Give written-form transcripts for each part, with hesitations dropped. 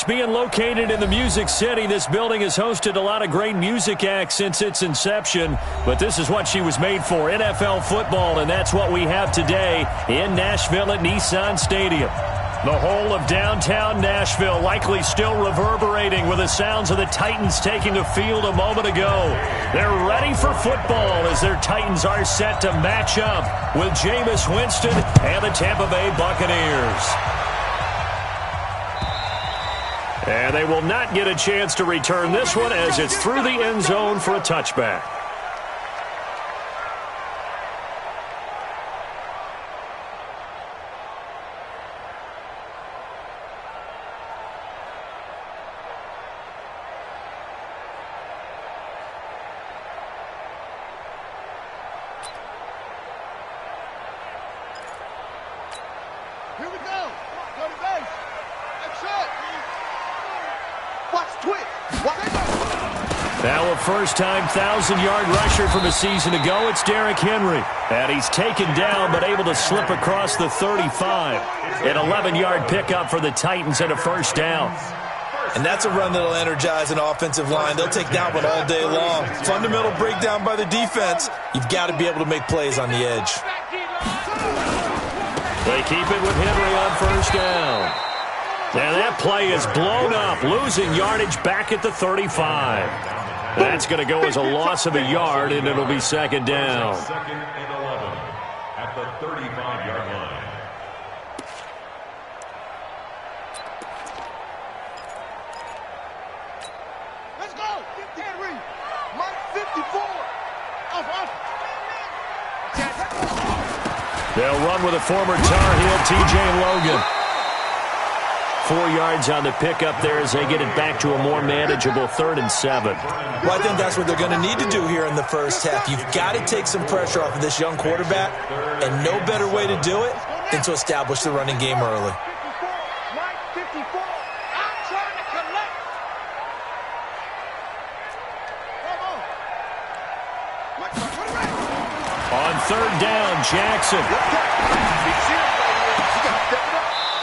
being located in the Music City, this building has hosted a lot of great music acts since its inception, but this is what she was made for, NFL football, and that's what we have today in Nashville at Nissan Stadium. The whole of downtown Nashville likely still reverberating with the sounds of the Titans taking the field a moment ago. They're ready for football as their Titans are set to match up with Jameis Winston and the Tampa Bay Buccaneers. And they will not get a chance to return this one as it's through the end zone for a touchback. Here we go. Go to base. That's it. Watch twitch. Now a first-time 1,000-yard rusher from a season ago, it's Derrick Henry. And he's taken down but able to slip across the 35. An 11-yard pickup for the Titans and a first down. And that's a run that'll energize an offensive line. They'll take that one all day long. Fundamental breakdown by the defense. You've got to be able to make plays on the edge. They keep it with Henry on first down. And that play is blown up, losing yardage back at the 35. That's going to go as a loss of a yard, and it'll be second down. Second and 11 at the 35-yard line. Let's go. Henry. Mike 54. Off. They'll run with a former Tar Heel, T.J. Logan. 4 yards on the pickup there as they get it back to a more manageable 3rd and 7. Well, I think that's what they're going to need to do here in the first half. You've got to take some pressure off of this young quarterback, and no better way to do it than to establish the running game early. Mike 54. I'm trying to collect. Come on. On 3rd down, Jackson.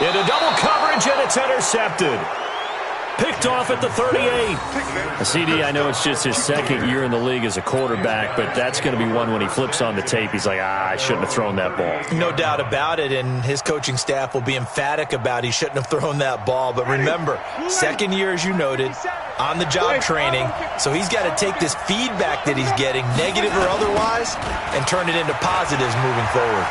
Into double coverage, and it's intercepted. Picked off at the 38. CD, I know it's just his second year in the league as a quarterback, but that's going to be one when he flips on the tape. He's like, I shouldn't have thrown that ball. No doubt about it, and his coaching staff will be emphatic about he shouldn't have thrown that ball. But remember, second year, as you noted, on-the-job training, so he's got to take this feedback that he's getting, negative or otherwise, and turn it into positives moving forward.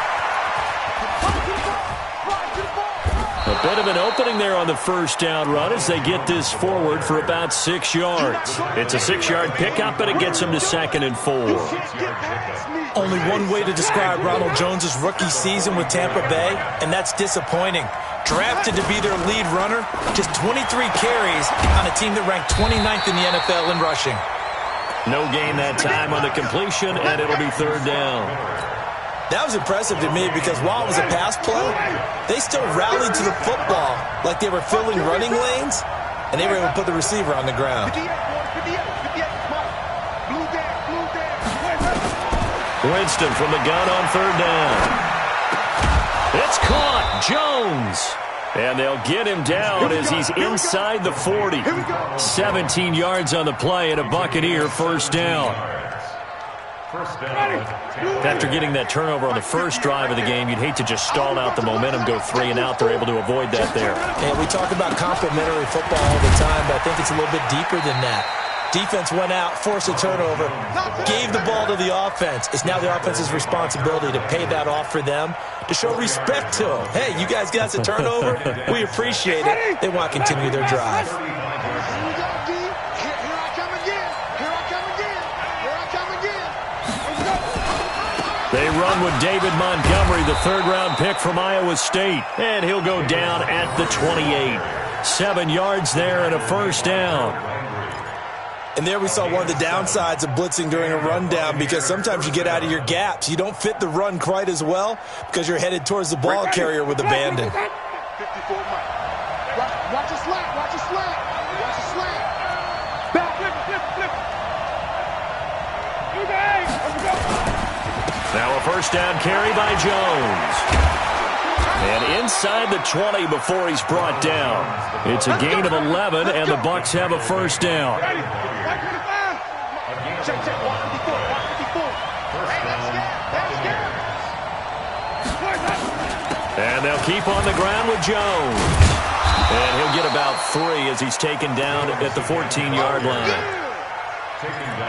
A bit of an opening there on the first down run as they get this forward for about 6 yards. It's a 6-yard pickup, but it gets them to 2nd and 4. Only one way to describe Ronald Jones' rookie season with Tampa Bay, and that's disappointing. Drafted to be their lead runner, just 23 carries on a team that ranked 29th in the NFL in rushing. No gain that time on the completion, and it'll be 3rd down. That was impressive to me because while it was a pass play, they still rallied to the football like they were filling running lanes, and they were able to put the receiver on the ground. Winston from the gun on 3rd down. It's caught. Jones. And they'll get him down as he's inside the 40. 17 yards on the play and a Buccaneer first down. After getting that turnover on the first drive of the game, you'd hate to just stall out the momentum, go 3 and out. They're able to avoid that there. And we talk about complementary football all the time, but I think it's a little bit deeper than that. Defense went out, forced a turnover, gave the ball to the offense. It's now the offense's responsibility to pay that off for them, to show respect to them. Hey, you guys got the turnover? We appreciate it. They want to continue their drive. They run with David Montgomery, the 3rd-round pick from Iowa State. And he'll go down at the 28. 7 yards there and a first down. And there we saw one of the downsides of blitzing during a rundown, because sometimes you get out of your gaps. You don't fit the run quite as well because you're headed towards the ball carrier with abandon. 54 Mike. Watch a slant. Watch a slant. Watch a slant. Back, flip. Now a first down carry by Jones. And inside the 20 before he's brought down. It's a gain of 11, and the Bucs have a first down. And they'll keep on the ground with Jones. And he'll get about 3 as he's taken down at the 14-yard line.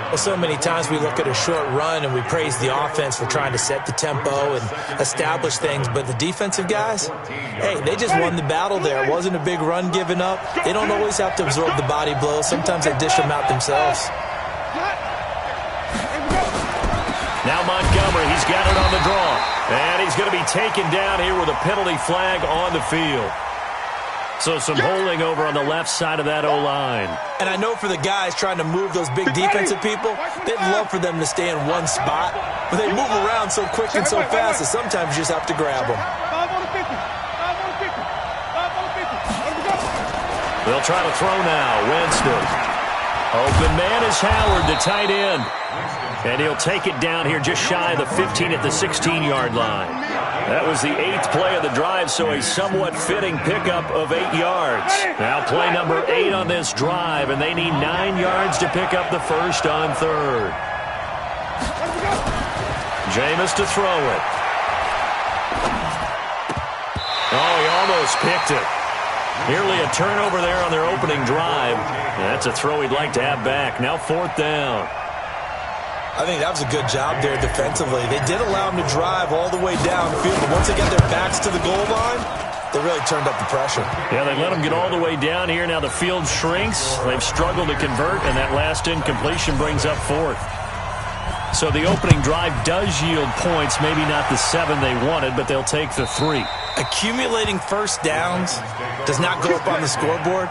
Well, so many times we look at a short run and we praise the offense for trying to set the tempo and establish things, but the defensive guys, hey, they just won the battle there. It wasn't a big run given up. They don't always have to absorb the body blows. Sometimes they dish them out themselves. Now Montgomery, he's got it on the draw. And he's going to be taken down here with a penalty flag on the field. So some holding over on the left side of that O-line. And I know for the guys trying to move those big defensive people, they'd love for them to stay in one spot, but they move around so quick and so fast that sometimes you just have to grab them. They'll try to throw now. Winston. Open man is Howard, the tight end. And he'll take it down here just shy of the 15 at the 16-yard line. That was the 8th play of the drive, so a somewhat fitting pickup of 8 yards. Now play number 8 on this drive, and they need 9 yards to pick up the first on 3rd. Jameis to throw it. Oh, he almost picked it. Nearly a turnover there on their opening drive. That's a throw he'd like to have back. Now 4th down. I think that was a good job there defensively. They did allow them to drive all the way downfield, but once they got their backs to the goal line, they really turned up the pressure. Yeah, they let them get all the way down here. Now the field shrinks. They've struggled to convert, and that last incompletion brings up 4th. So the opening drive does yield points, maybe not the 7 they wanted, but they'll take the 3. Accumulating first downs does not go up on the scoreboard,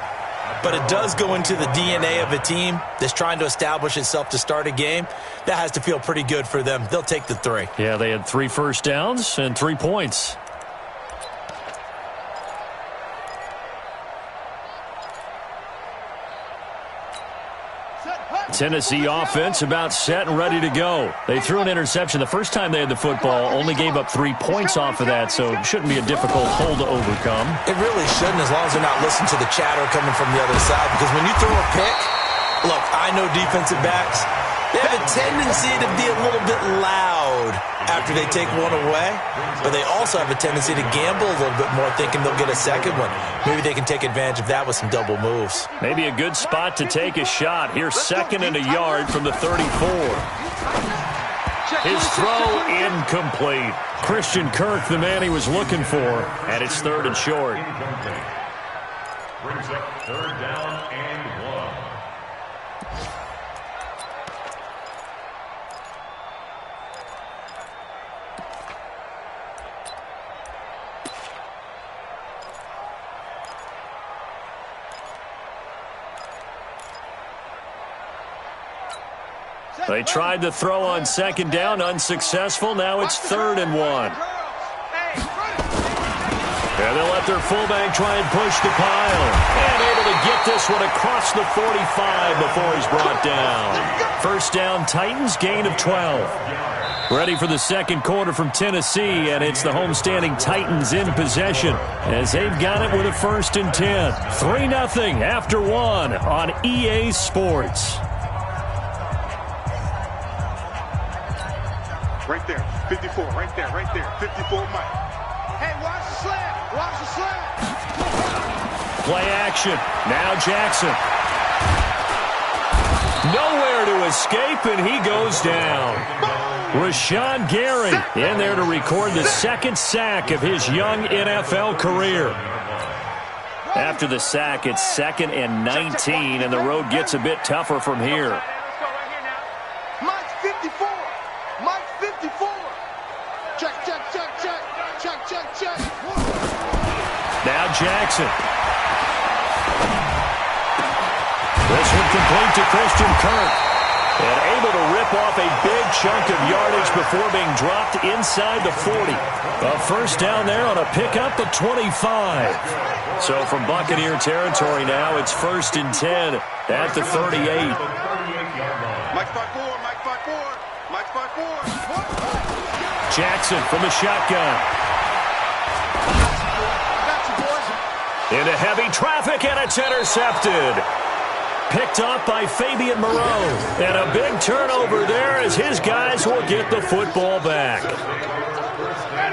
but it does go into the DNA of a team that's trying to establish itself to start a game. That has to feel pretty good for them. They'll take the 3. Yeah, they had 3 first downs and 3 points. Tennessee offense about set and ready to go. They threw an interception the first time they had the football, only gave up 3 points off of that, so it shouldn't be a difficult hole to overcome. It really shouldn't, as long as they're not listening to the chatter coming from the other side, because when you throw a pick, look, I know defensive backs, they have a tendency to be a little bit loud after they take one away, but they also have a tendency to gamble a little bit more, thinking they'll get a second one. Maybe they can take advantage of that with some double moves. Maybe a good spot to take a shot. Here's 2nd and a yard from the 34. His throw incomplete. Christian Kirk, the man he was looking for, and it's 3rd and short. Brings up 3rd down and 1. They tried to throw on 2nd down, unsuccessful. Now it's 3rd and 1. And they'll let their fullback try and push the pile. And able to get this one across the 45 before he's brought down. First down, Titans, gain of 12. Ready for the second quarter from Tennessee, and it's the homestanding Titans in possession as they've got it with a 1st and 10. 3-0 after 1 on EA Sports. Right there, 54, right there, 54 Mike. Hey, watch the slant, watch the slant. Play action, now Jackson. Nowhere to escape, and he goes down. Rashawn Gary in there to record the 2nd sack of his young NFL career. After the sack, it's 2nd and 19, and the road gets a bit tougher from here. Mike 54. Mike 54. Check. Now Jackson. This one complete to Christian Kirk. And able to rip off a big chunk of yardage before being dropped inside the 40. A first down there on a pickup at 25. So from Buccaneer territory now, it's 1st and 10 at the 38. Mike 5-4, Mike 5-4, Mike 5-4. Jackson from the shotgun. Into heavy traffic, and it's intercepted. Picked off by Fabian Moreau. And a big turnover there as his guys will get the football back.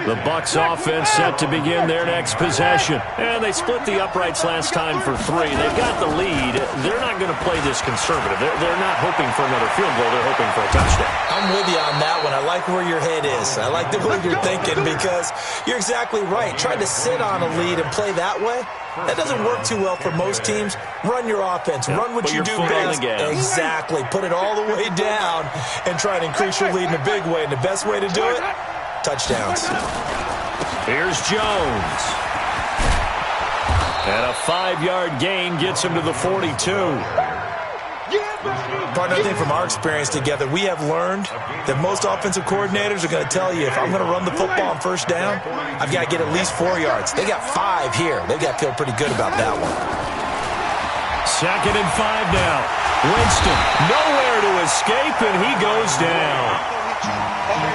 The Bucs offense set to begin their next possession. And they split the uprights last time for 3. They've got the lead. They're not going to play this conservative. They're not hoping for another field goal. They're hoping for a touchdown. I'm with you on that one. I like where your head is. I like the way you're thinking because you're exactly right. Trying to sit on a lead and play that way, that doesn't work too well for most teams. Run your offense. Run what you do best. Exactly. Put it all the way down and try to increase your lead in a big way. And the best way to do it, touchdowns. Here's Jones. And a 5-yard gain gets him to the 42. Partner, I think from our experience together, we have learned that most offensive coordinators are going to tell you, if I'm going to run the football on first down, I've got to get at least 4 yards. They got 5 here. They've got to feel pretty good about that one. 2nd and 5 now. Winston, nowhere to escape, and he goes down.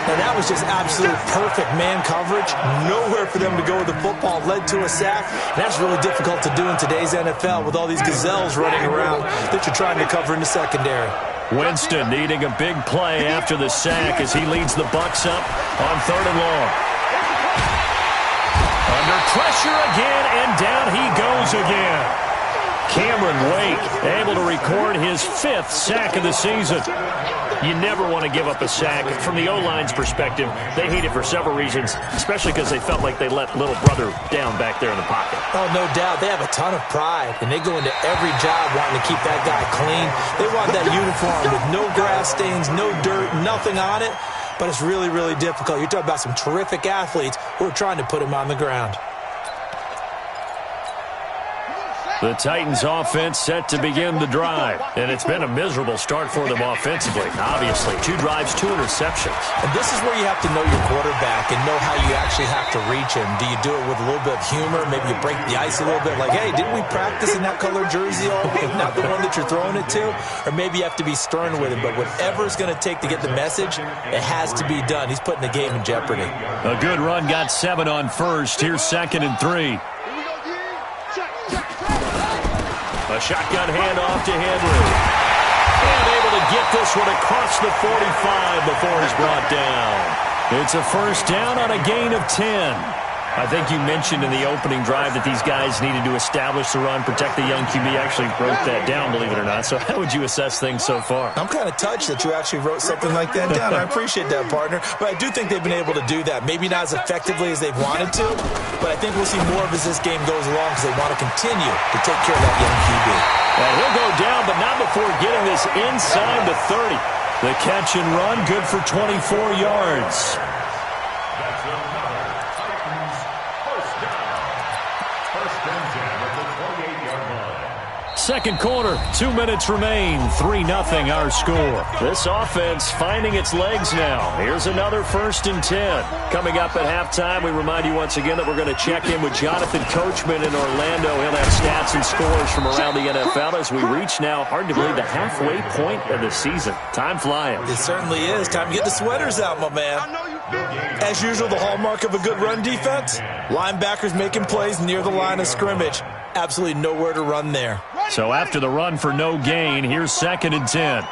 And that was just absolute perfect man coverage. Nowhere for them to go with the football. Led to a sack. And that's really difficult to do in today's NFL with all these gazelles running around that you're trying to cover in the secondary. Winston needing a big play after the sack as he leads the Bucs up on 3rd and long. Under pressure again, and down he goes again. Cameron Wake able to record his 5th sack of the season. You never want to give up a sack. From the O-line's perspective, they hate it for several reasons, especially because they felt like they let little brother down back there in the pocket. Oh, no doubt. They have a ton of pride, and they go into every job wanting to keep that guy clean. They want that uniform with no grass stains, no dirt, nothing on it, but it's really, really difficult. You're talking about some terrific athletes who are trying to put him on the ground. The Titans offense set to begin the drive, and it's been a miserable start for them offensively. Obviously, 2 drives, 2 interceptions. And this is where you have to know your quarterback and know how you actually have to reach him. Do you do it with a little bit of humor? Maybe you break the ice a little bit, like, hey, didn't we practice in that color jersey all week? Not the one that you're throwing it to? Or maybe you have to be stern with him, but whatever it's going to take to get the message, it has to be done. He's putting the game in jeopardy. A good run got 7 on first. Here's 2nd and 3. A shotgun handoff to Henry. And able to get this one across the 45 before he's brought down. It's a first down on a gain of 10. I think you mentioned in the opening drive that these guys needed to establish the run, protect the young QB. Actually wrote that down, believe it or not. So how would you assess things so far? I'm kind of touched that you actually wrote something like that down. I appreciate that, partner. But I do think they've been able to do that. Maybe not as effectively as they've wanted to, but I think we'll see more of as this game goes along because they want to continue to take care of that young QB. Well, he'll go down, but not before getting this inside the 30. The catch and run, good for 24 yards. Second quarter, 2 minutes remain, 3-0 our score. This offense finding its legs now. Here's another 1st and 10. Coming up at halftime, we remind you once again that we're going to check in with Jonathan Coachman in Orlando. He'll have stats and scores from around the NFL as we reach now, hard to believe, the halfway point of the season. Time flying. It certainly is. Time to get the sweaters out, my man. As usual, the hallmark of a good run defense, linebackers making plays near the line of scrimmage. Absolutely nowhere to run there. So after the run for no gain, here's 2nd and 10.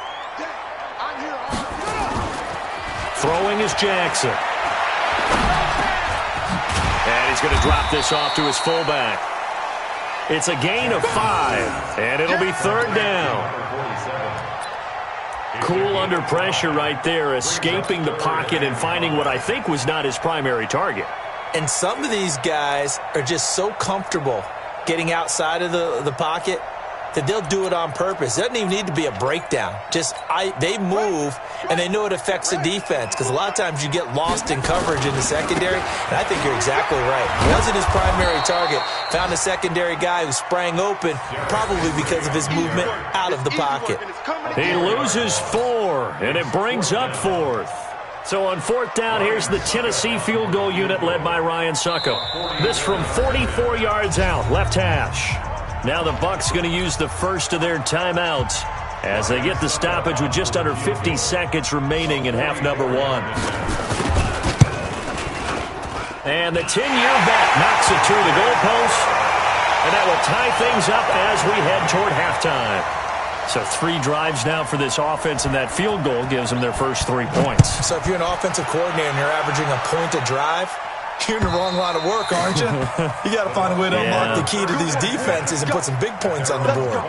Throwing is Jackson. And he's going to drop this off to his fullback. It's a gain of 5, and it'll be 3rd down. Cool under pressure right there, escaping the pocket and finding what I think was not his primary target. And some of these guys are just so comfortable getting outside of the pocket that they'll do it on purpose. It doesn't even need to be a breakdown. They move, and they know it affects the defense because a lot of times you get lost in coverage in the secondary, and I think you're exactly right. Wasn't his primary target. Found a secondary guy who sprang open, probably because of his movement out of the pocket. He loses 4, and it brings up 4th. So on 4th down, here's the Tennessee field goal unit led by Ryan Succo. This from 44 yards out, left hash. Now the Bucs going to use the first of their timeouts as they get the stoppage with just under 50 seconds remaining in half number 1. And the 10-year vet knocks it through the goalpost. And that will tie things up as we head toward halftime. So 3 drives now for this offense, and that field goal gives them their first 3 points. So if you're an offensive coordinator and you're averaging a point a drive, you're in the wrong line of work, aren't you? You got to find a way to unlock the key to these defenses and put some big points on the board.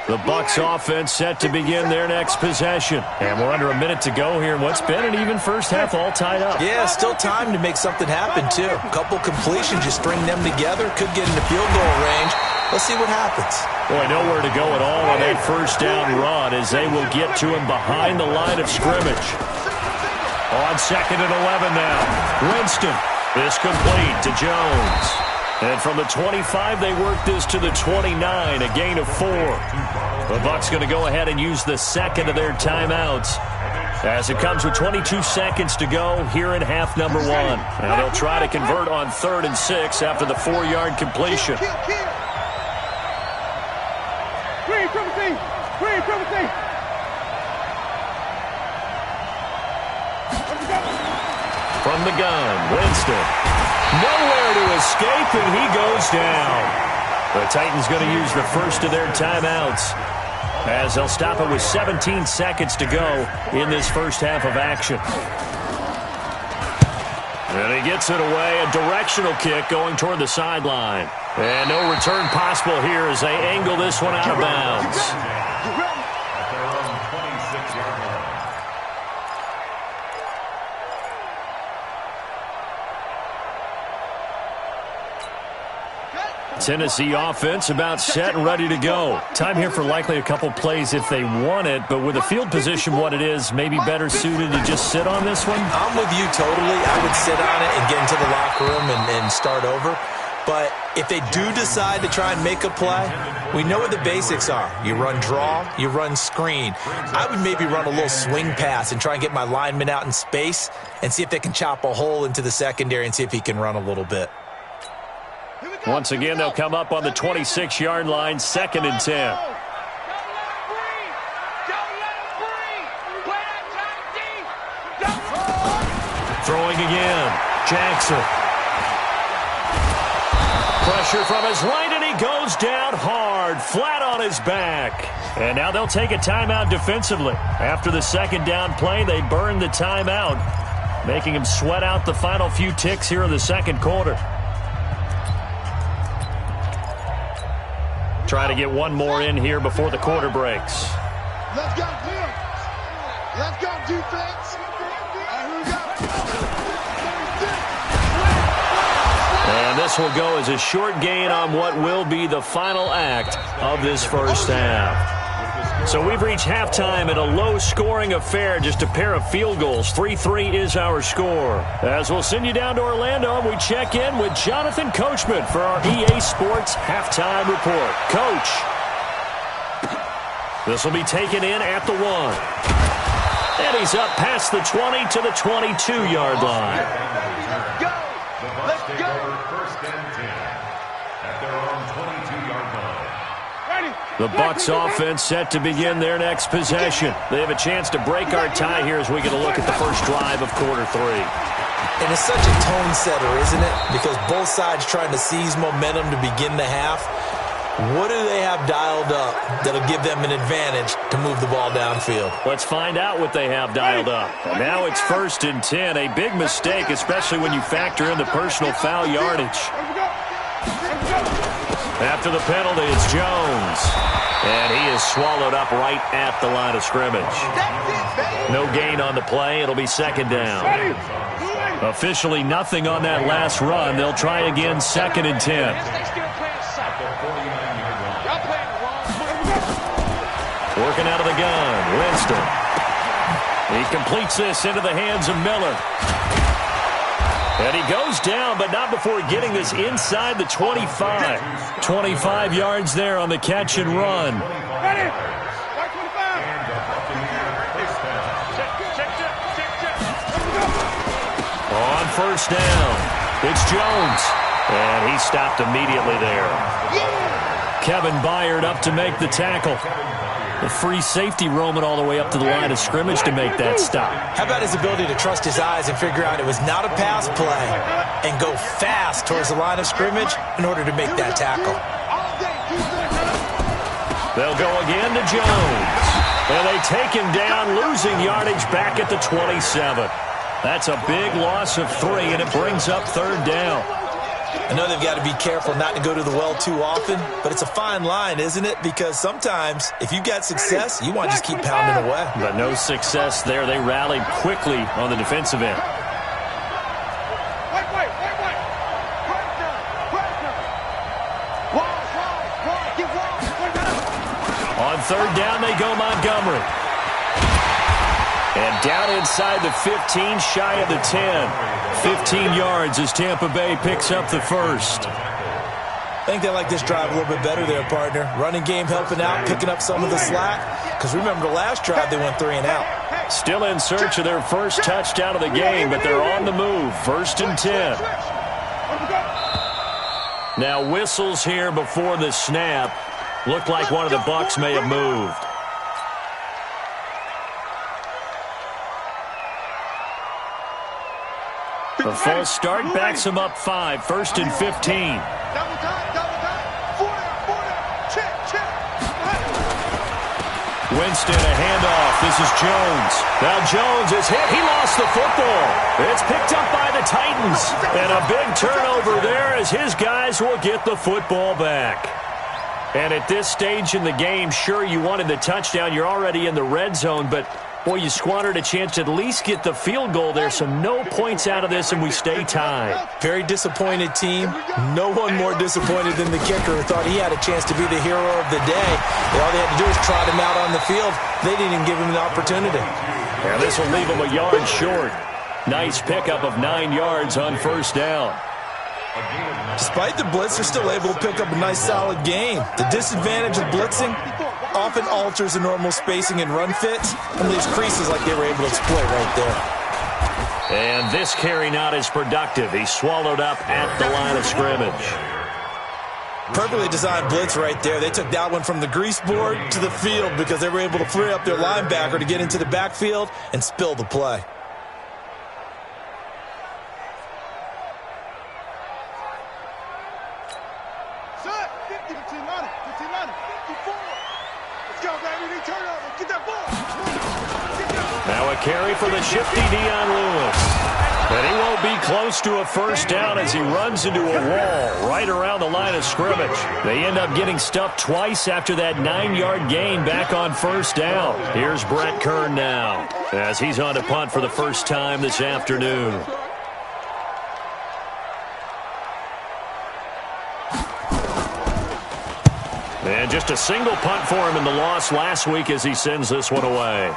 The Bucs offense set to begin their next possession. And we're under a minute to go here in what's been an even first half, all tied up. Yeah, still time to make something happen, too. A couple completions, you string them together, could get into field goal range. Let's see what happens. Boy, nowhere to go at all on that first down run as they will get to him behind the line of scrimmage. On 2nd and 11 now. Winston is complete to Jones. And from the 25, they work this to the 29, a gain of 4. The Bucs going to go ahead and use the second of their timeouts as it comes with 22 seconds to go here in half number 1. Now they'll try to convert on 3rd and 6 after the 4-yard completion. From the gun, Winston. Nowhere to escape, and he goes down. The Titans going to use the first of their timeouts as they'll stop it with 17 seconds to go in this first half of action. And he gets it away, a directional kick going toward the sideline. And no return possible here as they angle this one out of bounds. At their own 26-yard line. Tennessee offense about set and ready to go. Time here for likely a couple plays if they want it, but with the field position what it is, maybe better suited to just sit on this one? I'm with you totally. I would sit on it and get into the locker room and start over. But if they do decide to try and make a play, we know what the basics are. You run draw, you run screen. I would maybe run a little swing pass and try and get my lineman out in space and see if they can chop a hole into the secondary and see if he can run a little bit. Once again, they'll come up on the 26-yard line, 2nd and 10. Throwing again. Jackson. Pressure from his right, and he goes down hard, flat on his back. And now they'll take a timeout defensively. After the second down play, they burn the timeout, making him sweat out the final few ticks here in the second quarter. Try to get one more in here before the quarter breaks. Let's go, defense. Let's go, defense. And this will go as a short gain on what will be the final act of this first half. So we've reached halftime in a low-scoring affair, just a pair of field goals. 3-3 is our score. As we'll send you down to Orlando, and we check in with Jonathan Coachman for our EA Sports Halftime Report. Coach, this will be taken in at the 1. And he's up past the 20 to the 22-yard line. Go! Let's go! First and 10 at their own 22-yard line. The Bucs offense set to begin their next possession. They have a chance to break our tie here as we get a look at the first drive of quarter 3. And it's such a tone setter, isn't it? Because both sides trying to seize momentum to begin the half. What do they have dialed up that'll give them an advantage to move the ball downfield? Let's find out what they have dialed up. And now it's 1st and 10, a big mistake, especially when you factor in the personal foul yardage. After the penalty, it's Jones. And he is swallowed up right at the line of scrimmage. No gain on the play. It'll be 2nd down. Officially nothing on that last run. They'll try again, 2nd and 10. Working out of the gun, Winston. He completes this into the hands of Miller. And he goes down, but not before getting this inside the 25. 25 yards there on the catch and run. On 1st down, it's Jones. And he stopped immediately there. Kevin Byard up to make the tackle. The free safety roaming all the way up to the line of scrimmage to make that stop. How about his ability to trust his eyes and figure out it was not a pass play and go fast towards the line of scrimmage in order to make that tackle. They'll go again to Jones. And they take him down, losing yardage back at the 27. That's a big loss of 3, and it brings up third down. I know they've got to be careful not to go to the well too often, but it's a fine line, isn't it? Because sometimes, if you've got success, you want to just keep pounding away. But no success there. They rallied quickly on the defensive end. On third down, they go Montgomery. And down inside the 15, shy of the 10. 15 yards as Tampa Bay picks up the first. I think they like this drive a little bit better there, partner. Running game helping out, picking up some of the slack. Because remember, the last drive they went 3 and out. Still in search of their first touchdown of the game, but they're on the move. First and 10. Now whistles here before the snap. Looked like one of the Bucs may have moved. The false start backs him up 5. First and 15. Double time. 4 down. Check. Winston, a handoff. This is Jones. Now Jones is hit. He lost the football. It's picked up by the Titans. And a big turnover there as his guys will get the football back. And at this stage in the game, sure, you wanted the touchdown. You're already in the red zone, but boy, you squandered a chance to at least get the field goal there, so no points out of this, and we stay tied. Very disappointed team. No one more disappointed than the kicker who thought he had a chance to be the hero of the day. All they had to do was trot him out on the field. They didn't even give him an opportunity. And this will leave him a yard short. Nice pickup of 9 yards on first down. Despite the blitz, they're still able to pick up a nice, solid gain. The disadvantage of blitzing often alters the normal spacing and run fits and leaves creases like they were able to exploit right there. And this carry not as productive. He's swallowed up at the line of scrimmage. Perfectly designed blitz right there. They took that one from the grease board to the field because they were able to free up their linebacker to get into the backfield and spill the play. Now a carry for the shifty Dion Lewis. But he won't be close to a first down as he runs into a wall right around the line of scrimmage. They end up getting stuffed twice after that 9-yard gain back on first down. Here's Brett Kern now as he's on to punt for the first time this afternoon. And just a single punt for him in the loss last week as he sends this one away.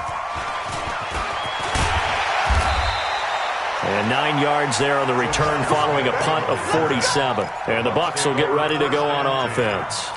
And 9 yards there on the return following a punt of 47. And the Bucs will get ready to go on offense.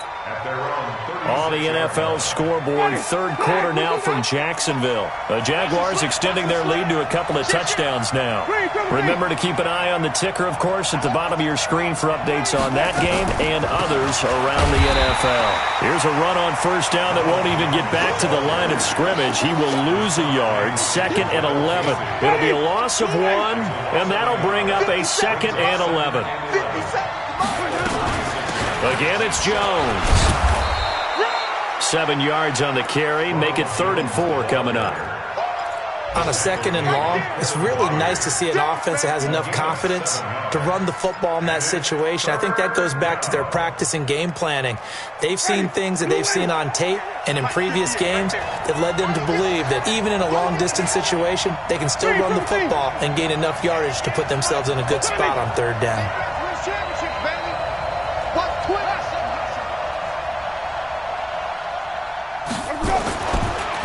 On the NFL scoreboard, third quarter now from Jacksonville. The Jaguars extending their lead to a couple of touchdowns now. Remember to keep an eye on the ticker, of course, at the bottom of your screen for updates on that game and others around the NFL. Here's a run on first down that won't even get back to the line of scrimmage. He will lose a yard, 2nd and 11. It'll be a loss of 1, and that'll bring up a 2nd and 11. Again, it's Jones. 7 yards on the carry. Make it 3rd and 4 coming up. On a 2nd and long, it's really nice to see an offense that has enough confidence to run the football in that situation. I think that goes back to their practice and game planning. They've seen things that they've seen on tape and in previous games that led them to believe that even in a long-distance situation, they can still run the football and gain enough yardage to put themselves in a good spot on third down.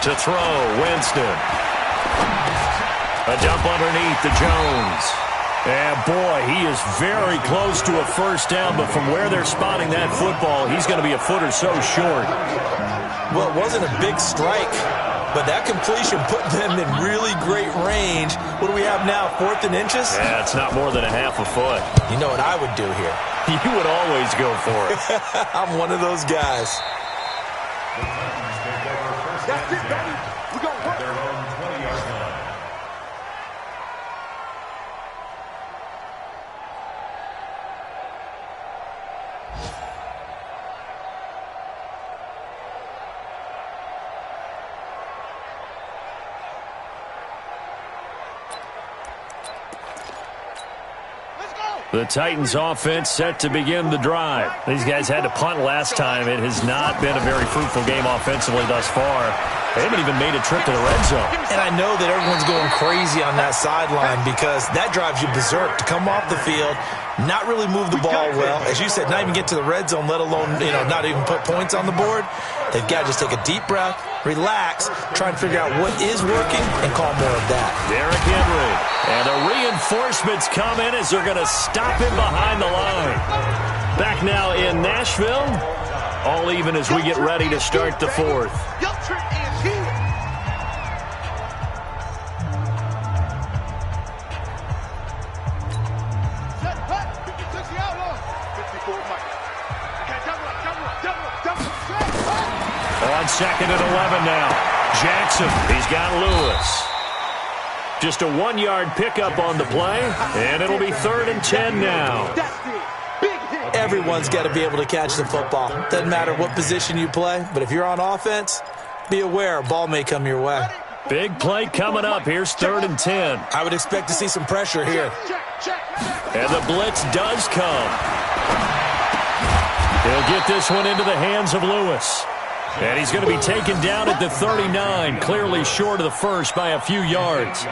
To throw, Winston. A dump underneath to Jones. And boy, he is very close to a first down, but from where they're spotting that football, he's going to be a foot or so short. Well, it wasn't a big strike, but that completion put them in really great range. What do we have now, 4th and inches? Yeah, it's not more than a half a foot. You know what I would do here? You would always go for it. I'm one of those guys. The Titans take over That's it, baby. We're going to work. Their own 20-yard line. The Titans offense set to begin the drive. These guys had to punt last time. It has not been a very fruitful game offensively thus far. They haven't even made a trip to the red zone. And I know that everyone's going crazy on that sideline because that drives you berserk to come off the field, not really move the ball well. As you said, not even get to the red zone, let alone, not even put points on the board. They've got to just take a deep breath, relax, try and figure out what is working, and call more of that. Derrick Henry. And the reinforcements come in as they're going to stop him behind the line. Back now in Nashville. All even as we get ready to start the fourth. Your trick is here. Set, hut. 56 outlaw. 54 Mike. Okay, double up. Set, hut. On second and 11 now. Jackson, he's got Lewis. Just a 1-yard pickup on the play, and it'll be 3rd and 10 now. That's it. Big hit. Everyone's got to be able to catch the football. Doesn't matter what position you play, but if you're on offense, be aware a ball may come your way. Big play coming up. Here's 3rd and 10. I would expect to see some pressure here. Check. And the blitz does come. He'll get this one into the hands of Lewis. And he's going to be taken down at the 39, clearly short of the first by a few yards.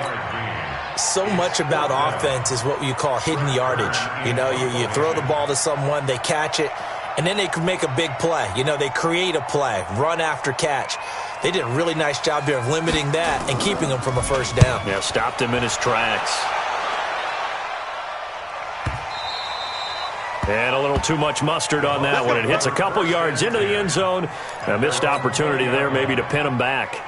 So much about offense is what you call hidden yardage. You throw the ball to someone, they catch it, and then they can make a big play. They create a play, run after catch. They did a really nice job here of limiting that and keeping him from a first down. Yeah, stopped him in his tracks. And a little too much mustard on that one. It hits a couple yards into the end zone. A missed opportunity there maybe to pin him back.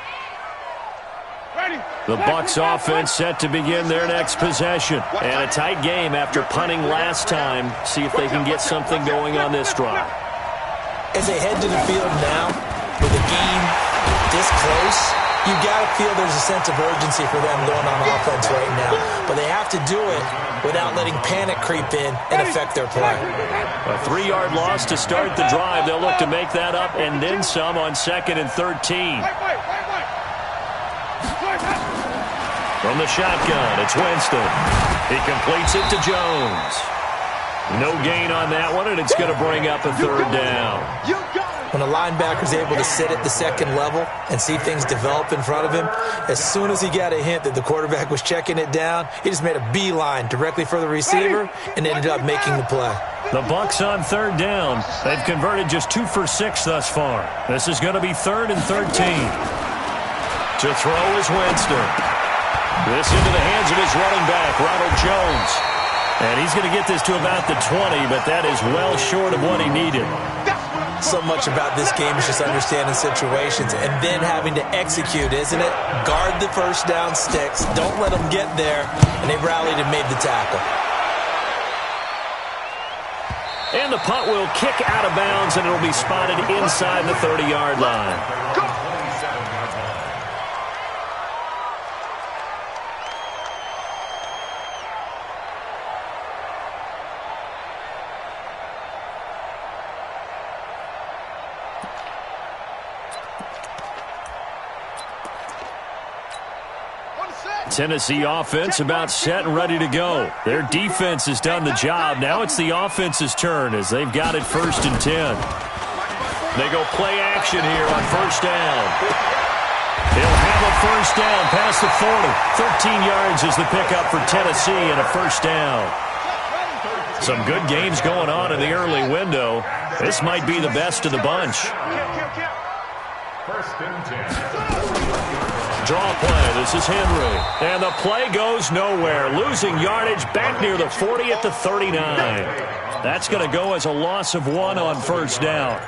The Bucs offense set to begin their next possession. And a tight game after punting last time. See if they can get something going on this drive. As they head to the field now, with a game this close, you got to feel there's a sense of urgency for them going on offense right now. But they have to do it without letting panic creep in and affect their play. A 3-yard loss to start the drive. They'll look to make that up and then some on 2nd and 13. From the shotgun, it's Winston. He completes it to Jones. No gain on that one, and it's going to bring up a 3rd down. When a linebacker's able to sit at the second level and see things develop in front of him, as soon as he got a hint that the quarterback was checking it down, he just made a beeline directly for the receiver and ended up making the play. The Bucs on 3rd down. They've converted just 2 for 6 thus far. This is going to be 3rd and 13. To throw is Winston. This into the hands of his running back, Ronald Jones. And he's going to get this to about the 20, but that is well short of what he needed. So much about this game is just understanding situations and then having to execute, isn't it? Guard the first down sticks. Don't let them get there. And they rallied and made the tackle. And the punt will kick out of bounds, and it'll be spotted inside the 30-yard line. Tennessee offense about set and ready to go. Their defense has done the job. Now it's the offense's turn as they've got it 1st and 10. They go play action here on 1st down. He'll have a 1st down past the 40. 13 yards is the pickup for Tennessee and a 1st down. Some good games going on in the early window. This might be the best of the bunch. 1st and 10. Draw play. This is Henry. And the play goes nowhere. Losing yardage back near the 40 at the 39. That's going to go as a loss of 1 on 1st down.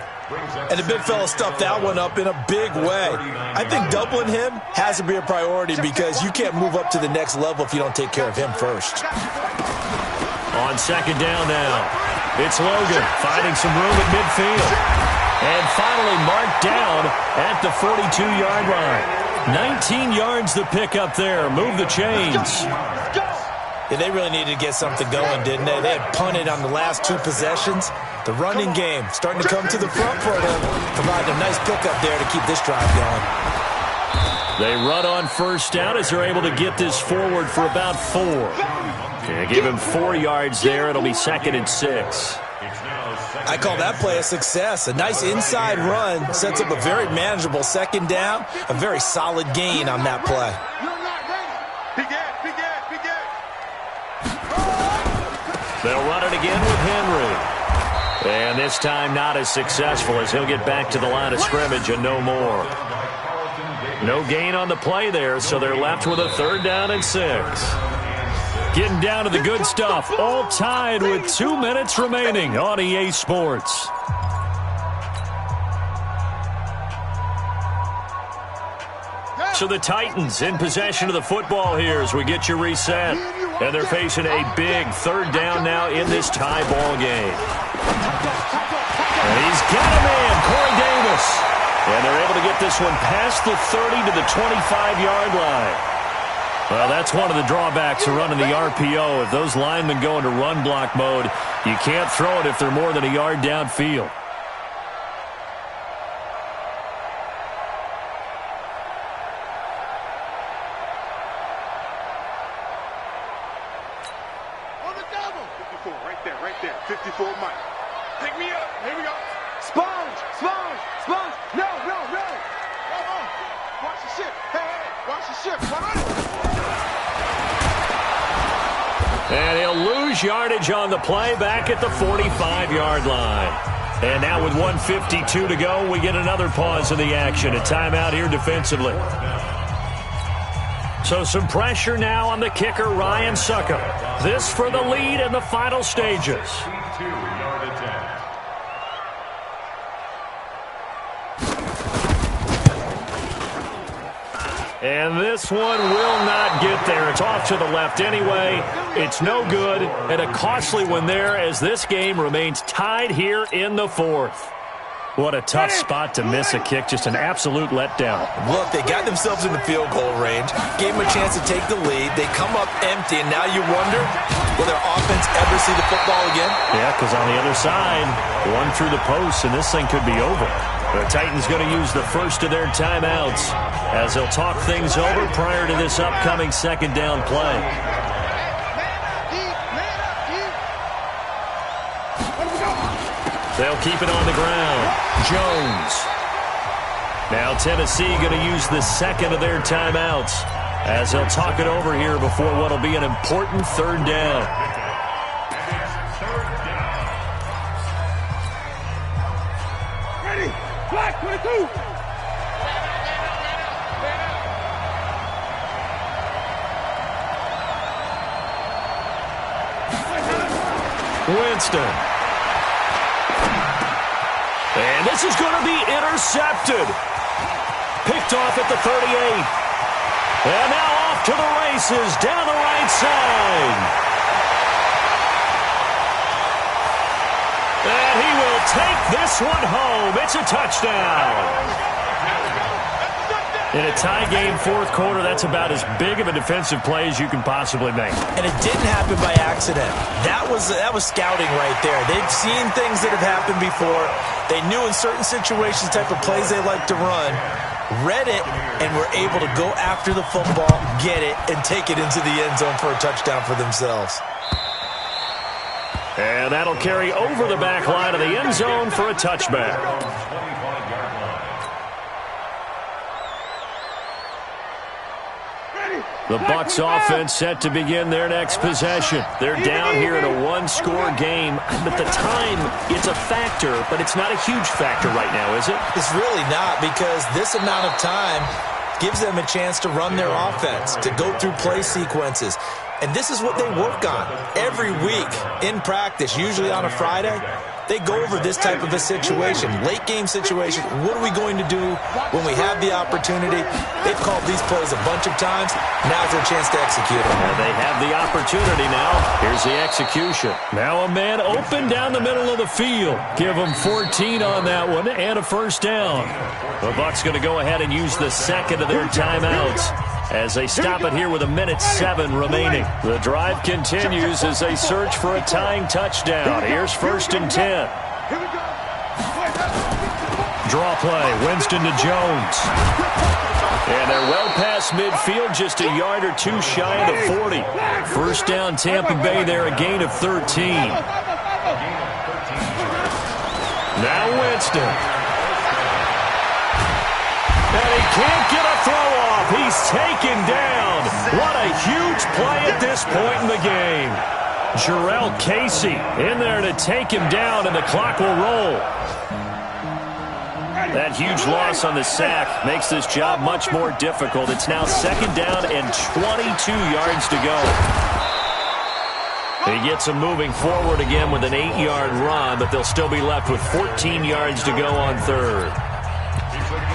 And the big fella stuffed that one up in a big way. I think doubling him has to be a priority because you can't move up to the next level if you don't take care of him first. On 2nd down now, it's Logan finding some room at midfield. And finally marked down at the 42-yard line. 19 yards the pick up there. Move the chains. Yeah, they really needed to get something going, didn't they? They had punted on the last 2 possessions. The running game starting to come to the front for them. Provided a nice pickup there to keep this drive going. They run on first down as they're able to get this forward for about 4. Yeah, give him 4 yards there. It'll be 2nd and 6. I call that play a success. A nice inside run sets up a very manageable 2nd down. A very solid gain on that play. They'll run it again with Henry. And this time not as successful as he'll get back to the line of scrimmage and no more. No gain on the play there, so they're left with a 3rd down and 6. Getting down to the good stuff. All tied with 2 minutes remaining on EA Sports. So the Titans in possession of the football here as we get you reset. And they're facing a big 3rd down now in this tie ball game. And he's got a man, Corey Davis. And they're able to get this one past the 30 to the 25-yard line. Well, that's one of the drawbacks of running the RPO. If those linemen go into run block mode, you can't throw it if they're more than a yard downfield. On the double. 54, right there. 54 Mike. Pick me up. Here we go. Sponge. No. Come on. Watch the ship. Hey. Watch the ship. Come on. And he'll lose yardage on the play back at the 45-yard line. And now with 1:52 to go, we get another pause in the action. A timeout here defensively. So some pressure now on the kicker, Ryan Succop. This for the lead in the final stages. 2-yard attempt. And this one will not get there. It's off to the left anyway. It's no good. And a costly one there as this game remains tied here in the 4th. What a tough spot to miss a kick. Just an absolute letdown. Look, they got themselves in the field goal range. Gave them a chance to take the lead. They come up empty, and now you wonder, will their offense ever see the football again? Yeah, because on the other side, one through the post, and this thing could be over. The Titans going to use the first of their timeouts as they'll talk things over prior to this upcoming 2nd down play. They'll keep it on the ground. Jones. Now Tennessee going to use the 2nd of their timeouts as they'll talk it over here before what will be an important 3rd down. Ready. Black 22. Winston. And this is going to be intercepted. Picked off at the 38. And now off to the races down the right side. And he will take this one home. It's a touchdown. In a tie game 4th quarter, that's about as big of a defensive play as you can possibly make. And it didn't happen by accident. That was scouting right there. They've seen things that have happened before. They knew in certain situations the type of plays they like to run, read it, and were able to go after the football, get it, and take it into the end zone for a touchdown for themselves. And that'll carry over the back line of the end zone for a touchback. The Bucs offense set to begin their next possession. They're down here in a 1-score game, but the time, it's a factor, but it's not a huge factor right now, is it? It's really not, because this amount of time gives them a chance to run their offense, to go through play sequences. And this is what they work on every week in practice, usually on a Friday. They go over this type of a situation, late game situation. What are we going to do when we have the opportunity? They've called these plays a bunch of times. Now's their chance to execute them. And they have the opportunity now. Here's the execution. Now a man open down the middle of the field. Give them 14 on that one and a first down. The Bucs going to go ahead and use the second of their timeouts as they stop it here with 1:07 remaining. The drive continues as they search for a tying touchdown. Here's 1st and 10. Draw play, Winston to Jones. And they're well past midfield, just a yard or two shy of the 40. First down, Tampa Bay there, a gain of 13. Now Winston. And he can't get a throw off. He's taken down. What a huge play at this point in the game. Jarrell Casey in there to take him down, and the clock will roll. That huge loss on the sack makes this job much more difficult. It's now 2nd down and 22 yards to go. He gets them moving forward again with an 8-yard run, but they'll still be left with 14 yards to go on 3rd.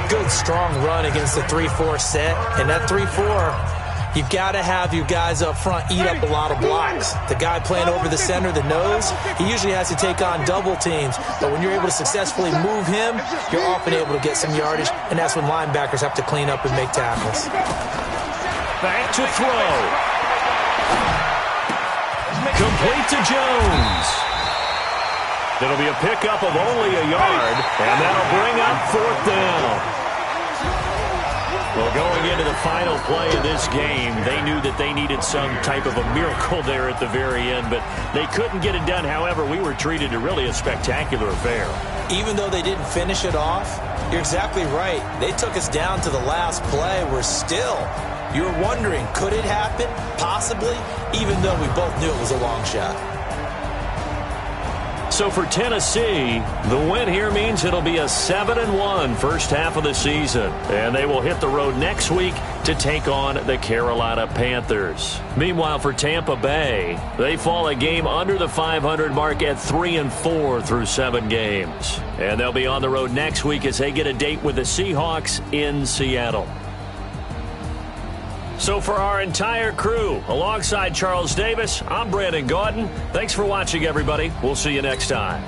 Good, strong run against the 3-4 set. And that 3-4, you've got to have your guys up front eat up a lot of blocks. The guy playing over the center, the nose, he usually has to take on double teams. But when you're able to successfully move him, you're often able to get some yardage, and that's when linebackers have to clean up and make tackles. Back to throw. Complete to Jones. It'll be a pickup of only a yard, and that'll bring up 4th down. Well, going into the final play of this game, they knew that they needed some type of a miracle there at the very end, but they couldn't get it done. However, we were treated to really a spectacular affair. Even though they didn't finish it off, you're exactly right. They took us down to the last play. We're still, you're wondering, could it happen? Possibly, even though we both knew it was a long shot. So for Tennessee, the win here means it'll be a 7-1 first half of the season. And they will hit the road next week to take on the Carolina Panthers. Meanwhile, for Tampa Bay, they fall a game under the 500 mark at 3-4 through 7 games. And they'll be on the road next week as they get a date with the Seahawks in Seattle. So for our entire crew, alongside Charles Davis, I'm Brandon Gaudin. Thanks for watching, everybody. We'll see you next time.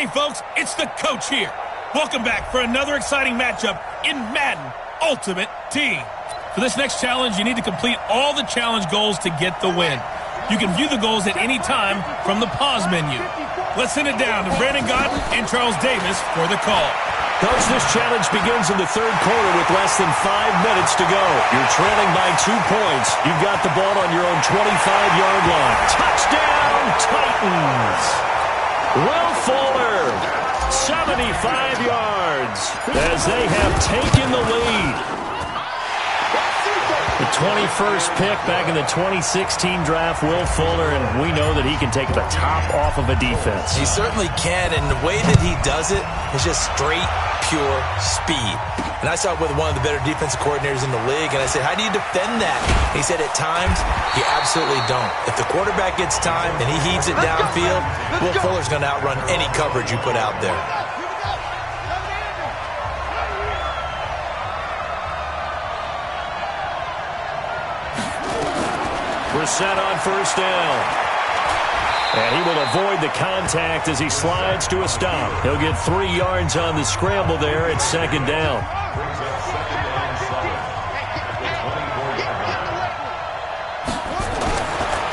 Hey, folks, it's the coach here. Welcome back for another exciting matchup in Madden Ultimate Team. For this next challenge, you need to complete all the challenge goals to get the win. You can view the goals at any time from the pause menu. Let's send it down to Brandon Gott and Charles Davis for the call. Coach, this challenge begins in the third quarter with less than 5 minutes to go. You're trailing by 2 points. You've got the ball on your own 25-yard line. Touchdown, Titans! Will Fuller, 75 yards, as they have taken the lead. The 21st pick back in the 2016 draft, Will Fuller, and we know that he can take the top off of a defense. He certainly can, and the way that he does it is just straight, pure speed. And I saw it with one of the better defensive coordinators in the league, and I said, how do you defend that? And he said, at times, you absolutely don't. If the quarterback gets time and he heaves it downfield, Will Fuller's going to outrun any coverage you put out there. Set on first down. And he will avoid the contact as he slides to a stop. He'll get 3 yards on the scramble there at second down.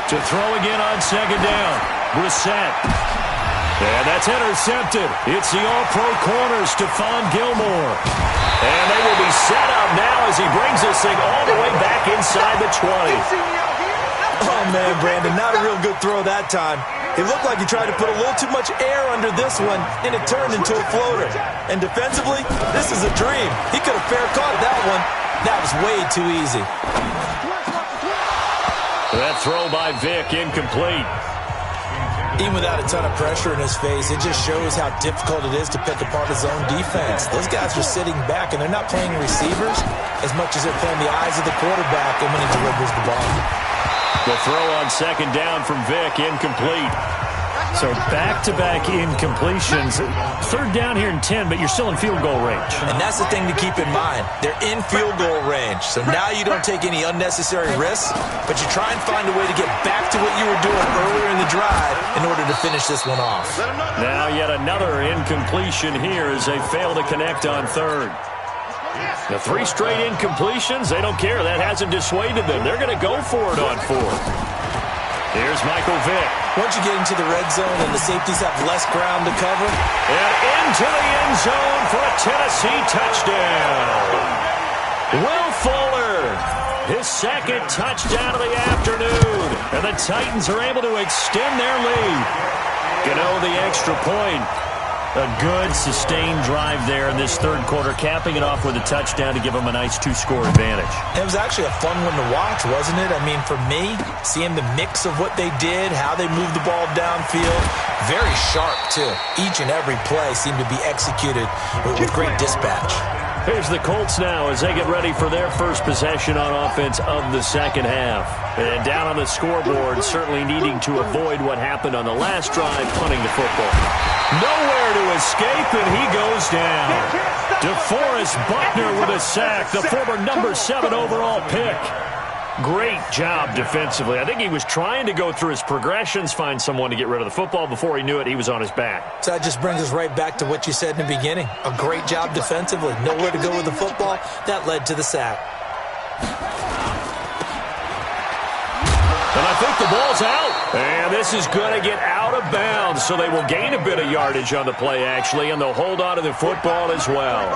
To throw again on second down. Brissett. And that's intercepted. It's the all-pro corner, Stephon Gilmore. And they will be set up now as he brings this thing all the way back inside the 20. Oh, man, Brandon, not a real good throw that time. It looked like he tried to put a little too much air under this one, and it turned into a floater. And defensively, this is a dream. He could have fair caught that one. That was way too easy. That throw by Vick, incomplete. Even without a ton of pressure in his face, it just shows how difficult it is to pick apart his own defense. Those guys are sitting back, and they're not playing receivers as much as they're playing the eyes of the quarterback and when he delivers the ball. The throw on second down from Vick, incomplete. So back-to-back incompletions. Third down here in 10, but you're still in field goal range. And that's the thing to keep in mind. They're in field goal range. So now you don't take any unnecessary risks, but you try and find a way to get back to what you were doing earlier in the drive in order to finish this one off. Now yet another incompletion here as they fail to connect on third. The 3 straight incompletions, they don't care. That hasn't dissuaded them. They're going to go for it on fourth. Here's Michael Vick. Once you get into the red zone and the safeties have less ground to cover. And into the end zone for a Tennessee touchdown. Will Fuller, his second touchdown of the afternoon. And the Titans are able to extend their lead. Gano the extra point. A good, sustained drive there in this third quarter, capping it off with a touchdown to give them a nice 2-score advantage. It was actually a fun one to watch, wasn't it? I mean, for me, seeing the mix of what they did, how they moved the ball downfield, very sharp, too. Each and every play seemed to be executed with great dispatch. Here's the Colts now as they get ready for their first possession on offense of the second half. And down on the scoreboard, certainly needing to avoid what happened on the last drive, punting the football. Nowhere to escape, and he goes down. DeForest Buckner with a sack, the former number 7 overall pick. Great job defensively. I think he was trying to go through his progressions, find someone to get rid of the football. Before he knew it, he was on his back. So that just brings us right back to what you said in the beginning. A great job defensively. Nowhere to go with the football. That led to the sack. And I think the ball's out. And this is going to get out of bounds, so they will gain a bit of yardage on the play, actually, and they'll hold on to the football as well.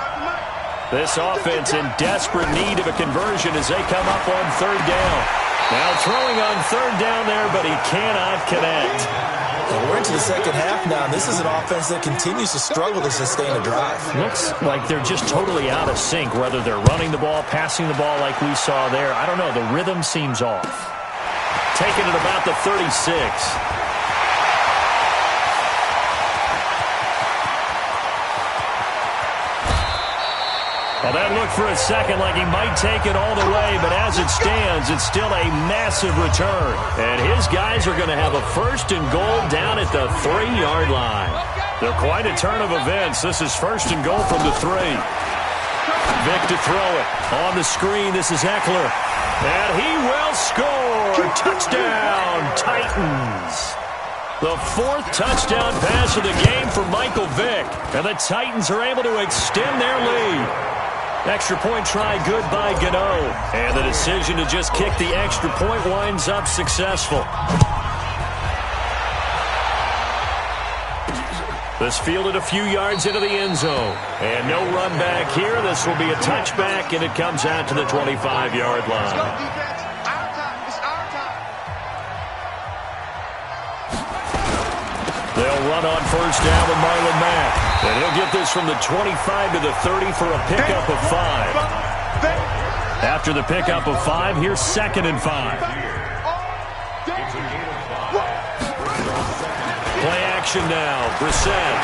This offense in desperate need of a conversion as they come up on third down. Now throwing on third down there, but he cannot connect. Well, we're into the second half now. This is an offense that continues to struggle to sustain a drive. Looks like they're just totally out of sync, whether they're running the ball, passing the ball like we saw there. I don't know. The rhythm seems off. Taking it about the 36. Well, that looked for a second like he might take it all the way, but as it stands, it's still a massive return. And his guys are going to have a first and goal down at the 3-yard line. They're quite a turn of events. This is first and goal from the 3. Vick to throw it. On the screen, this is Eckler. And he will score. Touchdown, Titans. The fourth touchdown pass of the game for Michael Vick. And the Titans are able to extend their lead. Extra point try good by Gano. And the decision to just kick the extra point winds up successful. This fielded a few yards into the end zone. And no run back here. This will be a touchback, and it comes out to the 25-yard line. They'll run on first down with Marlon Mack. And he'll get this from the 25 to the 30 for a pickup of 5. After the pickup of 5, here's 2nd and 5. Play action now. Brissett.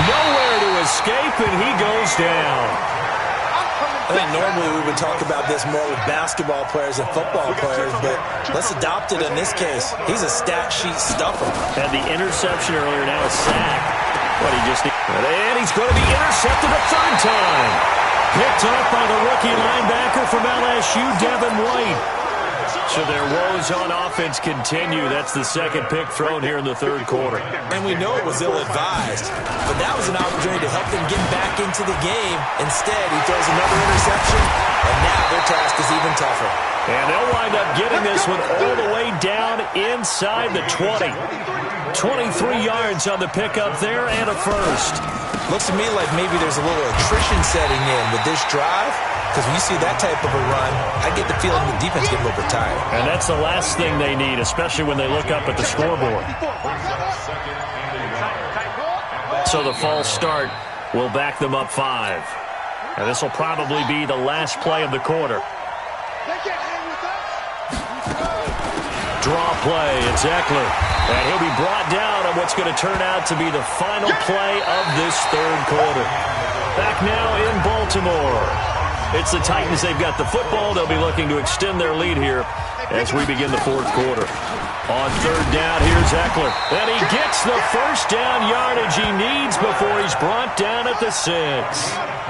Nowhere to escape, and he goes down. I think normally we would talk about this more with basketball players and football players, but let's adopt it in this case. He's a stat sheet stuffer. Had the interception earlier, now a sack. What he just needs. And he's going to be intercepted a 3rd time. Picked up by the rookie linebacker from LSU, Devin White. So their woes on offense continue. That's the 2nd pick thrown here in the 3rd quarter. And we know it was ill-advised, but that was an opportunity to help them get back into the game. Instead, he throws another interception, and now their task is even tougher. And they'll wind up getting this one all the way down inside the 20. 23 yards on the pickup there and a first. Looks to me like maybe there's a little attrition setting in with this drive. Because when you see that type of a run, I get the feeling the defense getting a little bit tired. And that's the last thing they need, especially when they look up at the scoreboard. So the false start will back them up 5. And this will probably be the last play of the quarter. Draw play, it's Eckler. And he'll be brought down on what's going to turn out to be the final play of this 3rd quarter. Back now in Baltimore. It's the Titans. They've got the football. They'll be looking to extend their lead here as we begin the 4th quarter. On 3rd down, here's Eckler. And he gets the first down yardage he needs before he's brought down at the 6.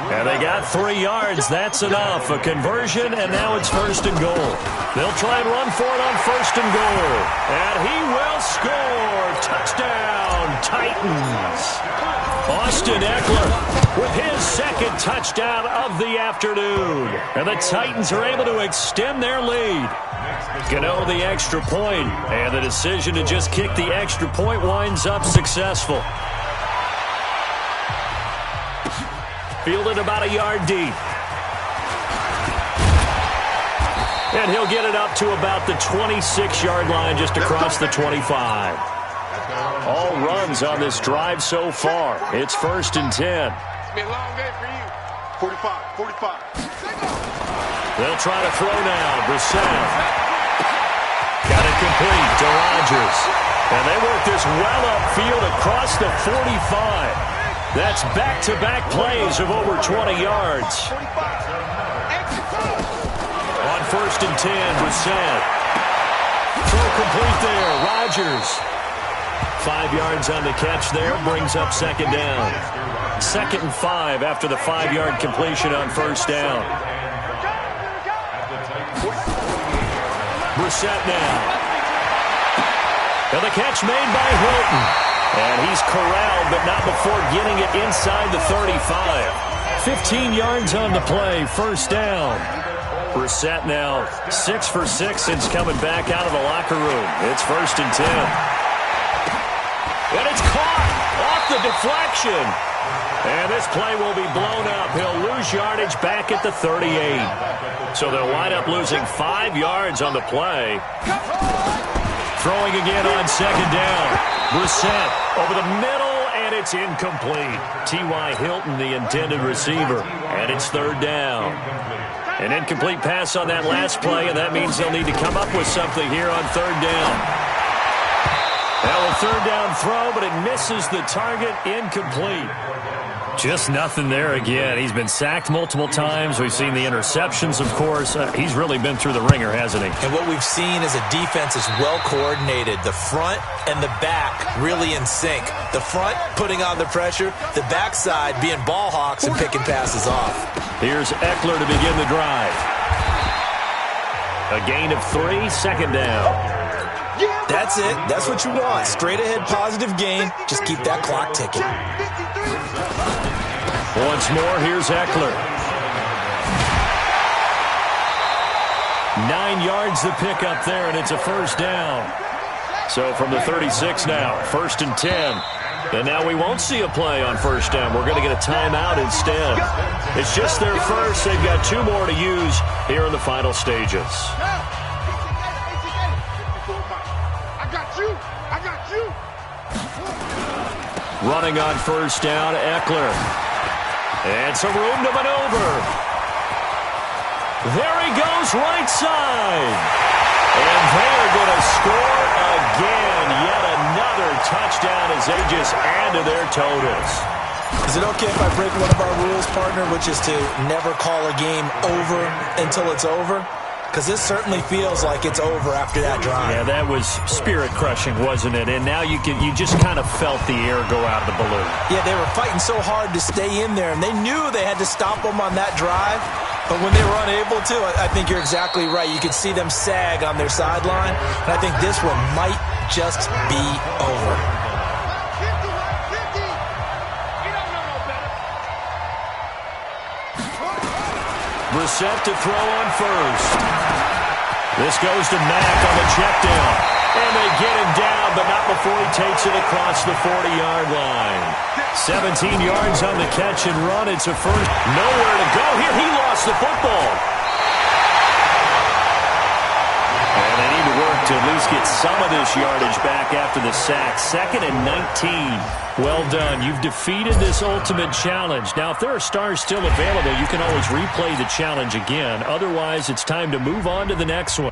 And they got 3 yards. That's enough. A conversion, and now it's 1st and goal. They'll try and run for it on 1st and goal. And he will score. Touchdown, Titans. Austin Eckler with his 2nd touchdown of the afternoon. And the Titans are able to extend their lead. Gano the extra point, and the decision to just kick the extra point winds up successful. Fielded about a yard deep. And he'll get it up to about the 26-yard line just across the 25. All runs on this drive so far. It's 1st and 10. It's been a long day for you. 45. They'll try to throw now. Brissett. Got it complete to Rodgers. And they work this well upfield across the 45. That's back-to-back plays of over 20 yards. On 1st and 10, Brissett. Throw complete there. Rodgers. 5 yards on the catch there, brings up 2nd down. 2nd and 5 after the 5-yard completion on 1st down. Brissett now. And the catch made by Hilton. And he's corralled, but not before getting it inside the 35. 15 yards on the play, 1st down. Brissett now 6 for 6 since coming back out of the locker room. It's 1st and 10. And it's caught off the deflection. And this play will be blown up. He'll lose yardage back at the 38. So they'll wind up losing 5 yards on the play. Throwing again on 2nd down. Brissett over the middle, and it's incomplete. T.Y. Hilton, the intended receiver. And it's 3rd down. An incomplete pass on that last play, and that means they'll need to come up with something here on 3rd down. Well, a 3rd down throw, but it misses the target, incomplete. Just nothing there again. He's been sacked multiple times. We've seen the interceptions, of course. He's really been through the ringer, hasn't he? And what we've seen is a defense is well coordinated. The front and the back really in sync. The front putting on the pressure, the backside being ball hawks and picking passes off. Here's Eckler to begin the drive. A gain of 3, 2nd down. That's it. That's what you want. Straight ahead positive gain. Just keep that clock ticking. Once more, here's Eckler. 9 yards the pick up there, and it's a first down. So from the 36 now, 1st and 10. And now we won't see a play on first down. We're going to get a timeout instead. It's just their first. They've got 2 more to use here in the final stages. Running on first down, Eckler. And some room to maneuver. There he goes, right side. And they are going to score again. Yet another touchdown as they just add to their totals. Is it okay if I break one of our rules, partner, which is to never call a game over until it's over? Because this certainly feels like it's over after that drive. Yeah, that was spirit-crushing, wasn't it? And now you just kind of felt the air go out of the balloon. Yeah, they were fighting so hard to stay in there, and they knew they had to stop them on that drive. But when they were unable to, I think you're exactly right. You could see them sag on their sideline, and I think this one might just be over. Brissett to throw on first. This goes to Mack on the check down. And they get him down, but not before he takes it across the 40-yard line. 17 yards on the catch and run. It's a first. Nowhere to go here. He lost the football. And they need to work to at least get some of this yardage back after the sack. 2nd and 19. Well done. You've defeated this ultimate challenge. Now, if there are stars still available, you can always replay the challenge again. Otherwise, it's time to move on to the next one.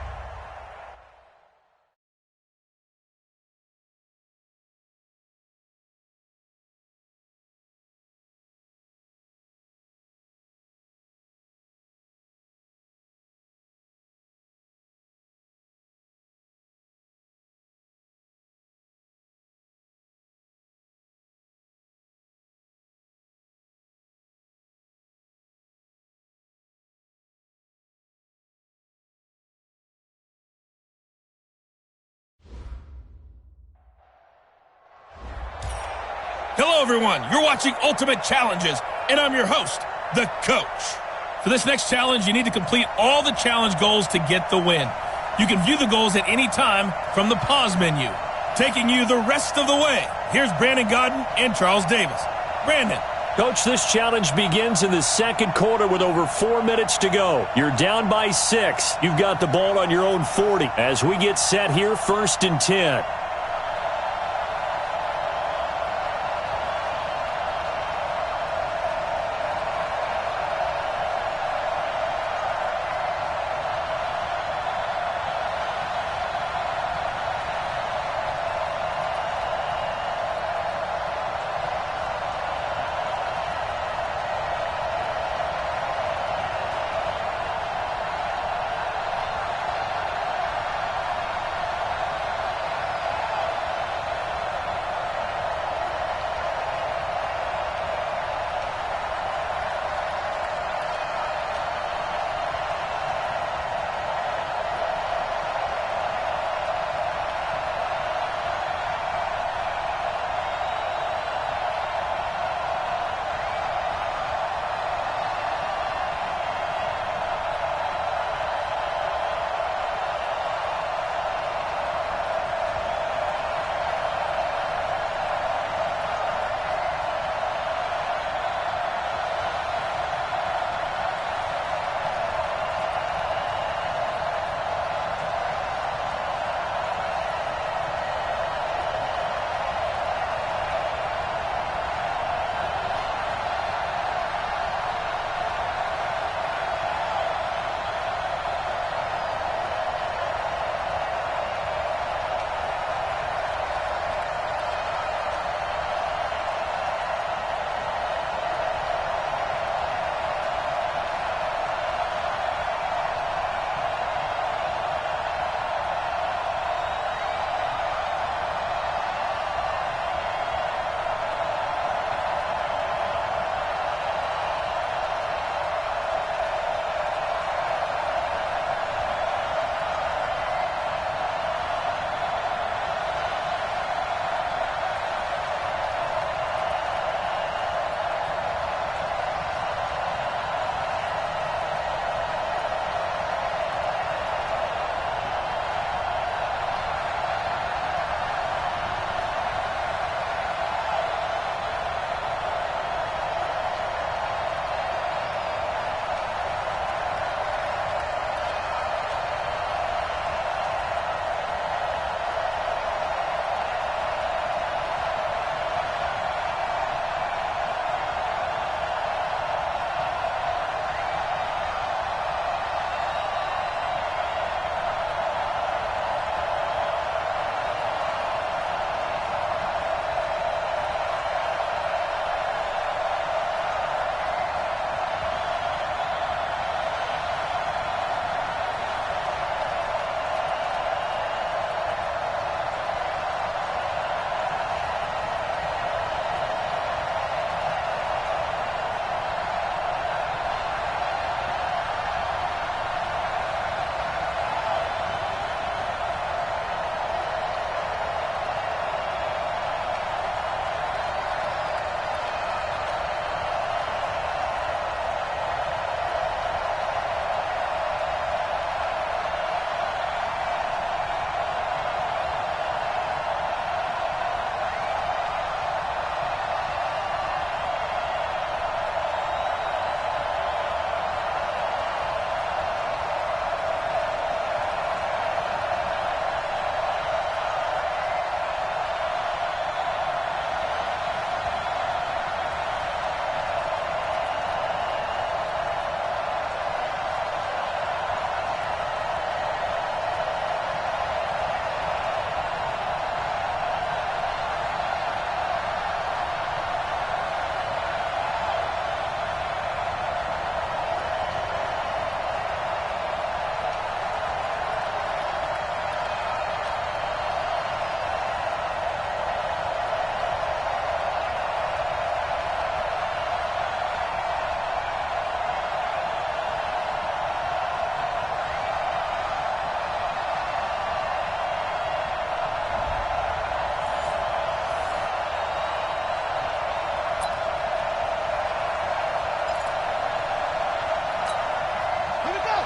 Hello, everyone. You're watching Ultimate Challenges, and I'm your host, the Coach. For this next challenge, you need to complete all the challenge goals to get the win. You can view the goals at any time from the pause menu. Taking you the rest of the way, here's Brandon Godden and Charles Davis. Brandon. Coach, this challenge begins in the 2nd quarter with over 4 minutes to go. You're down by 6. You've got the ball on your own 40. As we get set here, 1st and 10.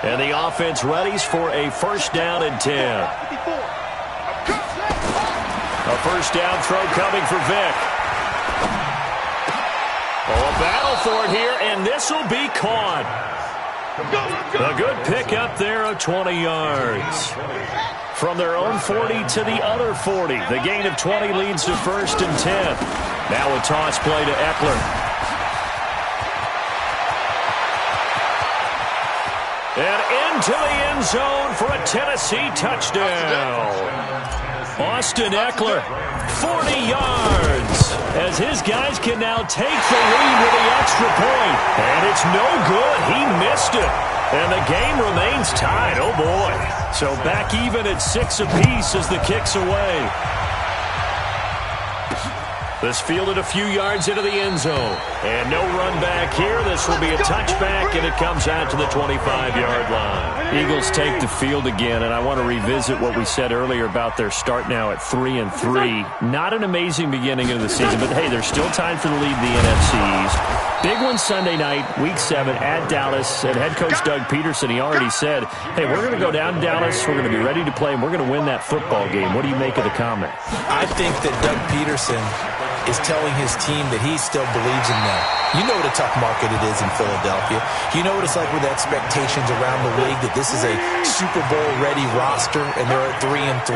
And the offense readies for a first down and 10. A first down throw coming for Vick. Oh, a battle for it here, and this will be caught. A good pickup there of 20 yards. From their own 40 to the other 40. The gain of 20 leads to first and 10. Now a toss play to Eckler. And into the end zone for a Tennessee touchdown. Austin Eckler, 40 yards, as his guys can now take the lead with the extra point. And it's no good. He missed it. And the game remains tied. Oh, boy. So back even at 6 apiece as the kick's away. This fielded a few yards into the end zone. And no run back here. This will be a touchback, and it comes out to the 25-yard line. Eagles take the field again, and I want to revisit what we said earlier about their start now at 3-3. Not an amazing beginning of the season, but, hey, there's still time for the lead in the NFC East. Big one Sunday night, Week 7 at Dallas. And head coach Doug Peterson, he already said, hey, we're going to go down to Dallas. We're going to be ready to play, and we're going to win that football game. What do you make of the comment? I think that Doug Peterson is telling his team that he still believes in them. You know what a tough market it is in Philadelphia. You know what it's like with expectations around the league, that this is a Super Bowl-ready roster, and they're at 3-3.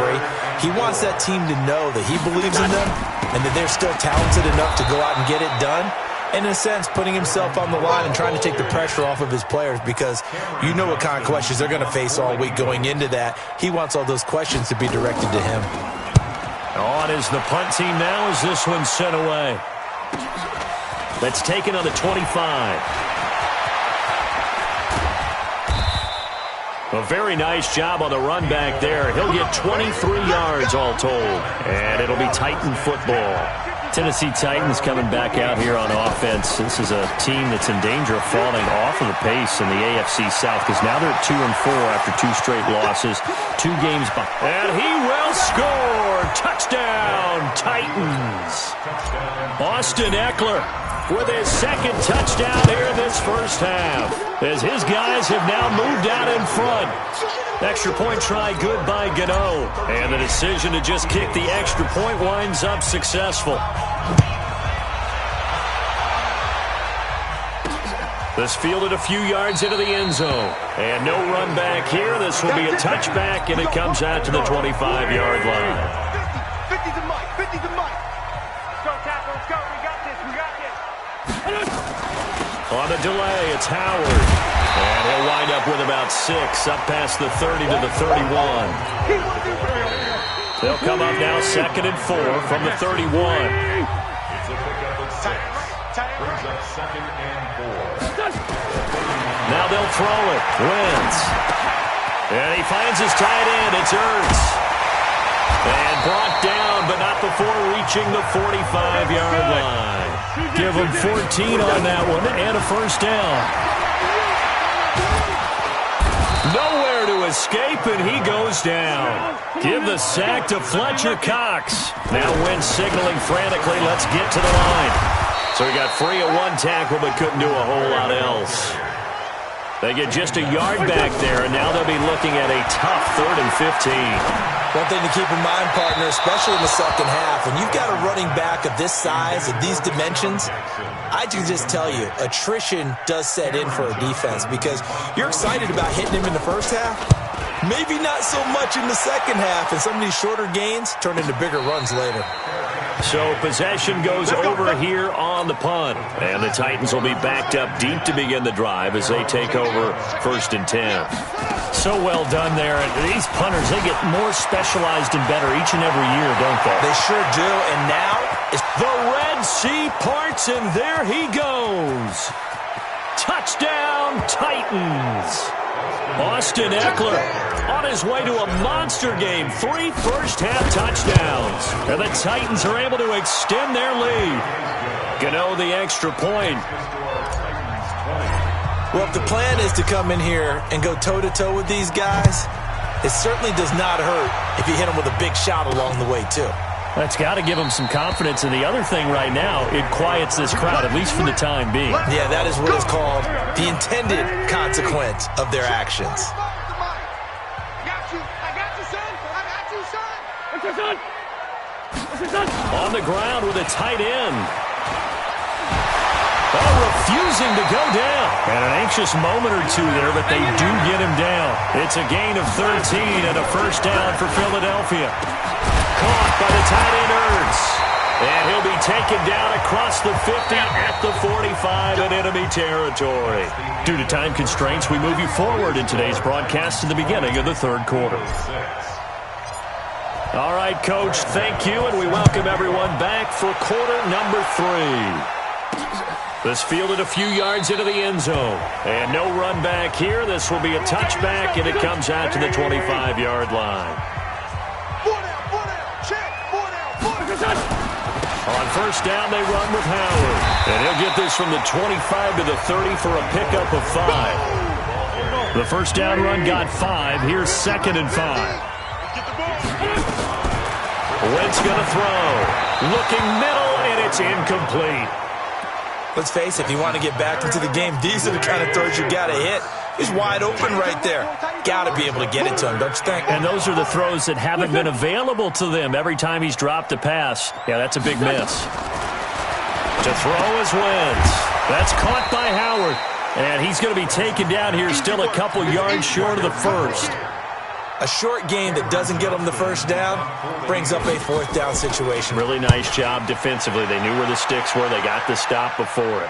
He wants that team to know that he believes in them and that they're still talented enough to go out and get it done. In a sense, putting himself on the line and trying to take the pressure off of his players, because you know what kind of questions they're going to face all week going into that. He wants all those questions to be directed to him. On is the punt team now as this one's sent away. That's taken on the 25. A very nice job on the run back there. He'll get 23 yards all told. And it'll be Titan football. Tennessee Titans coming back out here on offense. This is a team that's in danger of falling off of the pace in the AFC South, because now they're at 2-4 after 2 straight losses. 2 games behind. And he will score! Touchdown, Titans! Austin Eckler with his second touchdown here this first half, as his guys have now moved out in front. Extra point try good by Gano. And the decision to just kick the extra point winds up successful. This fielded a few yards into the end zone. And no run back here. This will be a touchback, and it comes out to the 25-yard line. 50 to Mike. 50 to Mike. Let's go, tackle. Let's go. We got this. We got this. On the delay, it's Howard. And he'll wind up with about 6, up past the 30 to the 31. They'll come up now 2nd and 4 from the 31. It's a pickup of 6. Brings up 2nd and 4. Now they'll throw it. Wentz. And he finds his tight end. It's Ertz. And brought down, but not before reaching the 45-yard line. Give him 14 on that one and a first down. Nowhere to escape, and he goes down. Give the sack to Fletcher Cox. Now Wentz signaling frantically, let's get to the line. So he got free of 1 tackle, but couldn't do a whole lot else. They get just a yard back there, and now they'll be looking at a tough 3rd and 15. One thing to keep in mind, partner, especially in the second half, when you've got a running back of this size, of these dimensions, I can just tell you, attrition does set in for a defense, because you're excited about hitting him in the first half, maybe not so much in the second half, and some of these shorter gains turn into bigger runs later. So possession goes over here on the punt, and the Titans will be backed up deep to begin the drive as they take over 1st and 10. So well done there. These punters, they get more specialized and better each and every year, don't they? They sure do, and now the Red Sea parts, and there he goes. Touchdown, Titans. Austin Eckler on his way to a monster game. 3 first-half touchdowns. And the Titans are able to extend their lead. Gano the extra point. Well, if the plan is to come in here and go toe-to-toe with these guys, it certainly does not hurt if you hit them with a big shot along the way, too. That's got to give them some confidence. And the other thing right now, it quiets this crowd, at least for the time being. Yeah, that is what is called the intended consequence of their actions. On the ground with a tight end. Oh, refusing to go down. And an anxious moment or two there, but they do get him down. It's a gain of 13 and a first down for Philadelphia. Caught by the tight end Ertz. And he'll be taken down across the 50 at the 45 in enemy territory. Due to time constraints, we move you forward in today's broadcast to the beginning of the third quarter. All right, Coach, thank you, and we welcome everyone back for quarter number 3. This fielded a few yards into the end zone. And no run back here. This will be a touchback, and it comes out to the 25-yard line. On first down, they run with Howard. And he'll get this from the 25 to the 30 for a pickup of 5. The first down run got 5. Here's 2nd and 5. Wentz going to throw. Looking middle, and it's incomplete. Let's face it, if you want to get back into the game, these are the kind of throws you got to hit. He's wide open right there. Got to be able to get it to him, don't you think? And those are the throws that haven't been available to them every time he's dropped a pass. Yeah, that's a big miss. To throw is Wentz. That's caught by Howard. And he's going to be taken down here still a couple yards short of the first. A short game that doesn't get them the first down brings up a fourth down situation. Really nice job defensively. They knew where the sticks were. They got the stop before it.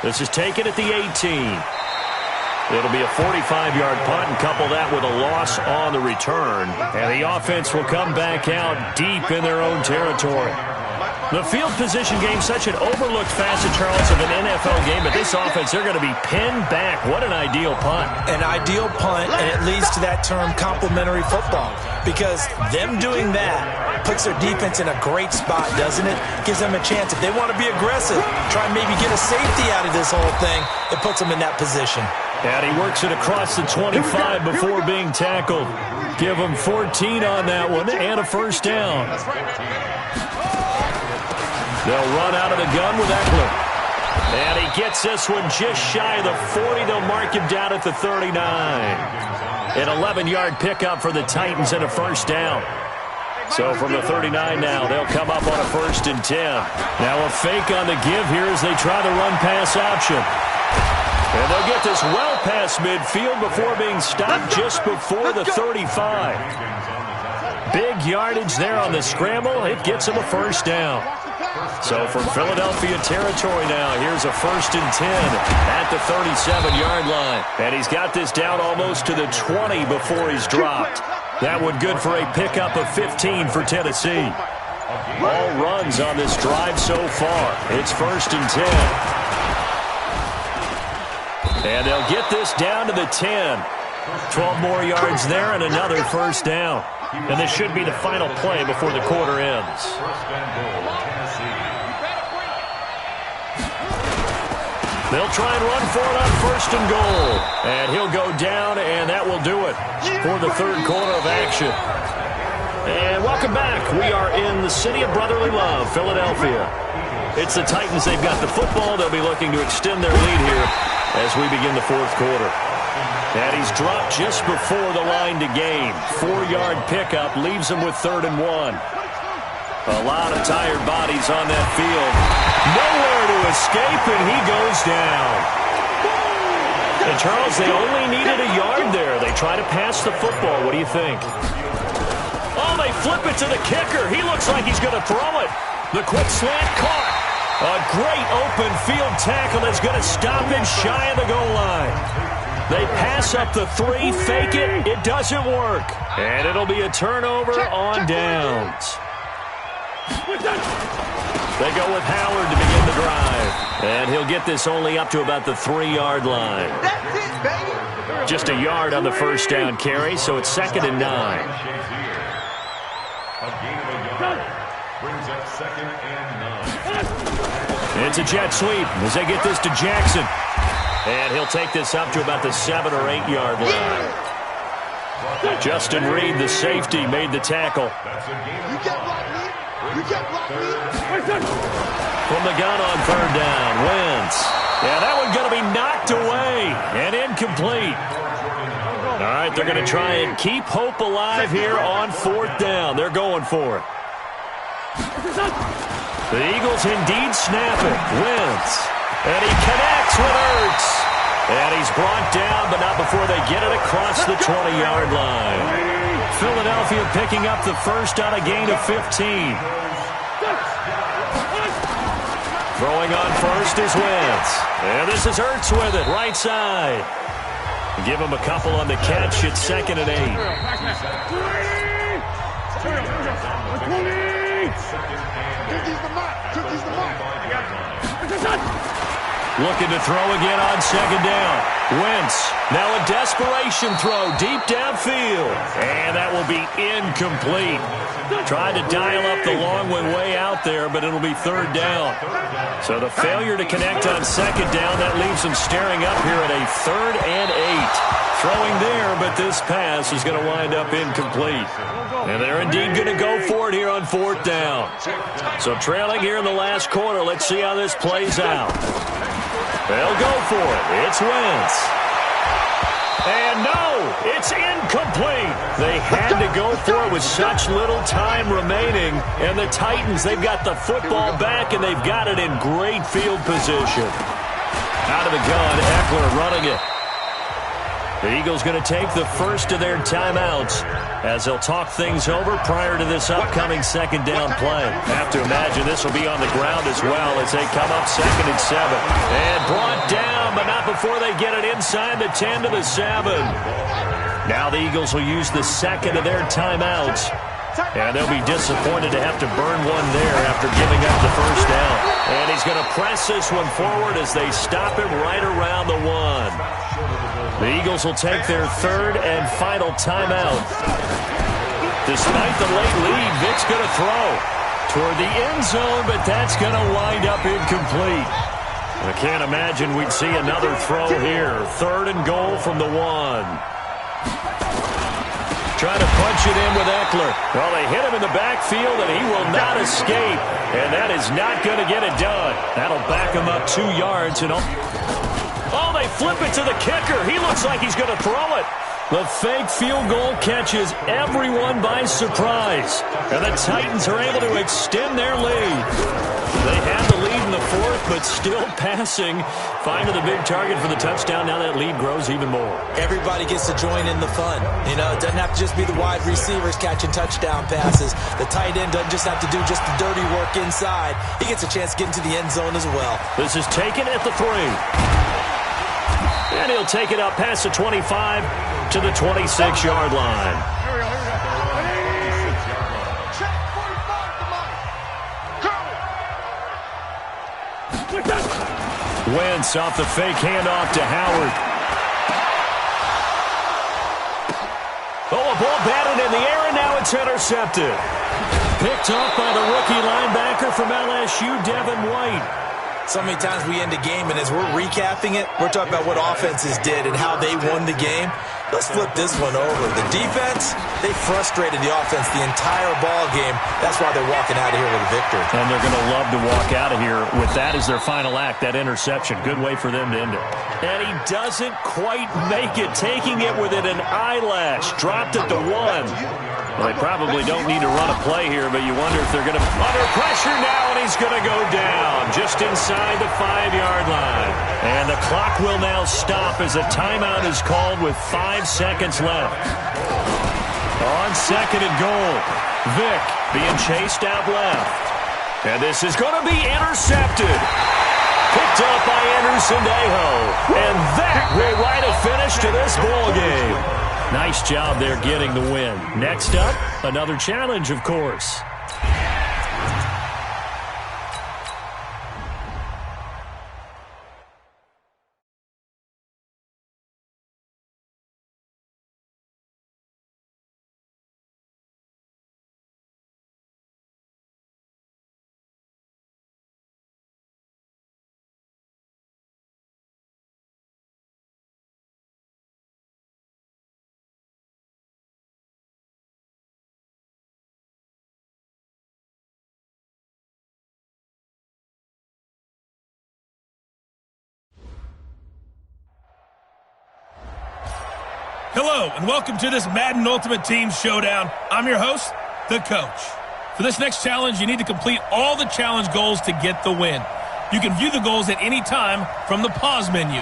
This is taken at the 18. It'll be a 45-yard punt, and couple that with a loss on the return. And the offense will come back out deep in their own territory. The field position game, such an overlooked facet, Charles, of an NFL game, but this offense, they're going to be pinned back. What an ideal punt. An ideal punt, and it leads to that term complementary football, because them doing that puts their defense in a great spot, doesn't it? Gives them a chance. If they want to be aggressive, try and maybe get a safety out of this whole thing, it puts them in that position. And he works it across the 25 before being tackled. Give him 14 on that one and a first down. They'll run out of the gun with Eckler. And he gets this one just shy of the 40. They'll mark him down at the 39. An 11-yard pickup for the Titans and a first down. So from the 39 now, they'll come up on a 1st and 10. Now a fake on the give here as they try the run-pass option. And they'll get this well past midfield before being stopped just before the 35. Big yardage there on the scramble. It gets him a first down. So from Philadelphia territory now, here's a 1st and 10 at the 37-yard line. And he's got this down almost to the 20 before he's dropped. That one good for a pickup of 15 for Tennessee. All runs on this drive so far. It's 1st and 10. And they'll get this down to the 10. 12 more yards there and another first down. And this should be the final play before the quarter ends. They'll try and run for it on 1st and goal. And he'll go down, and that will do it for the third quarter of action. And welcome back. We are in the city of brotherly love, Philadelphia. It's the Titans. They've got the football. They'll be looking to extend their lead here as we begin the fourth quarter. And he's dropped just before the line to gain. 4-yard pickup leaves him with 3rd and 1. A lot of tired bodies on that field. Nowhere to escape, and he goes down. And Charles, they only needed a yard there. They try to pass the football. What do you think? Oh, they flip it to the kicker. He looks like he's going to throw it. The quick slant caught. A great open field tackle that's going to stop him shy of the goal line. They pass up the 3, fake it. It doesn't work. And it'll be a turnover on downs. They go with Howard to begin the drive. And he'll get this only up to about the 3-yard line. That's it, baby. Just a yard on the first down carry, so it's 2nd and 9. A gain of a yard brings up 2nd and 9. It's a jet sweep as they get this to Jackson. And he'll take this up to about the 7 or 8 yard line. Justin Reed, the safety, made the tackle. You can't block me. You can't block me. From the gun on third down, Wentz. Yeah, that one's going to be knocked away and incomplete. All right, they're going to try and keep hope alive here on fourth down. They're going for it. The Eagles indeed snap it. Wentz. And he connects with Ertz. And he's brought down, but not before they get it across the 20-yard line. Philadelphia picking up the first on a gain of 15. Throwing on first is Wentz. And this is Ertz with it, right side. Give him a couple on the catch. It's 2nd and 8. Cookie's the mark. Cookie's the mark. Looking to throw again on 2nd down. Wentz, now a desperation throw deep downfield. And that will be incomplete. Tried to dial up the long way out there, but it'll be 3rd down. So the failure to connect on 2nd down, that leaves them staring up here at a 3rd and 8. Throwing there, but this pass is going to wind up incomplete. And they're indeed going to go for it here on 4th down. So trailing here in the last quarter, let's see how this plays out. They'll go for it. It's Wentz. And no, it's incomplete. They had to go for it with such little time remaining. And the Titans, they've got the football back, and they've got it in great field position. Out of the gun, Eckler running it. The Eagles going to take the first of their timeouts as they'll talk things over prior to this upcoming 2nd down play. Have to imagine this will be on the ground as well as they come up 2nd and 7. And brought down, but not before they get it inside the 10 to the 7. Now the Eagles will use the second of their timeouts. And they'll be disappointed to have to burn one there after giving up the first down. And he's going to press this one forward as they stop him right around the 1. The Eagles will take their 3rd and final timeout. Despite the late lead, Vic's going to throw toward the end zone, but that's going to wind up incomplete. I can't imagine we'd see another throw here. 3rd and goal from the 1. Trying to punch it in with Eckler. Well, they hit him in the backfield, and he will not escape. And that is not going to get it done. That'll back him up 2 yards. And oh, they flip it to the kicker. He looks like he's going to throw it. The fake field goal catches everyone by surprise. And the Titans are able to extend their lead. They had the lead in the 4th, but still passing. Finding the big target for the touchdown. Now that lead grows even more. Everybody gets to join in the fun. You know, it doesn't have to just be the wide receivers catching touchdown passes. The tight end doesn't just have to do just the dirty work inside. He gets a chance to get into the end zone as well. This is taken at the 3. And he'll take it up past the 25 to the 26-yard line. Wentz off the fake handoff to Howard. Oh, a ball batted in the air, and now it's intercepted. Picked off by the rookie linebacker from LSU, Devin White. So many times we end a game, and as we're recapping it, we're talking about what offenses did and how they won the game. Let's flip this one over. The defense, they frustrated the offense the entire ball game. That's why they're walking out of here with a victory. And they're going to love to walk out of here with that as their final act, that interception. Good way for them to end it. And he doesn't quite make it, taking it within an eyelash. Dropped it to 1. Well, they probably don't need to run a play here, but you wonder if they're going to under pressure now, and he's going to go down just inside the 5-yard line. And the clock will now stop as a timeout is called with 5 seconds left. On 2nd and goal, Vic being chased out left. And this is going to be intercepted. Picked up by Anderson Dejo. And that will write a finish to this ball game. Nice job there getting the win. Next up, another challenge, of course. Hello, and welcome to this Madden Ultimate Team Showdown. I'm your host, the Coach. For this next challenge, you need to complete all the challenge goals to get the win. You can view the goals at any time from the pause menu.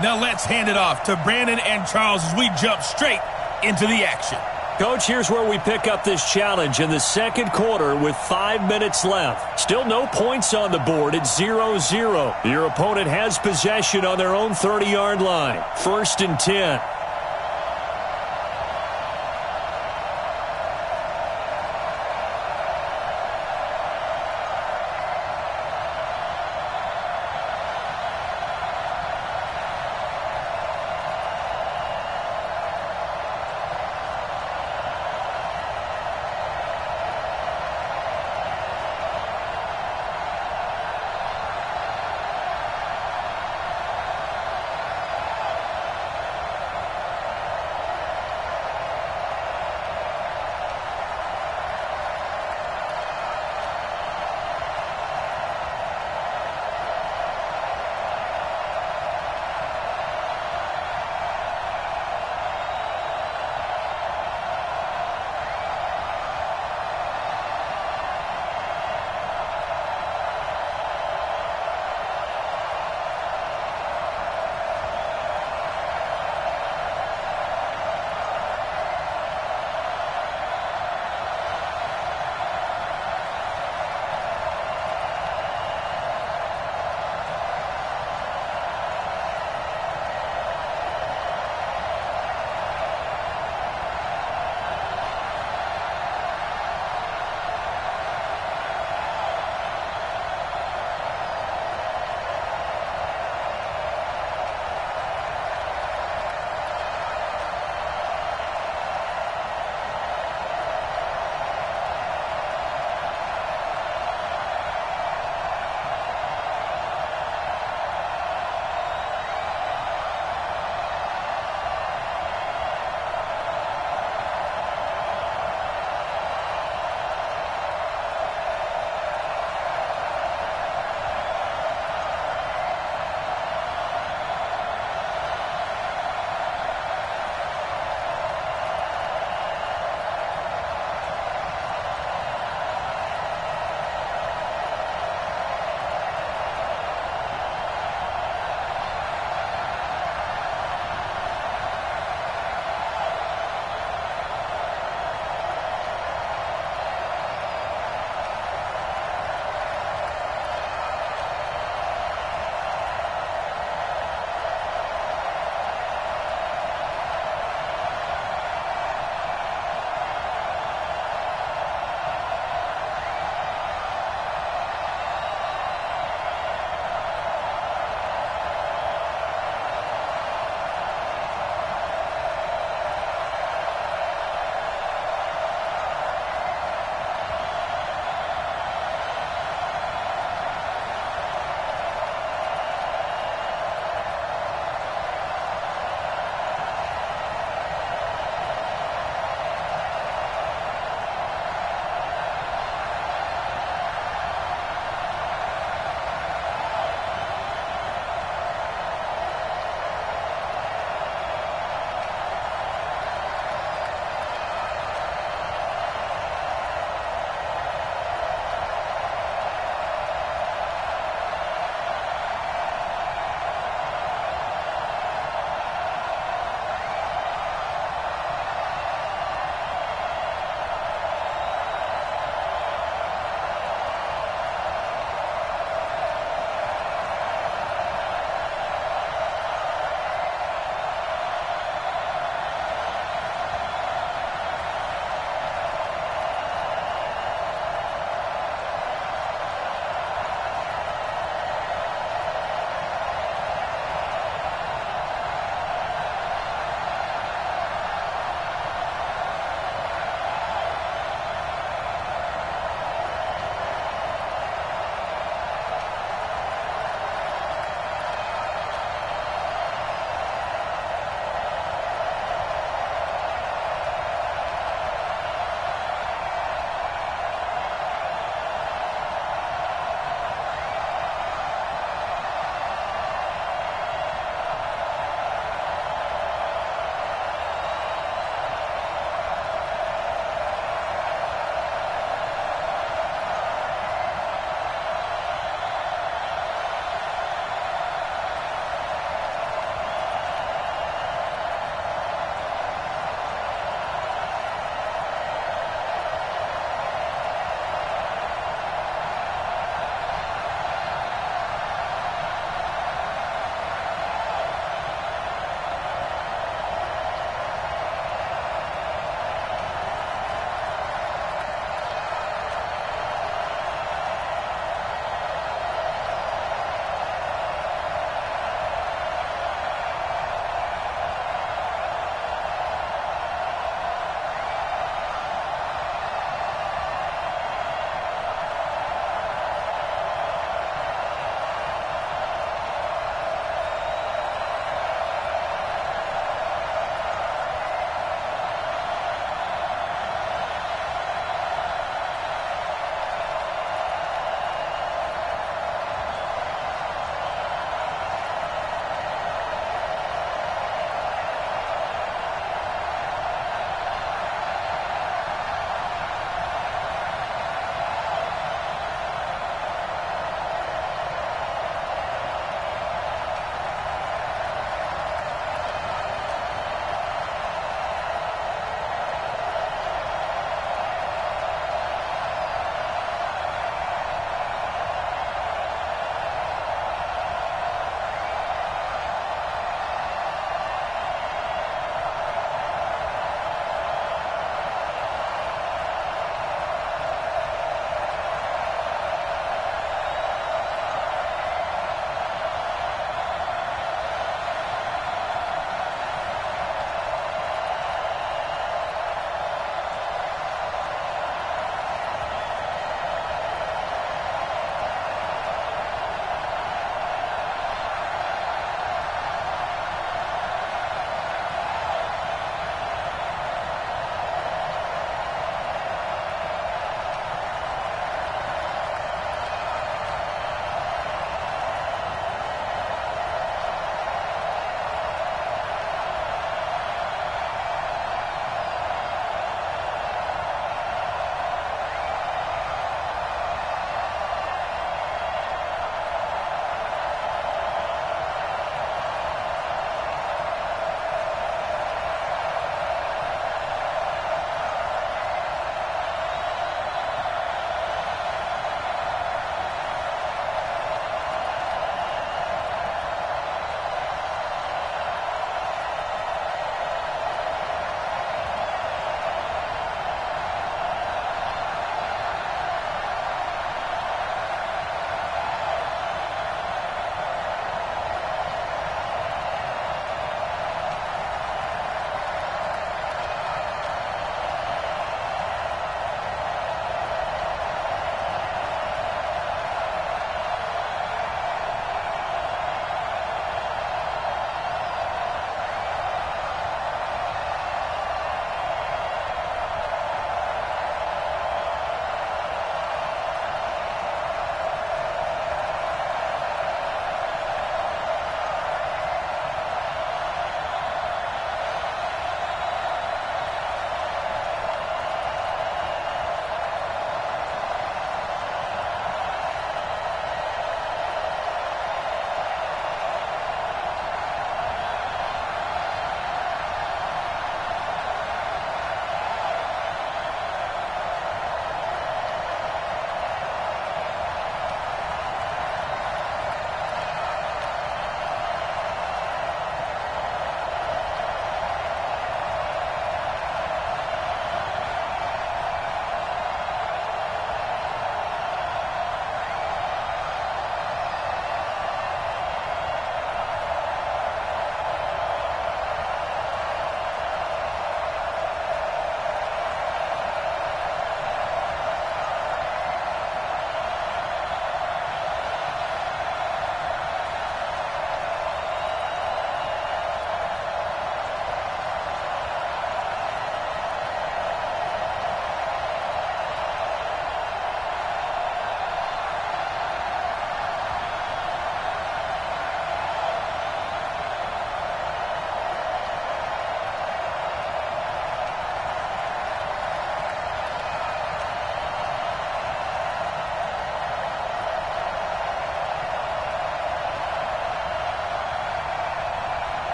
Now let's hand it off to Brandon and Charles as we jump straight into the action. Coach, here's where we pick up this challenge in the second quarter with 5 minutes left. Still no points on the board at 0-0. Your opponent has possession on their own 30-yard line. 1st and 10.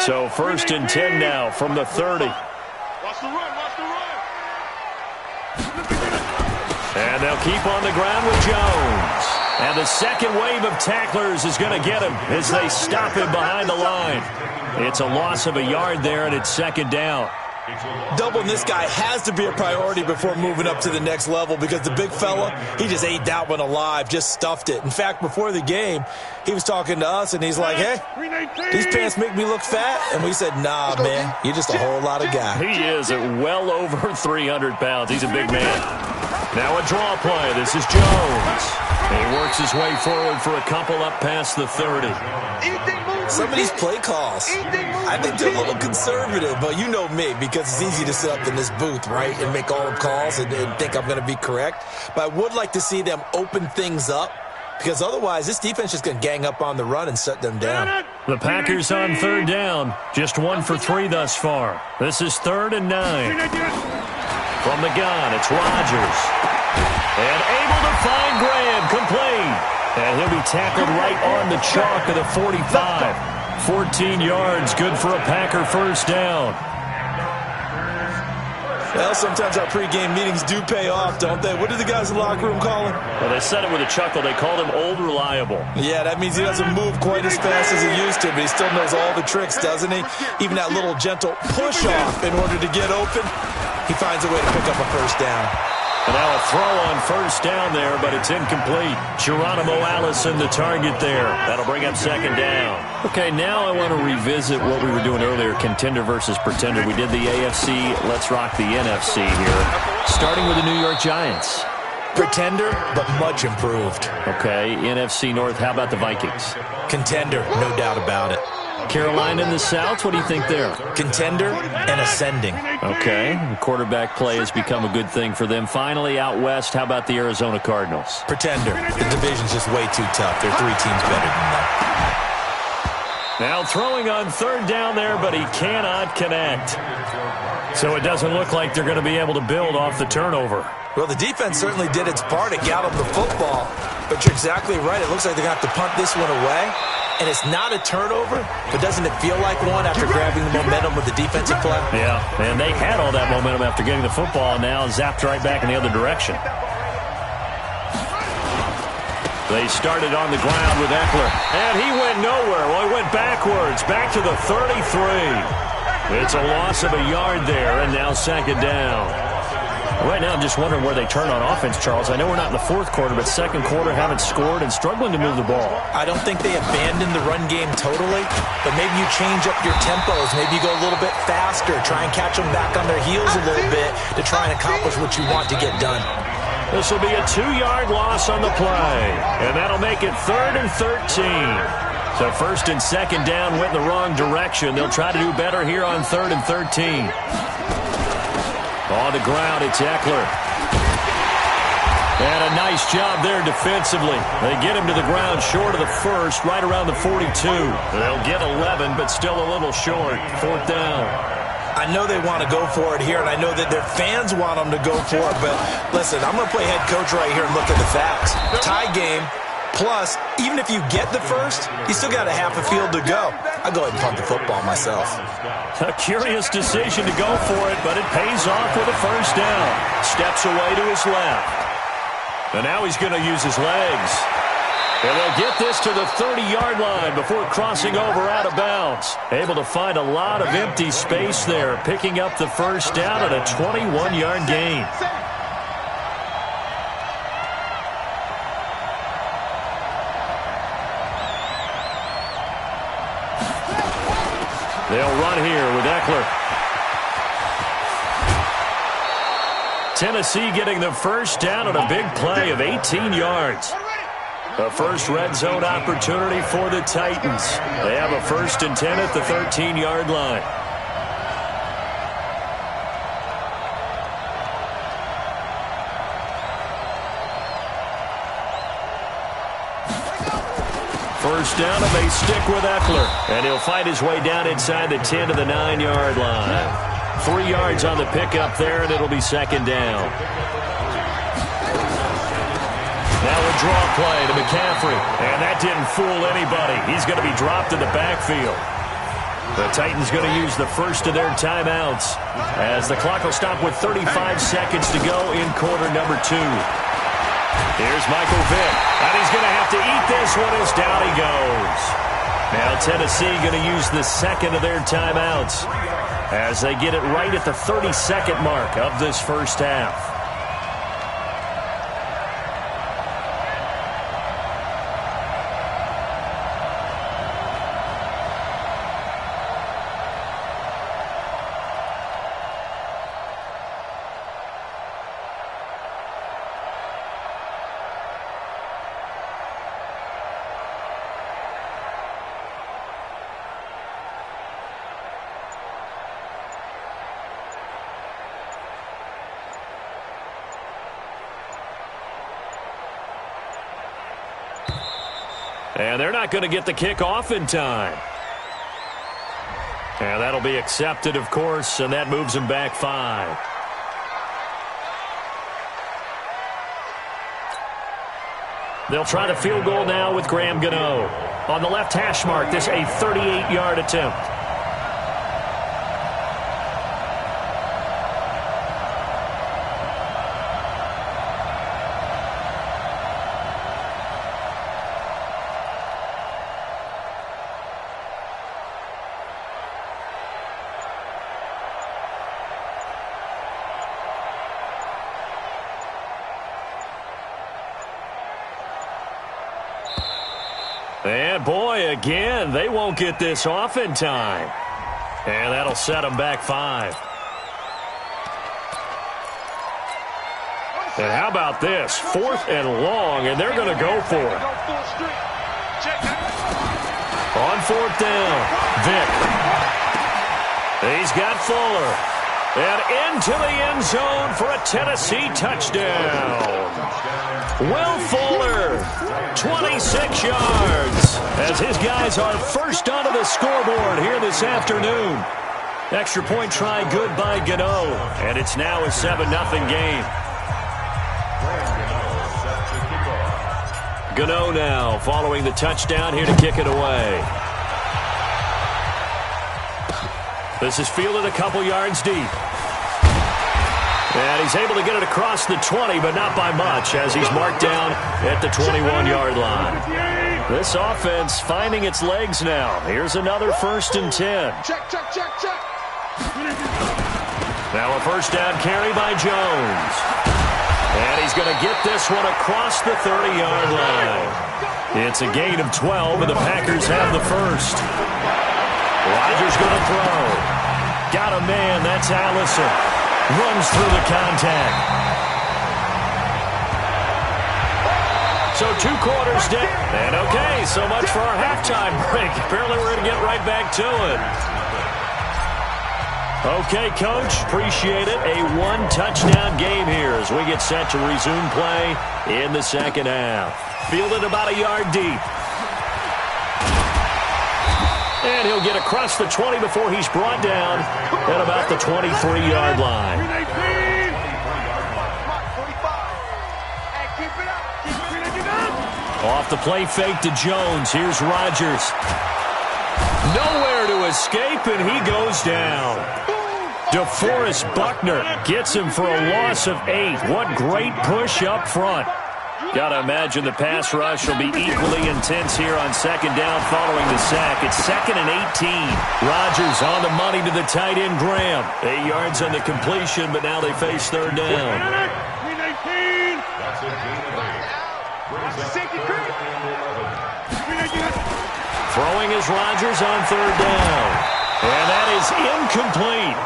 So 1st and 10 now from the 30. Watch the run, watch the run. And they'll keep on the ground with Jones. And the second wave of tacklers is going to get him as they stop him behind the line. It's a loss of a yard there, and it's 2nd down. Doubling this guy has to be a priority before moving up to the next level because the big fella, he just ate that one alive, just stuffed it. In fact, before the game, he was talking to us, and he's like, hey, these pants make me look fat. And we said, nah, man, you're just a whole lot of guy. He is at well over 300 pounds. He's a big man. Now a draw play. This is Jones. He works his way forward for a couple up past the 30. Some of these play calls, I think they're a little conservative, but you know me, because it's easy to sit up in this booth, right, and make all the calls and think I'm going to be correct. But I would like to see them open things up, because otherwise this defense is going to gang up on the run and shut them down. The Packers on 3rd down, just 1 for 3 thus far. This is 3rd and 9. From the gun, it's Rodgers. And able to find Graham, complete. And he'll be tackled right on the chalk of the 45. 14 yards, good for a Packer 1st down. Well, sometimes our pregame meetings do pay off, don't they? What did the guys in the locker room call him? Well, they said it with a chuckle. They called him Old Reliable. Yeah, that means he doesn't move quite as fast as he used to, but he still knows all the tricks, doesn't he? Even that little gentle push-off in order to get open, he finds a way to pick up a 1st down. And now a throw on 1st down there, but it's incomplete. Geronimo Allison, the target there. That'll bring up 2nd down. Okay, now I want to revisit what we were doing earlier, contender versus pretender. We did the AFC. Let's rock the NFC here, starting with the New York Giants. Pretender, but much improved. Okay, NFC North, how about the Vikings? Contender, no doubt about it. Carolina in the South, what do you think there? Contender and ascending. Okay, the quarterback play has become a good thing for them. Finally, out west, how about the Arizona Cardinals? Pretender. The division's just way too tough. There are 3 teams better than that. Now throwing on 3rd down there, but he cannot connect. So it doesn't look like they're going to be able to build off the turnover. Well, the defense certainly did its part. It got them the football. But you're exactly right. It looks like they're going to have to punt this one away. And it's not a turnover, but doesn't it feel like one after grabbing the momentum with the defensive play? Yeah, and they had all that momentum after getting the football, and now zapped right back in the other direction. They started on the ground with Eckler, and he went nowhere. Well, he went backwards, back to the 33. It's a loss of a yard there, and now 2nd down. Right now, I'm just wondering where they turn on offense, Charles. I know we're not in the 4th quarter, but 2nd quarter haven't scored and struggling to move the ball. I don't think they abandoned the run game totally, but maybe you change up your tempos. Maybe you go a little bit faster, try and catch them back on their heels a little bit to try and accomplish what you want to get done. This will be a 2-yard loss on the play, and that'll make it 3rd and 13. So 1st and 2nd down went in the wrong direction. They'll try to do better here on 3rd and 13. On the ground, it's Eckler. And a nice job there defensively. They get him to the ground short of the 1st, right around the 42. They'll get 11, but still a little short. 4th down. I know they want to go for it here, and I know that their fans want them to go for it, but listen, I'm going to play head coach right here and look at the facts. Tie game, plus, even if you get the 1st, you still got a half a field to go. I'll go ahead and punt the football myself. A curious decision to go for it, but it pays off with a 1st down. Steps away to his left. And now he's going to use his legs. And they'll get this to the 30-yard line before crossing over out of bounds. Able to find a lot of empty space there, picking up the 1st down at a 21-yard gain. They'll run here with Eckler. Tennessee getting the 1st down on a big play of 18 yards. A first red zone opportunity for the Titans. They have a 1st and 10 at the 13-yard line. First down, and they stick with Eckler. And he'll fight his way down inside the 10 to the 9-yard line. 3 yards on the pickup there, and it'll be 2nd down. Now a draw play to McCaffrey. And that didn't fool anybody. He's going to be dropped in the backfield. The Titans going to use the first of their timeouts as the clock will stop with 35 seconds to go in quarter number 2. Here's Michael Vick, and he's going to have to eat this one as down he goes. Now Tennessee going to use the second of their timeouts as they get it right at the 30-second mark of this first half. And they're not going to get the kick off in time. And that'll be accepted, of course, and that moves them back 5. They'll try the field goal now with Graham Gano. On the left hash mark, this a 38-yard attempt. And boy, again, they won't get this off in time. And that'll set them back 5. And how about this? 4th and long, and they're going to go for it. On 4th down, Vick. He's got Fuller. And into the end zone for a Tennessee touchdown. Will Fuller, 26 yards, as his guys are first onto the scoreboard here this afternoon. Extra point try good by Gano, and it's now a 7-0 game. Gano now following the touchdown here to kick it away. This is fielded a couple yards deep. And he's able to get it across the 20, but not by much, as he's marked down at the 21-yard line. This offense finding its legs now. Here's another 1st and 10. Check. Now a first down carry by Jones. And he's going to get this one across the 30-yard line. It's a gain of 12, and the Packers have the first. Rodgers going to throw. Got a man, that's Allison. Runs through the contact. So 2 quarters down. And okay, so much for our halftime break. Apparently we're going to get right back to it. Okay, Coach, appreciate it. A 1-touchdown game here as we get set to resume play in the second half. Fielded about a yard deep. And he'll get across the 20 before he's brought down at about the 23-yard line. Off the play fake to Jones. Here's Rodgers. Nowhere to escape, and he goes down. DeForest Buckner gets him for a loss of 8. What great push up front. Got to imagine the pass rush will be equally intense here on second down following the sack. It's 2nd and 18. Rodgers on the money to the tight end, Graham. 8 yards on the completion, but now they face 3rd down. That's a gain of 8. Throwing is Rodgers on 3rd down. And that is incomplete.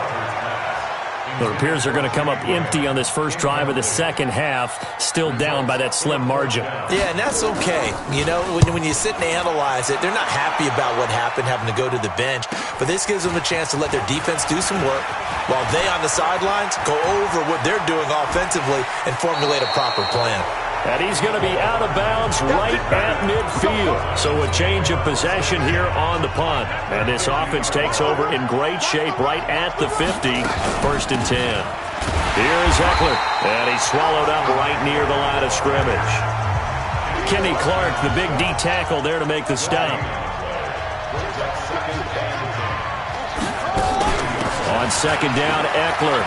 It appears they're going to come up empty on this first drive of the second half, still down by that slim margin. Yeah, and that's okay. You know, when you sit and analyze it, they're not happy about what happened, having to go to the bench. But this gives them a chance to let their defense do some work while they on the sidelines go over what they're doing offensively and formulate a proper plan. And he's going to be out of bounds right at midfield. So a change of possession here on the punt. And this offense takes over in great shape right at the 50. 1st and 10. Here is Eckler. And he's swallowed up right near the line of scrimmage. Kenny Clark, the big D tackle there to make the stop. On second down, Eckler.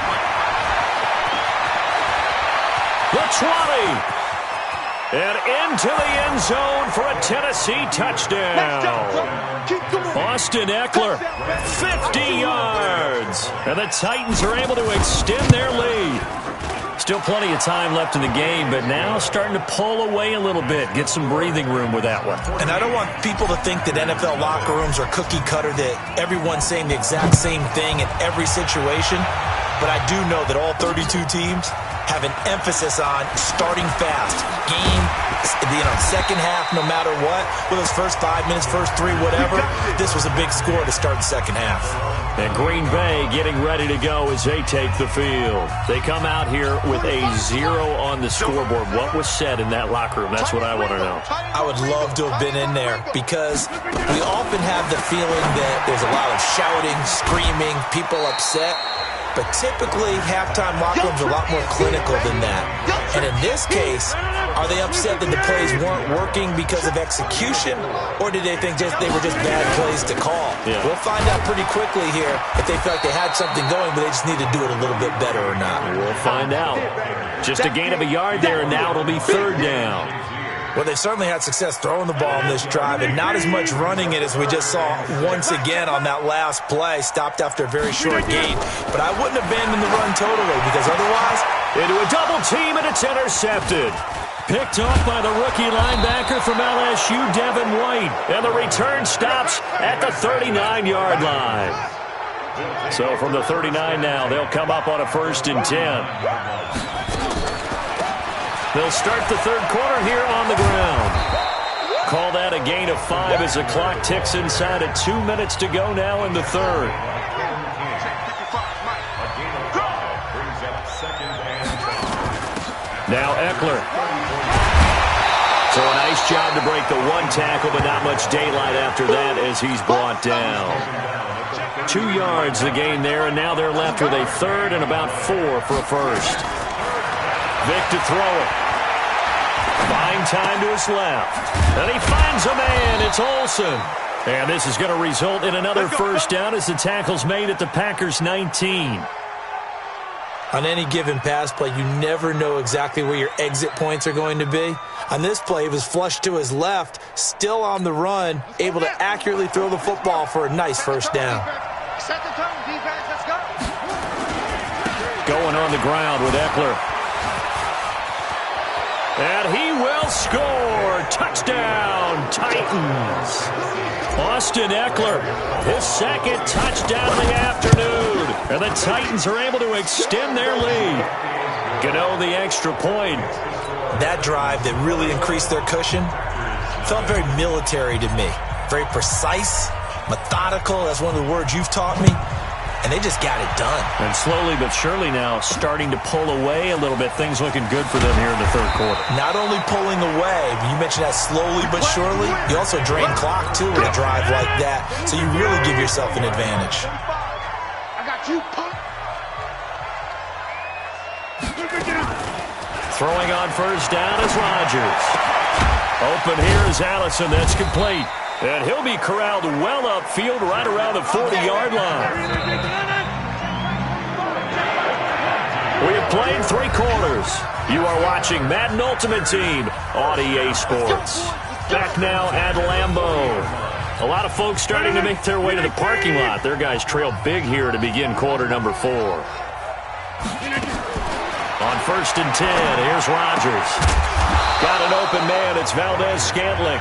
The 20. And into the end zone for a Tennessee touchdown. Austin Eckler, 50 yards. And the Titans are able to extend their lead. Still plenty of time left in the game, but now starting to pull away a little bit. Get some breathing room with that one. And I don't want people to think that NFL locker rooms are cookie cutter, that everyone's saying the exact same thing in every situation. But I do know that all 32 teams have an emphasis on starting fast. Second half, no matter what, with those first 5 minutes, first 3, whatever, this was a big score to start the second half. And Green Bay getting ready to go as they take the field. They come out here with a 0 on the scoreboard. What was said in that locker room? That's what I want to know. I would love to have been in there because we often have the feeling that there's a lot of shouting, screaming, people upset. But typically, halftime locker rooms are a lot more clinical than that. And in this case, are they upset that the plays weren't working because of execution? Or did they think they were just bad plays to call? Yeah. We'll find out pretty quickly here if they feel like they had something going, but they just need to do it a little bit better or not. We'll find out. Just a gain of a yard there, and now it'll be third down. Well, they certainly had success throwing the ball in this drive, and not as much running it as we just saw once again on that last play. Stopped after a very short gain. But I wouldn't abandon the run totally, because otherwise... Into a double team, and it's intercepted. Picked off by the rookie linebacker from LSU, Devin White. And the return stops at the 39-yard line. So from the 39 now, they'll come up on a 1st and 10. They'll start the third quarter here on the ground. Call that a gain of 5 as the clock ticks inside at 2 minutes to go now in the third. Now Eckler. So a nice job to break the one tackle, but not much daylight after that as he's brought down. 2 yards the gain there, and now they're left with a 3rd and about 4 for a first. Vic to throw it. Buying time to his left. And he finds a man. It's Olsen. And this is going to result in another first down as the tackle's made at the Packers' 19. On any given pass play, you never know exactly where your exit points are going to be. On this play, he was flushed to his left, still on the run, able to accurately throw the football for a nice first down. Set the tone, defense, let's go. Going on the ground with Eckler. And he will score. Touchdown, Titans. Austin Eckler, his 2nd touchdown of the afternoon. And the Titans are able to extend their lead. Gano the extra point. That drive that really increased their cushion felt very military to me. Very precise, methodical. That's one of the words you've taught me. And they just got it done. And slowly but surely now starting to pull away a little bit. Things looking good for them here in the third quarter. Not only pulling away, but you mentioned that slowly but surely. You also drain clock, too, with a drive like that. So you really give yourself an advantage. I got you, punk. Throwing on first down is Rodgers. Open here is Allison. That's complete. And he'll be corralled well upfield right around the 40-yard line. We have played 3 quarters. You are watching Madden Ultimate Team on EA Sports. Back now at Lambeau. A lot of folks starting to make their way to the parking lot. Their guys trail big here to begin quarter number 4. On 1st and 10, here's Rodgers. Got an open man. It's Valdez-Scantling.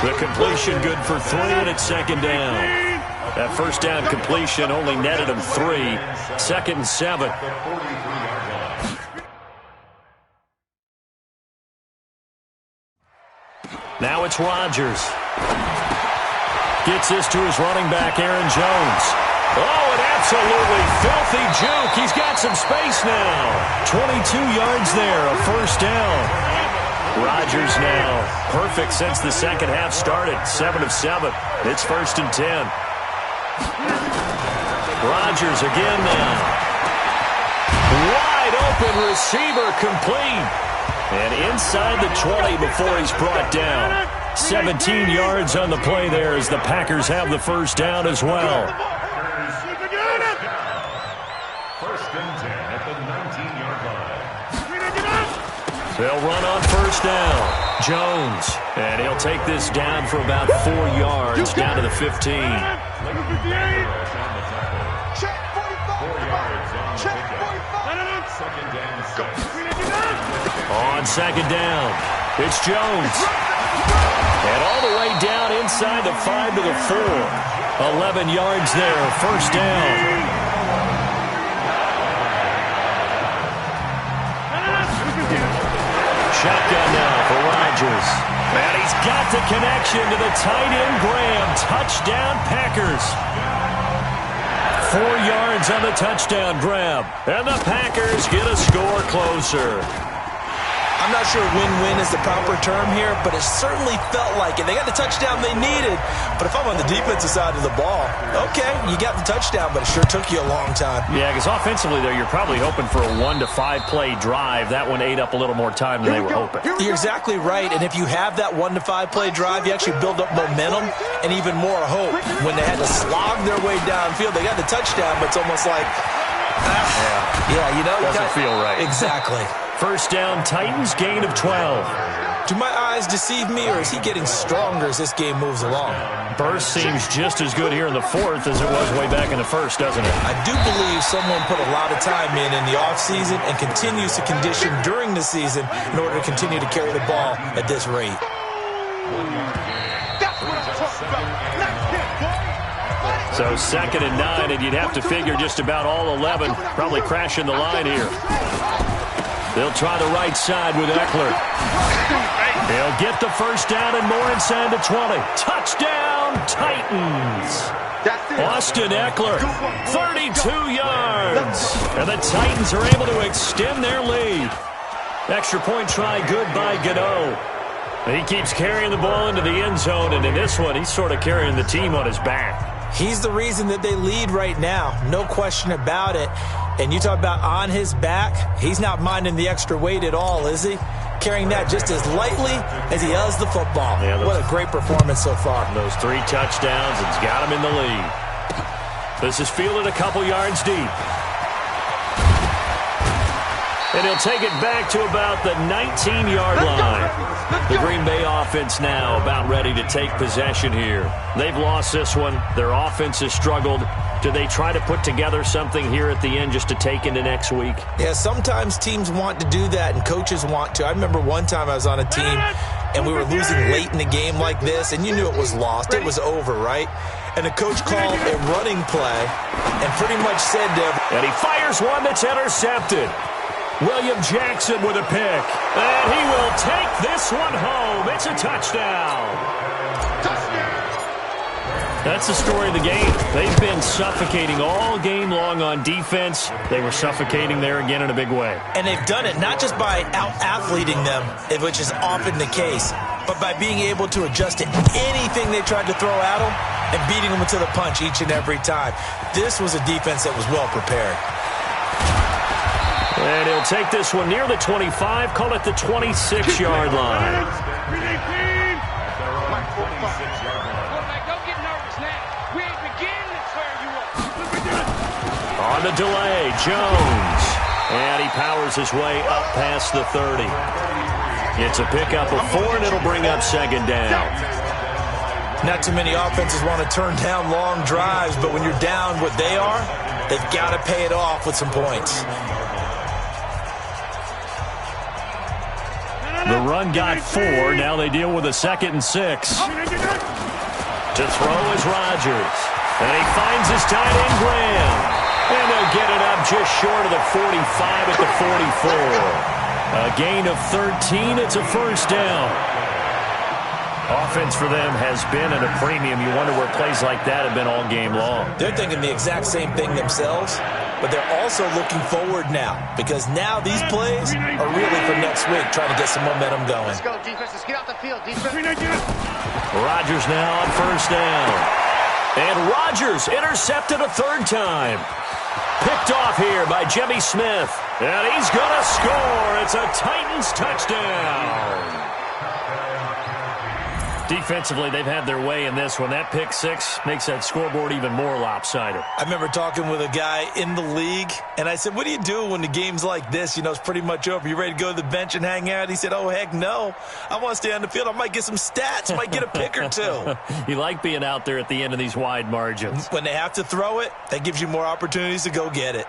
The completion good for 3, and it's 2nd down. That first down completion only netted him 3. 2nd and 7. Now it's Rodgers. Gets this to his running back, Aaron Jones. Oh, an absolutely filthy juke. He's got some space now. 22 yards there, a first down. Rodgers now perfect since the second half started. 7 of 7. It's 1st and 10. Rodgers again now. Wide open receiver complete. And inside the 20 before he's brought down. 17 yards on the play there as the Packers have the first down as well. the 19-yard line. They'll run on first down. Jones. And he'll take this down for about 4 yards, down to the 15. Check 45. 4 yards on the pickup. Second down, 6. On second down, it's Jones. And all the way down inside the 5 to the 4. 11 yards there, first down. Shotgun now for Rodgers. And he's got the connection to the tight end, Graham. Touchdown, Packers. 4 yards on the touchdown grab. And the Packers get a score closer. I'm not sure win-win is the proper term here, but it certainly felt like it. They got the touchdown they needed, but if I'm on the defensive side of the ball, okay, you got the touchdown, but it sure took you a long time. Yeah, because offensively there, you're probably hoping for a 1 to 5 play drive. That one ate up a little more time than they were hoping. You're exactly right, and if you have that 1 to 5 play drive, you actually build up momentum and even more hope. When they had to slog their way downfield, they got the touchdown, but it's almost like, yeah, you know, doesn't feel right. Exactly. First down, Titans, gain of 12. Do my eyes deceive me, or is he getting stronger as this game moves along? Burst seems just as good here in the fourth as it was way back in the first, doesn't it? I do believe someone put a lot of time in the offseason and continues to condition during the season in order to continue to carry the ball at this rate. That's what I'm talking about. Not him, boy. So 2nd and 9, and you'd have to figure just about all 11 probably crashing the line here. They'll try the right side with Eckler. They'll get the first down and more inside the 20. Touchdown, Titans. Austin Eckler, 32 yards. And the Titans are able to extend their lead. Extra point try good by Godot. He keeps carrying the ball into the end zone, and in this one, he's sort of carrying the team on his back. He's the reason that they lead right now, no question about it. And you talk about on his back, he's not minding the extra weight at all, is he? Carrying that just as lightly as he does the football. Yeah, what a great performance so far. Those 3 touchdowns, it's got him in the lead. This is fielded a couple yards deep. And he'll take it back to about the 19-yard line. The Green Bay offense now about ready to take possession here. They've lost this one. Their offense has struggled. Do they try to put together something here at the end just to take into next week? Yeah, sometimes teams want to do that and coaches want to. I remember one time I was on a team and we were losing late in the game like this, and you knew it was lost. It was over, right? And the coach called a running play and pretty much said to him, and he fires one that's intercepted. William Jackson with a pick. And he will take this one home. It's a touchdown. That's the story of the game. They've been suffocating all game long on defense. They were suffocating there again in a big way. And they've done it not just by out-athleting them, which is often the case, but by being able to adjust to anything they tried to throw at them and beating them to the punch each and every time. This was a defense that was well prepared. And he'll take this one near the 25, call it the 26-yard line. On the delay, Jones. And he powers his way up past the 30. It's a pickup of 4, and it'll bring up 2nd down. Not too many offenses want to turn down long drives, but when you're down what they are, they've got to pay it off with some points. The run got 4. Now they deal with a 2nd and 6. To throw is Rodgers. And he finds his tight end, Graham. And they'll get it up just short of the 45 at the 44. A gain of 13. It's a first down. Offense for them has been at a premium. You wonder where plays like that have been all game long. They're thinking the exact same thing themselves, but they're also looking forward now, because now these plays are really for next week, trying to get some momentum going. Let's go, defense. Let's get out the field, defense. Rodgers now on first down. And Rodgers intercepted a 3rd time. Picked off here by Jimmy Smith. And he's going to score. It's a Titans touchdown. Defensively, they've had their way in this one. That pick six makes that scoreboard even more lopsided. I remember talking with a guy in the league, and I said, what do you do when the game's like this? You know, it's pretty much over. You ready to go to the bench and hang out? He said, oh, heck no. I want to stay on the field. I might get some stats. I might get a pick or two. You like being out there at the end of these wide margins. When they have to throw it, that gives you more opportunities to go get it.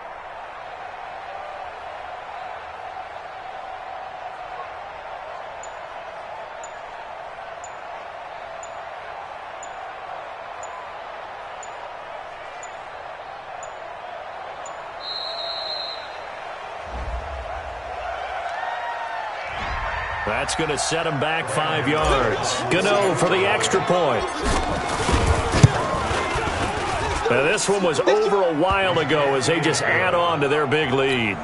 That's going to set him back 5 yards. Gano for the extra point. Now, this one was over a while ago as they just add on to their big lead.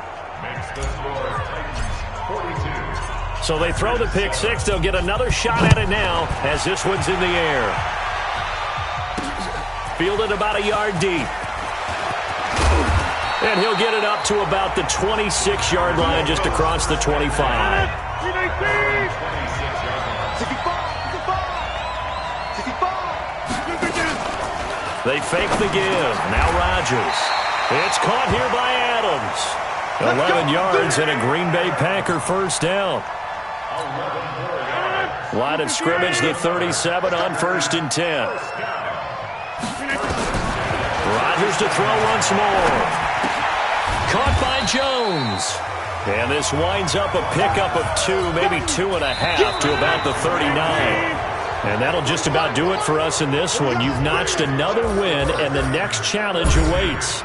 So they throw the pick six. They'll get another shot at it now as this one's in the air. Fielded about a yard deep. And he'll get it up to about the 26-yard line just across the 25. They fake the give. Now Rodgers. It's caught here by Adams. 11 yards and a Green Bay Packer first down. Line of scrimmage, the 37 on 1st and 10. Rodgers to throw once more. Caught by Jones. And this winds up a pickup of 2, maybe 2.5 to about the 39. And that'll just about do it for us in this one. You've notched another win, and the next challenge awaits.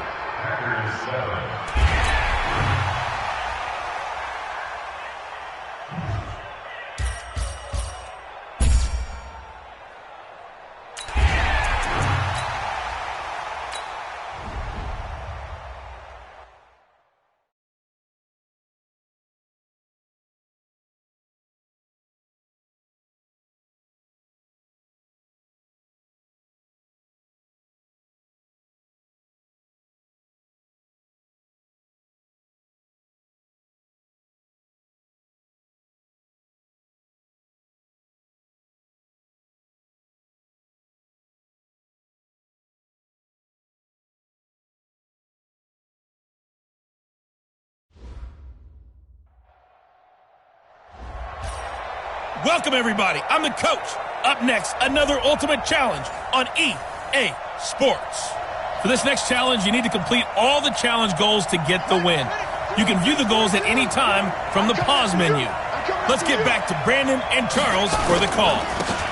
Welcome, everybody. I'm the coach. Up next, another ultimate challenge on EA Sports. For this next challenge, you need to complete all the challenge goals to get the win. You can view the goals at any time from the pause menu. Let's get back to Brandon and Charles for the call.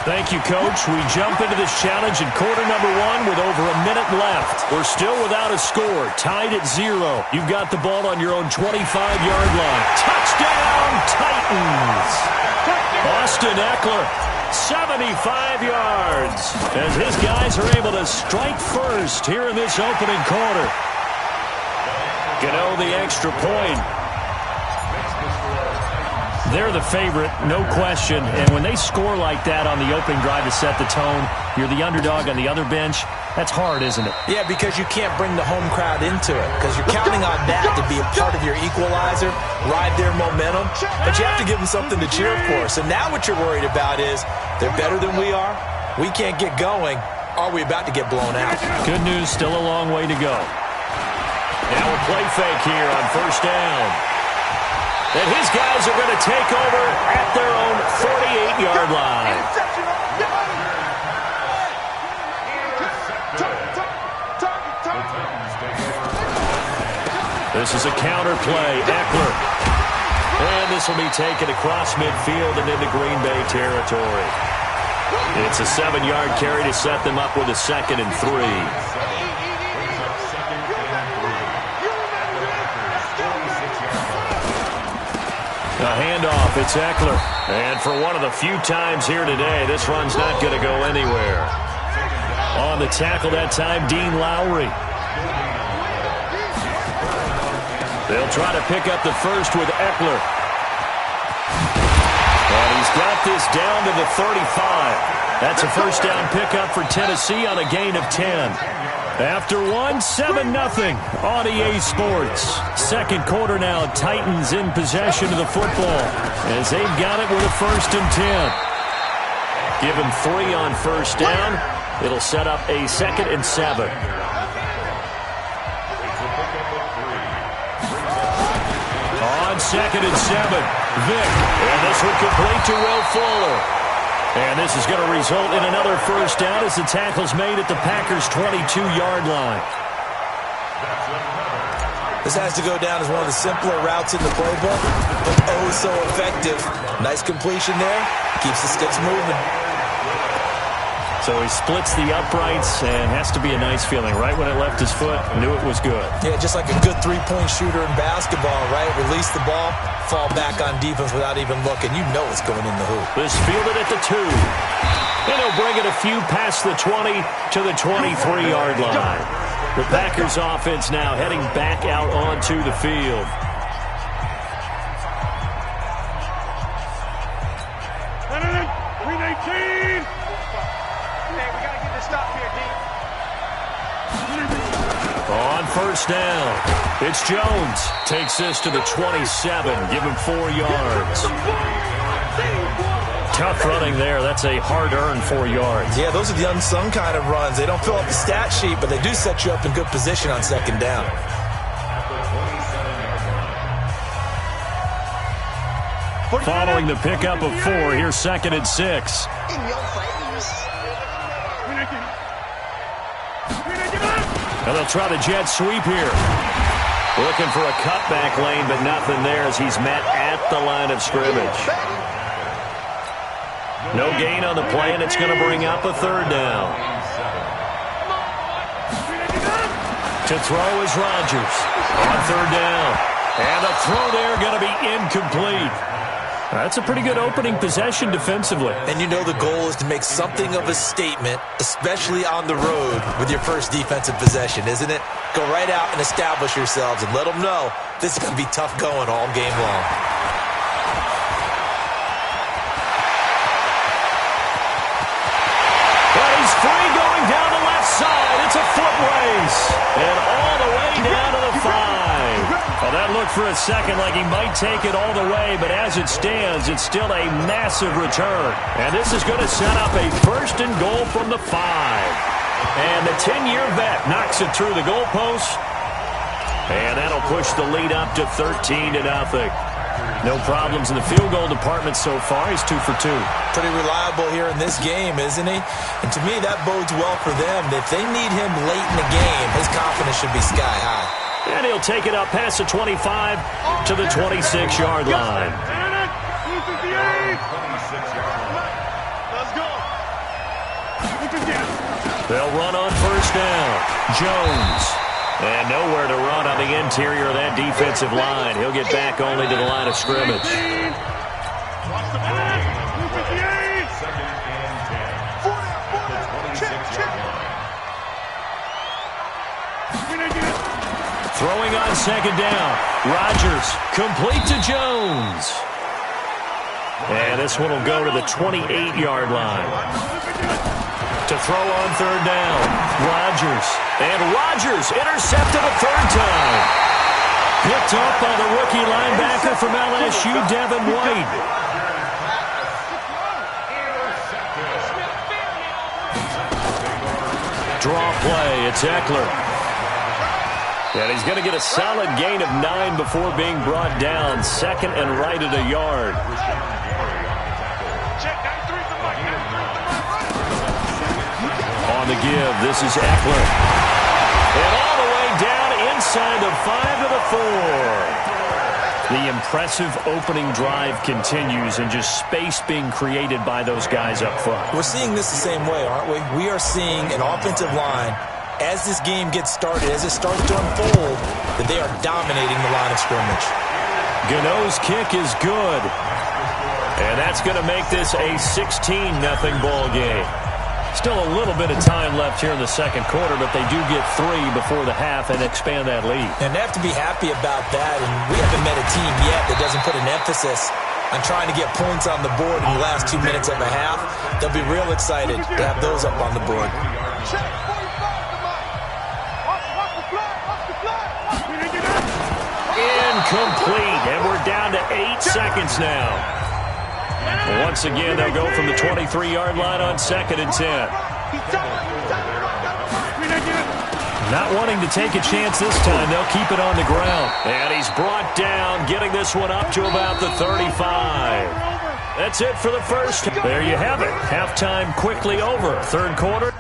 Thank you, Coach. We jump into this challenge in quarter number 1 with over a minute left. We're still without a score, tied at 0. You've got the ball on your own 25-yard line. Touchdown, Titans! Austin Eckler, 75 yards, as his guys are able to strike first here in this opening quarter. Gano the extra point. They're the favorite, no question. And when they score like that on the opening drive to set the tone, you're the underdog on the other bench. That's hard, isn't it? Yeah, because you can't bring the home crowd into it, because you're counting on that to be a part of your equalizer, ride their momentum, but you have to give them something to cheer for. So now what you're worried about is they're better than we are, we can't get going, are we about to get blown out? Good news, still a long way to go. Now a play fake here on first down. And his guys are going to take over at their own 48-yard line. This is a counter play. Eckler. And this will be taken across midfield and into Green Bay territory. It's a 7-yard carry to set them up with a 2nd and 3. A handoff, it's Eckler. And for one of the few times here today, this run's not going to go anywhere. On the tackle that time, Dean Lowry. They'll try to pick up the first with Eckler. And he's got this down to the 35. That's a first down pickup for Tennessee on a gain of 10. After 7-0 on EA Sports. Second quarter now, Titans in possession of the football as they've got it with a 1st and 10. Give him 3 on first down. It'll set up a 2nd and 7. On 2nd and 7, Vick. And this will complete to Will Fuller. And this is going to result in another first down as the tackle's made at the Packers' 22-yard line. This has to go down as one of the simpler routes in the playbook, but oh so effective. Nice completion there. Keeps the sticks moving. So he splits the uprights, and has to be a nice feeling. Right when it left his foot, knew it was good. Yeah, just like a good three-point shooter in basketball, right? Release the ball, fall back on defense without even looking. You know it's going in the hoop. This fielded at the 2. And he'll bring it a few past the 20 to the 23-yard line. The Packers offense now heading back out onto the field. On first down, it's Jones. Takes this to the 27. Give him 4 yards. Tough running there. That's a hard-earned 4 yards. Yeah, those are the unsung kind of runs. They don't fill up the stat sheet, but they do set you up in good position on 2nd down. Following the pickup of 4, here's 2nd and 6. And they'll try the jet sweep here. Looking for a cutback lane, but nothing there as he's met at the line of scrimmage. No gain on the play, and it's going to bring up a 3rd down. To throw is Rodgers. On 3rd down. And the throw there going to be incomplete. That's a pretty good opening possession defensively. And you know the goal is to make something of a statement, especially on the road with your first defensive possession, isn't it? Go right out and establish yourselves and let them know this is going to be tough going all game long. But he's free going down the left side. It's a foot race. And all the way down to the 5. Well, that looked for a second like he might take it all the way, but as it stands, it's still a massive return. And this is going to set up a 1st and goal from the 5. And the 10-year vet knocks it through the goalpost. And that'll push the lead up to 13-0. No problems in the field goal department so far. He's 2 for 2. Pretty reliable here in this game, isn't he? And to me, that bodes well for them. If they need him late in the game, his confidence should be sky high. And he'll take it up past the 25 to the 26-yard line. Let's go. They'll run on first down. Jones. And nowhere to run on the interior of that defensive line. He'll get back only to the line of scrimmage. Throwing on 2nd down. Rodgers complete to Jones. And this one will go to the 28-yard line. To throw on 3rd down. Rodgers. And Rodgers intercepted a 3rd time. Picked up by the rookie linebacker from LSU, Devin White. Draw play. It's Eckler. And he's going to get a solid gain of 9 before being brought down. 2nd and right at a yard. On the give, this is Eckler. And all the way down inside the 5 to the 4. The impressive opening drive continues and just space being created by those guys up front. We're seeing this the same way, aren't we? We are seeing an offensive line, as this game gets started, as it starts to unfold, that they are dominating the line of scrimmage. Gano's kick is good. And that's going to make this a 16-0 ball game. Still a little bit of time left here in the 2nd quarter, but they do get 3 before the half and expand that lead. And they have to be happy about that. And we haven't met a team yet that doesn't put an emphasis on trying to get points on the board in the last 2 minutes of a half. They'll be real excited to have those up on the board. Incomplete, and we're down to 8 seconds now. Once again, they'll go from the 23-yard line on 2nd and 10. Not wanting to take a chance this time, they'll keep it on the ground. And he's brought down, getting this one up to about the 35. That's it for the first. There you have it. Halftime quickly over. Third quarter.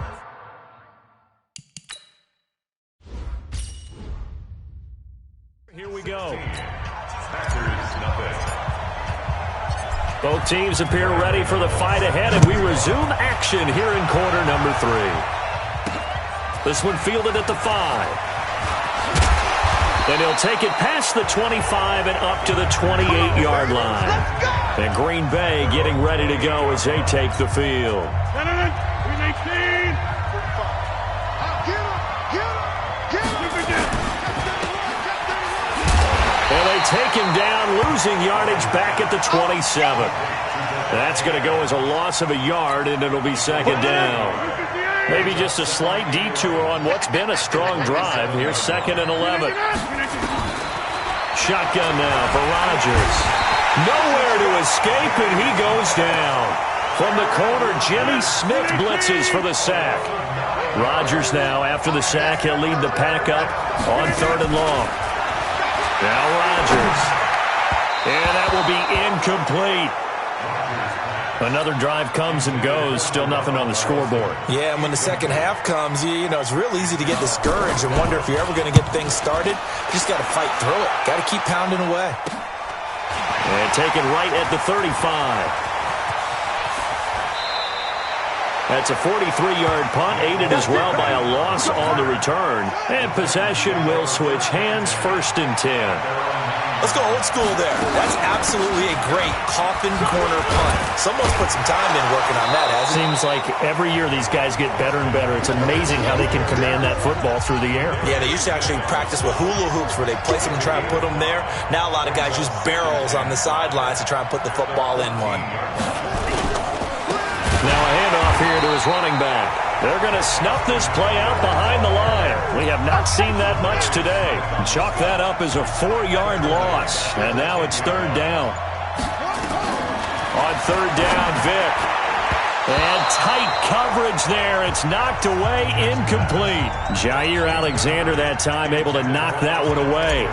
Here we go. Both teams appear ready for the fight ahead, and we resume action here in quarter number 3. This one fielded at the 5. Then he'll take it past the 25 and up to the 28-yard line. And Green Bay getting ready to go as they take the field. And they take him down, losing yardage back at the 27. That's going to go as a loss of a yard, and it'll be second down. Maybe just a slight detour on what's been a strong drive. Here's 2nd and 11. Shotgun now for Rodgers. Nowhere to escape, and he goes down. From the corner, Jimmy Smith blitzes for the sack. Rodgers now, after the sack, he'll lead the pack up on 3rd and long. Now Rodgers. And that will be incomplete. Another drive comes and goes. Still nothing on the scoreboard. Yeah, and when the second half comes, you know, it's real easy to get discouraged and wonder if you're ever going to get things started. You just got to fight through it. Got to keep pounding away. And taken right at the 35. That's a 43-yard punt, aided as well by a loss on the return. And possession will switch hands, 1st and 10. Let's go old school there. That's absolutely a great coffin corner punt. Someone's put some time in working on that, hasn't it? Seems like every year these guys get better and better. It's amazing how they can command that football through the air. Yeah, they used to actually practice with hula hoops where they place them and try and put them there. Now a lot of guys use barrels on the sidelines to try and put the football in one. Now a handoff here to his running back. They're going to snuff this play out behind the line. We have not seen that much today. Chalk that up as a 4-yard loss. And now it's 3rd down. On 3rd down, Vick. And tight coverage there. It's knocked away, incomplete. Jair Alexander that time able to knock that one away.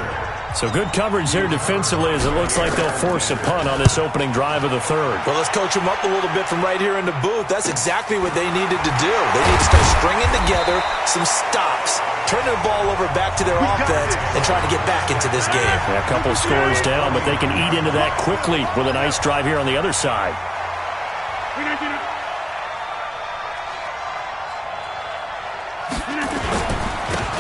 So good coverage there defensively as it looks like they'll force a punt on this opening drive of the 3rd. Well, let's coach them up a little bit from right here in the booth. That's exactly what they needed to do. They need to start stringing together some stops, turning the ball over back to their offense, and trying to get back into this game. Yeah, a couple scores down, but they can eat into that quickly with a nice drive here on the other side.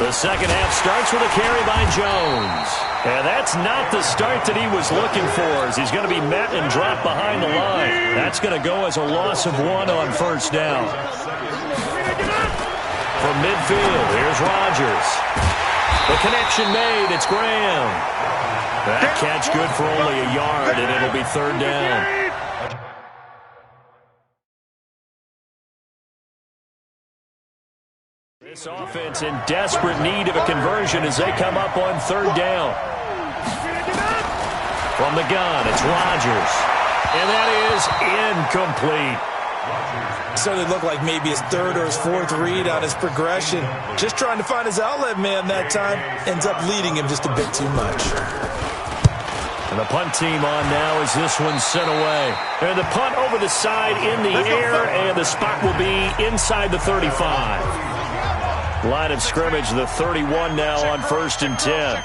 The second half starts with a carry by Jones. And that's not the start that he was looking for, as he's going to be met and dropped behind the line. That's going to go as a loss of 1 on 1st down. From midfield, here's Rodgers. The connection made, it's Graham. That catch good for only a yard, and it'll be 3rd down. This offense in desperate need of a conversion as they come up on 3rd down. From the gun, it's Rodgers. And that is incomplete. Started to look like maybe his 3rd or his 4th read on his progression. Just trying to find his outlet man that time. Ends up leading him just a bit too much. And the punt team on now as this one's sent away. And the punt over the side in the air, and the spot will be inside the 35. Line of scrimmage, the 31 now on 1st and 10.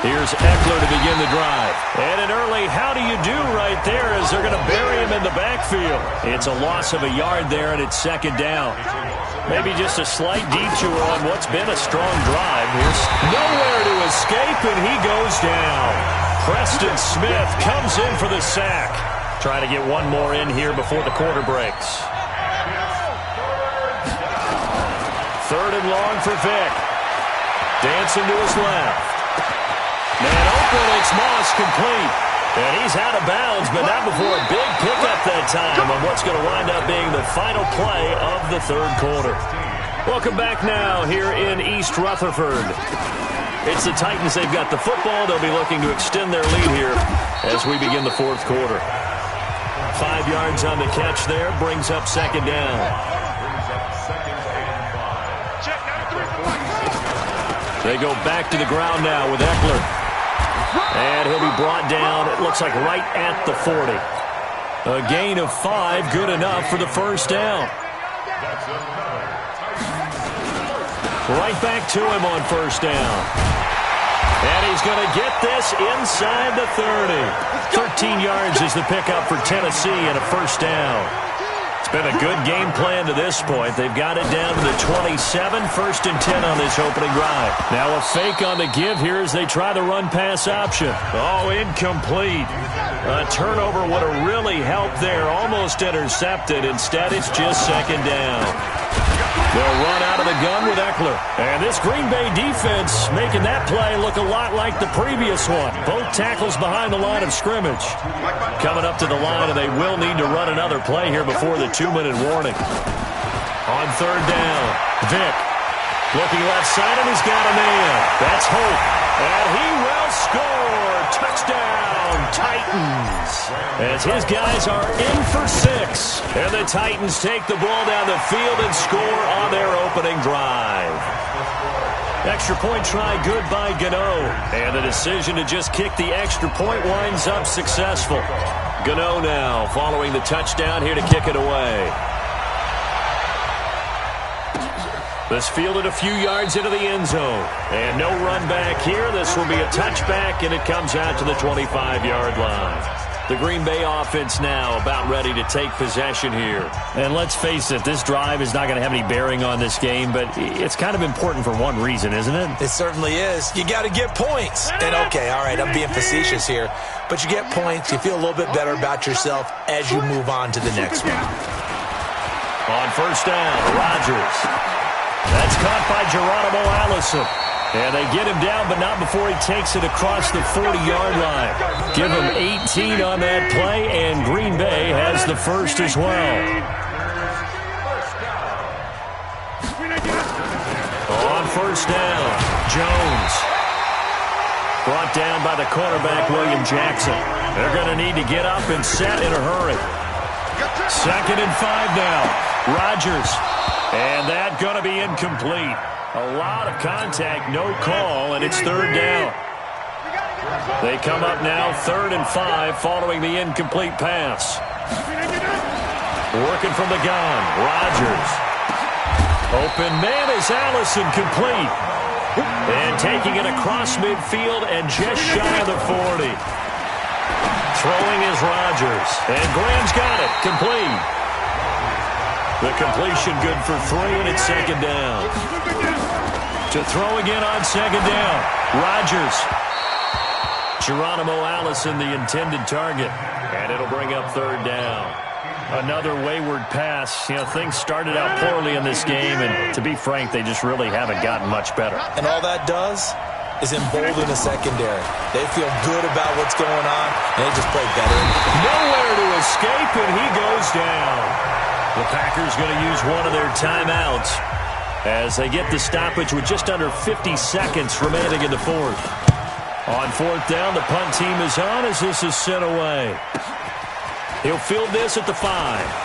Here's Eckler to begin the drive. And an early how do you do right there as they're going to bury him in the backfield. It's a loss of a yard there, and it's 2nd down. Maybe just a slight detour on what's been a strong drive. Here's nowhere to escape, and he goes down. Preston Smith comes in for the sack. Trying to get one more in here before the quarter breaks. 3rd and long for Vick. Dancing to his left. Man open, it's Moss complete. And he's out of bounds, but not before a big pickup that time on what's going to wind up being the final play of the 3rd quarter. Welcome back now here in East Rutherford. It's the Titans. They've got the football. They'll be looking to extend their lead here as we begin the fourth quarter. 5 yards on the catch there. Brings up second down. They go back to the ground now with Eckler. And he'll be brought down, it looks like, right at the 40. A gain of 5, good enough for the first down. Right back to him on first down. And he's going to get this inside the 30. 13 yards is the pickup for Tennessee and a first down. It's been a good game plan to this point. They've got it down to the 27, first and 10 on this opening drive. Now a fake on the give here as they try the run-pass option. Oh, incomplete. A turnover would have really helped there. Almost intercepted. Instead, it's just second down. They'll run out of the gun with Eckler. And this Green Bay defense making that play look a lot like the previous one. Both tackles behind the line of scrimmage. Coming up to the line, and they will need to run another play here before the 2-minute warning. On third down, Vick looking left side, and he's got a man. That's Hope. And he will score. Touchdown, Titans. As his guys are in for 6. And the Titans take the ball down the field and score on their opening drive. Extra point try good by Gano. And the decision to just kick the extra point winds up successful. Gano now following the touchdown here to kick it away. This fielded a few yards into the end zone. And no run back here. This will be a touchback, and it comes out to the 25-yard line. The Green Bay offense now about ready to take possession here. And let's face it, this drive is not going to have any bearing on this game, but it's kind of important for one reason, isn't it? It certainly is. You got to get points. And okay, all right, I'm being facetious here, but you get points, you feel a little bit better about yourself as you move on to the next one. On first down, Rodgers. That's caught by Geronimo Allison. And they get him down, but not before he takes it across the 40-yard line. Give him 18 on that play, and Green Bay has the first as well. On first down, Jones. Brought down by the cornerback, William Jackson. They're going to need to get up and set in a hurry. 2nd and 5 now. Rodgers. And that going to be incomplete. A lot of contact, no call, and it's third down. They come up now 3rd and 5 following the incomplete pass. Working from the gun, Rodgers. Open man is Allison, complete. And taking it across midfield and just shy of the 40. Throwing is Rodgers. And Graham's got it, complete. The completion good for 3, and it's second down. To throw again on second down, Rodgers. Geronimo Allison, the intended target. And it'll bring up third down. Another wayward pass. You know, things started out poorly in this game, and to be frank, they just really haven't gotten much better. And all that does is embolden the secondary. They feel good about what's going on, and they just play better. Nowhere to escape, and he goes down. The Packers going to use one of their timeouts as they get the stoppage with just under 50 seconds remaining in the fourth. On fourth down, the punt team is on as this is sent away. He'll field this at the 5.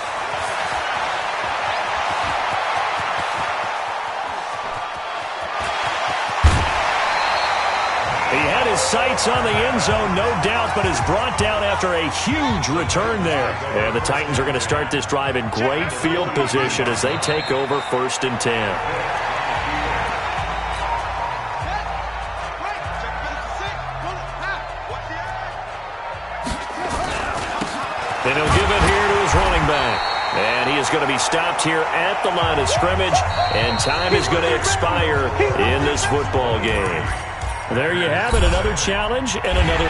He had his sights on the end zone, no doubt, but is brought down after a huge return there. And the Titans are going to start this drive in great field position as they take over 1st and 10. And he'll give it here to his running back. And he is going to be stopped here at the line of scrimmage, and time is going to expire in this football game. There you have it, another challenge and another.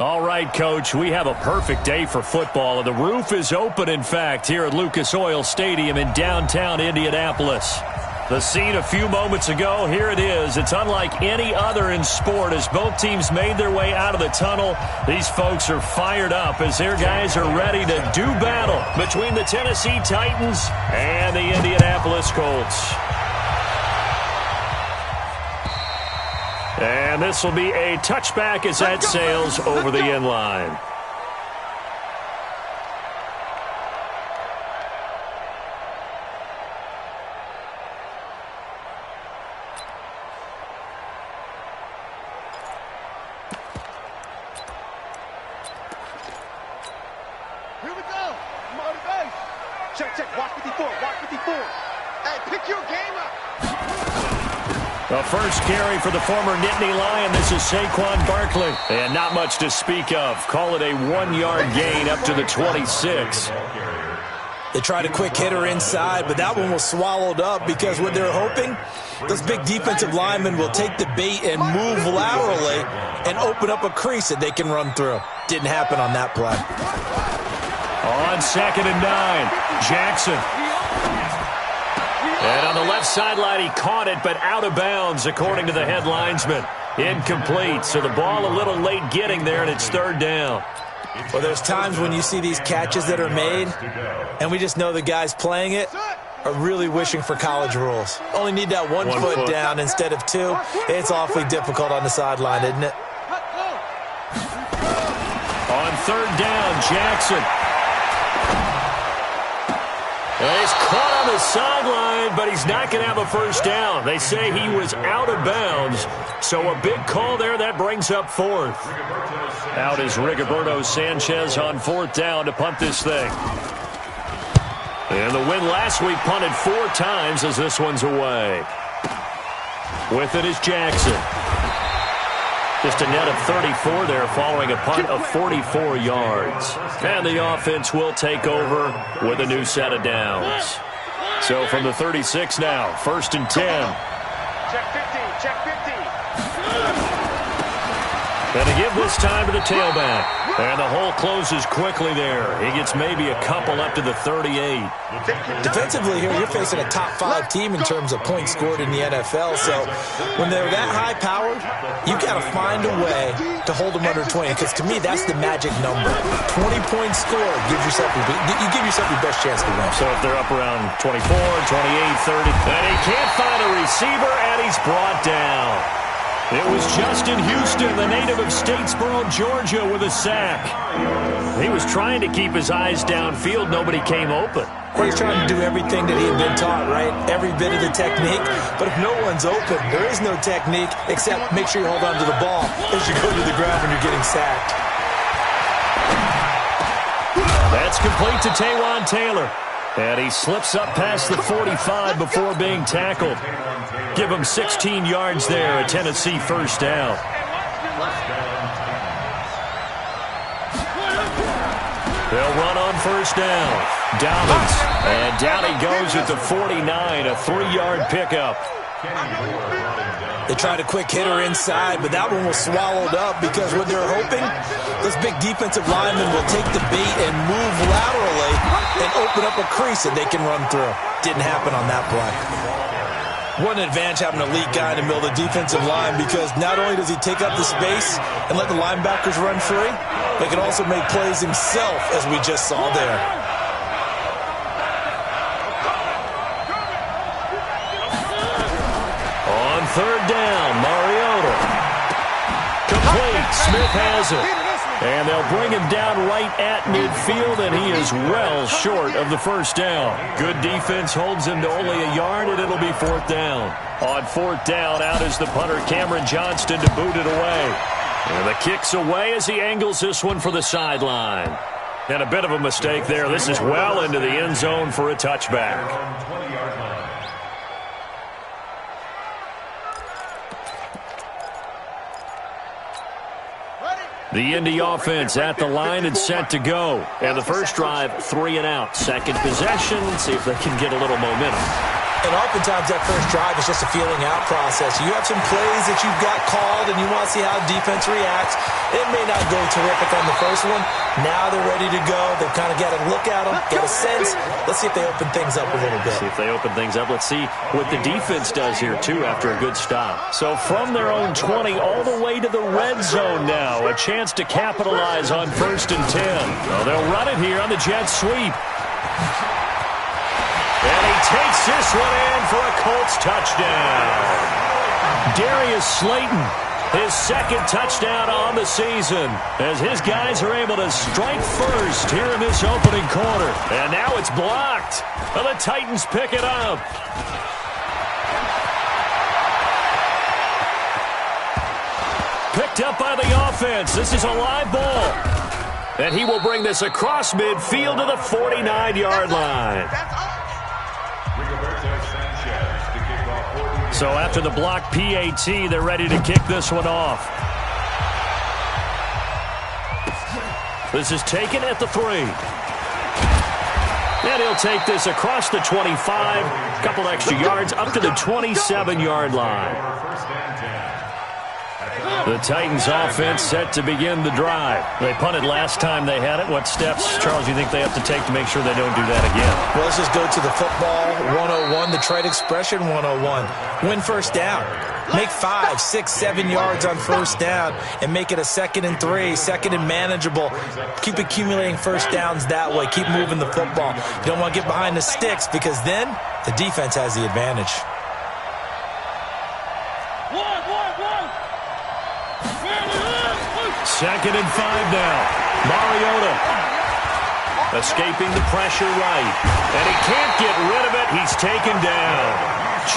All right, Coach, we have a perfect day for football, and the roof is open, in fact, here at Lucas Oil Stadium in downtown Indianapolis. The scene a few moments ago, here it is. It's unlike any other in sport as both teams made their way out of the tunnel. These folks are fired up as their guys are ready to do battle between the Tennessee Titans and the Indianapolis Colts. And this will be a touchback as that sails over the end line. Here we go. I'm on the base. Check, check. Watch 54. Watch 54. Hey, pick your game up. The first carry for the former Nittany Lion. This is Saquon Barkley. And not much to speak of. Call it a 1-yard gain up to the 26. They tried a quick hitter inside, but that one was swallowed up because what they're hoping, those big defensive linemen will take the bait and move laterally and open up a crease that they can run through. Didn't happen on that play. On 2nd and 9, Jackson. And on the left sideline, he caught it, but out of bounds, according to the head linesman. Incomplete, so the ball a little late getting there, and it's 3rd down. Well, there's times when you see these catches that are made, and we just know the guys playing it are really wishing for college rules. Only need that one foot down instead of 2. It's awfully difficult on the sideline, isn't it? On 3rd down, Jackson. And he's caught on the sideline, but he's not going to have a first down. They say he was out of bounds, so a big call there. That brings up 4th. Out is Rigoberto Sanchez on 4th down to punt this thing. And the win last week punted 4 times as this one's away. With it is Jackson. Just a net of 34 there following a punt of 44 yards. And the offense will take over with a new set of downs. So from the 36 now, 1st and 10. Check 50. Check 50. And to give this time to the tailback. And the hole closes quickly there. He gets maybe a couple up to the 38. Defensively here, you're facing a top 5 team in terms of points scored in the NFL. So when they're that high-powered, you got to find a way to hold them under 20. Because to me, that's the magic number. 20 points scored gives yourself you give yourself your best chance to win. So if they're up around 24, 28, 30, and he can't find a receiver, and he's brought down. It was Justin Houston, the native of Statesboro, Georgia, with a sack. He was trying to keep his eyes downfield. Nobody came open. Well, he's trying to do everything that he had been taught, right? Every bit of the technique. But if no one's open, there is no technique except make sure you hold on to the ball as you go to the ground when you're getting sacked. That's complete to Taywan Taylor. And he slips up past the 45 before being tackled. Give him 16 yards there, a Tennessee first down. They'll run on first down. Dobbins. And down he goes at the 49, a 3-yard pickup. They tried a quick hitter inside, but that one was swallowed up because what they're hoping, those big defensive linemen will take the bait and move laterally and open up a crease that they can run through. Didn't happen on that play. What an advantage having an elite guy in the middle of the defensive line because not only does he take up the space and let the linebackers run free, but he can also make plays himself, as we just saw there. On 3rd down, Mariota. Complete. Smith has it. And they'll bring him down right at midfield, and he is well short of the first down. Good defense holds him to only a yard, and it'll be 4th down. On 4th down, out is the punter, Cameron Johnston, to boot it away. And the kick's away as he angles this one for the sideline. And a bit of a mistake there. This is well into the end zone for a touchback. The Indy offense at the line and set to go. And the first drive, 3 and out. Second possession, see if they can get a little momentum. And oftentimes that first drive is just a feeling out process. You have some plays that you've got called and you want to see how defense reacts. It may not go terrific on the first one. Now they're ready to go. They've kind of got a look at them, get a sense. Let's see if they open things up a little bit. See if they open things up. Let's see what the defense does here, too, after a good stop. So from their own 20 all the way to the red zone now. A chance to capitalize on 1st and 10. Well, they'll run it here on the jet sweep. And he takes this one in for a Colts touchdown. Darius Slayton, his second touchdown on the season, as his guys are able to strike first here in this opening quarter. And now it's blocked. Well, the Titans pick it up. Picked up by the offense. This is a live ball. And he will bring this across midfield to the 49-yard line. So after the block PAT, they're ready to kick this one off. This is taken at the 3. And he'll take this across the 25, a couple extra yards, up to the 27-yard line. The Titans offense set to begin the drive. They punted last time they had it. What steps, Charles, do you think they have to take to make sure they don't do that again? Well, let's just go to the football 101, the trade expression 101. Win first down. Make 5, 6, 7 yards on first down and make it a 2nd and 3, 2nd and manageable. Keep accumulating first downs that way. Keep moving the football. You don't want to get behind the sticks because then the defense has the advantage. Second and 5 now. Mariota escaping the pressure right. And he can't get rid of it. He's taken down.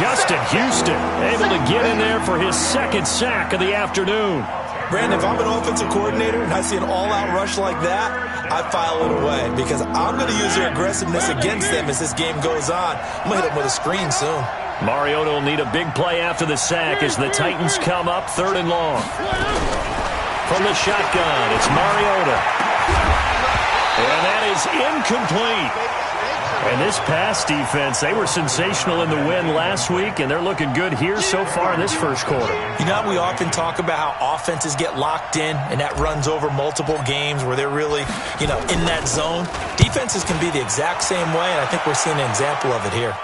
Justin Houston able to get in there for his second sack of the afternoon. Brandon, if I'm an offensive coordinator and I see an all-out rush like that, I file it away because I'm going to use their aggressiveness against them as this game goes on. I'm going to hit them with a screen soon. Mariota will need a big play after the sack as the Titans come up 3rd and long. From the shotgun, it's Mariota. And that is incomplete. And this pass defense, they were sensational in the win last week, and they're looking good here so far in this first quarter. You know, we often talk about how offenses get locked in, and that runs over multiple games where they're really, in that zone. Defenses can be the exact same way, and I think we're seeing an example of it here.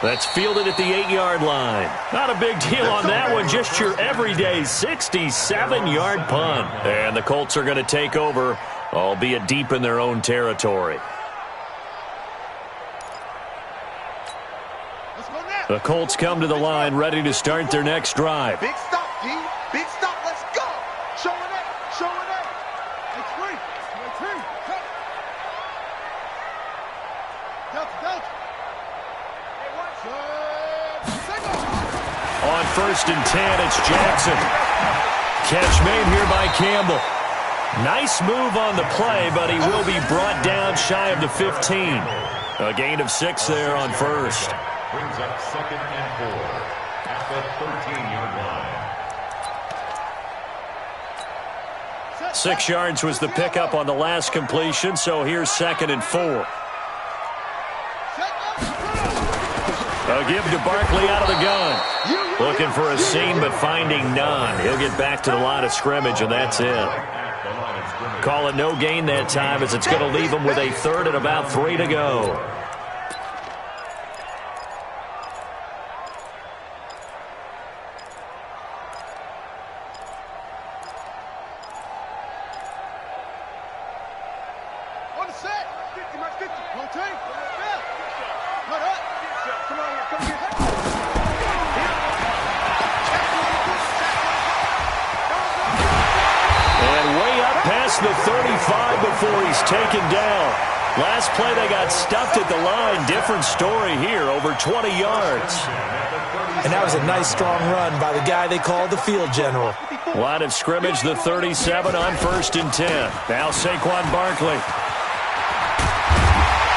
That's fielded at the 8-yard line. Not a big deal on that one. Just your everyday 67-yard punt. And the Colts are going to take over, albeit deep in their own territory. The Colts come to the line, ready to start their next drive. Big stop, D. Big stop. Let's go. Showing it. Showing it. It's free. It's free. Delta. On 1st and 10, it's Jackson. Catch made here by Campbell. Nice move on the play, but he will be brought down shy of the 15. A gain of 6 there on 1st. Brings up 2nd and 4 at the 13-yard line. 6 yards was the pickup on the last completion, so here's 2nd and 4. A give to Barkley out of the gun. Looking for a seam, but finding none. He'll get back to the line of scrimmage, and that's it. Call it no gain that time, as it's going to leave him with a 3rd and about 3 to go. The 35 before he's taken down. Last play they got stuffed at the line. Different story here, over 20 yards. And that was a nice strong run by the guy they called the field general. Line of scrimmage, the 37 on 1st and 10. Now Saquon Barkley.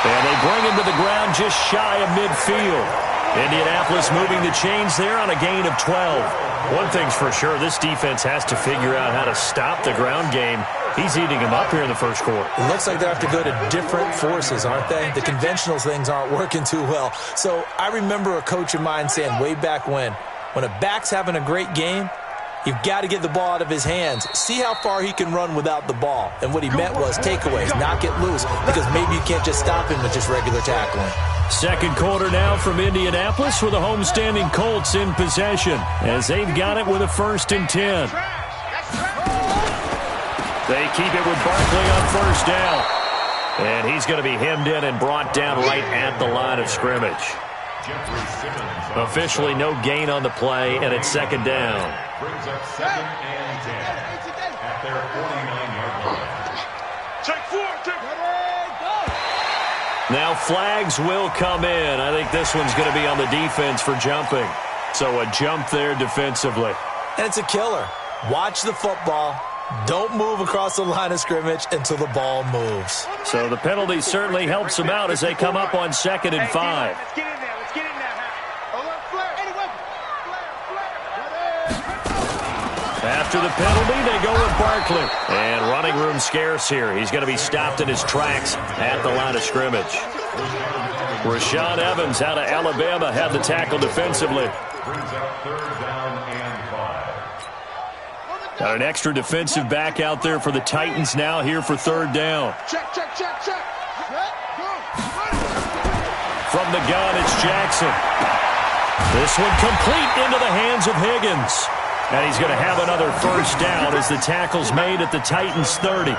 And they bring him to the ground just shy of midfield. Indianapolis moving the chains there on a gain of 12. One thing's for sure, this defense has to figure out how to stop the ground game. He's eating them up here in the first quarter. It looks like they have to go to different forces, aren't they? The conventional things aren't working too well. So I remember a coach of mine saying way back when a back's having a great game, you've got to get the ball out of his hands. See how far he can run without the ball. And what he meant was takeaways, knock it loose, because maybe you can't just stop him with just regular tackling. Second quarter now from Indianapolis with the homestanding Colts in possession as they've got it with a 1st and 10. They keep it with Barkley on first down. And he's going to be hemmed in and brought down right at the line of scrimmage. Officially no gain on the play, and it's 2nd down. Brings up 2nd and 10 at their 49-yard line. Take 4, take 4. Now flags will come in. I think this one's going to be on the defense for jumping. So a jump there defensively. And it's a killer. Watch the football. Don't move across the line of scrimmage until the ball moves. So the penalty certainly helps them out as they come up on 2nd and 5. Let's get in there. Let's get in there. After the penalty, they go with Barkley. And running room scarce here. He's going to be stopped in his tracks at the line of scrimmage. Rashaan Evans out of Alabama had the tackle defensively. Brings up 3rd down and 5. Got an extra defensive back out there for the Titans now here for 3rd down. Check. From the gun, it's Jackson. This one complete into the hands of Higgins. And he's going to have another 1st down as the tackle's made at the Titans' 30.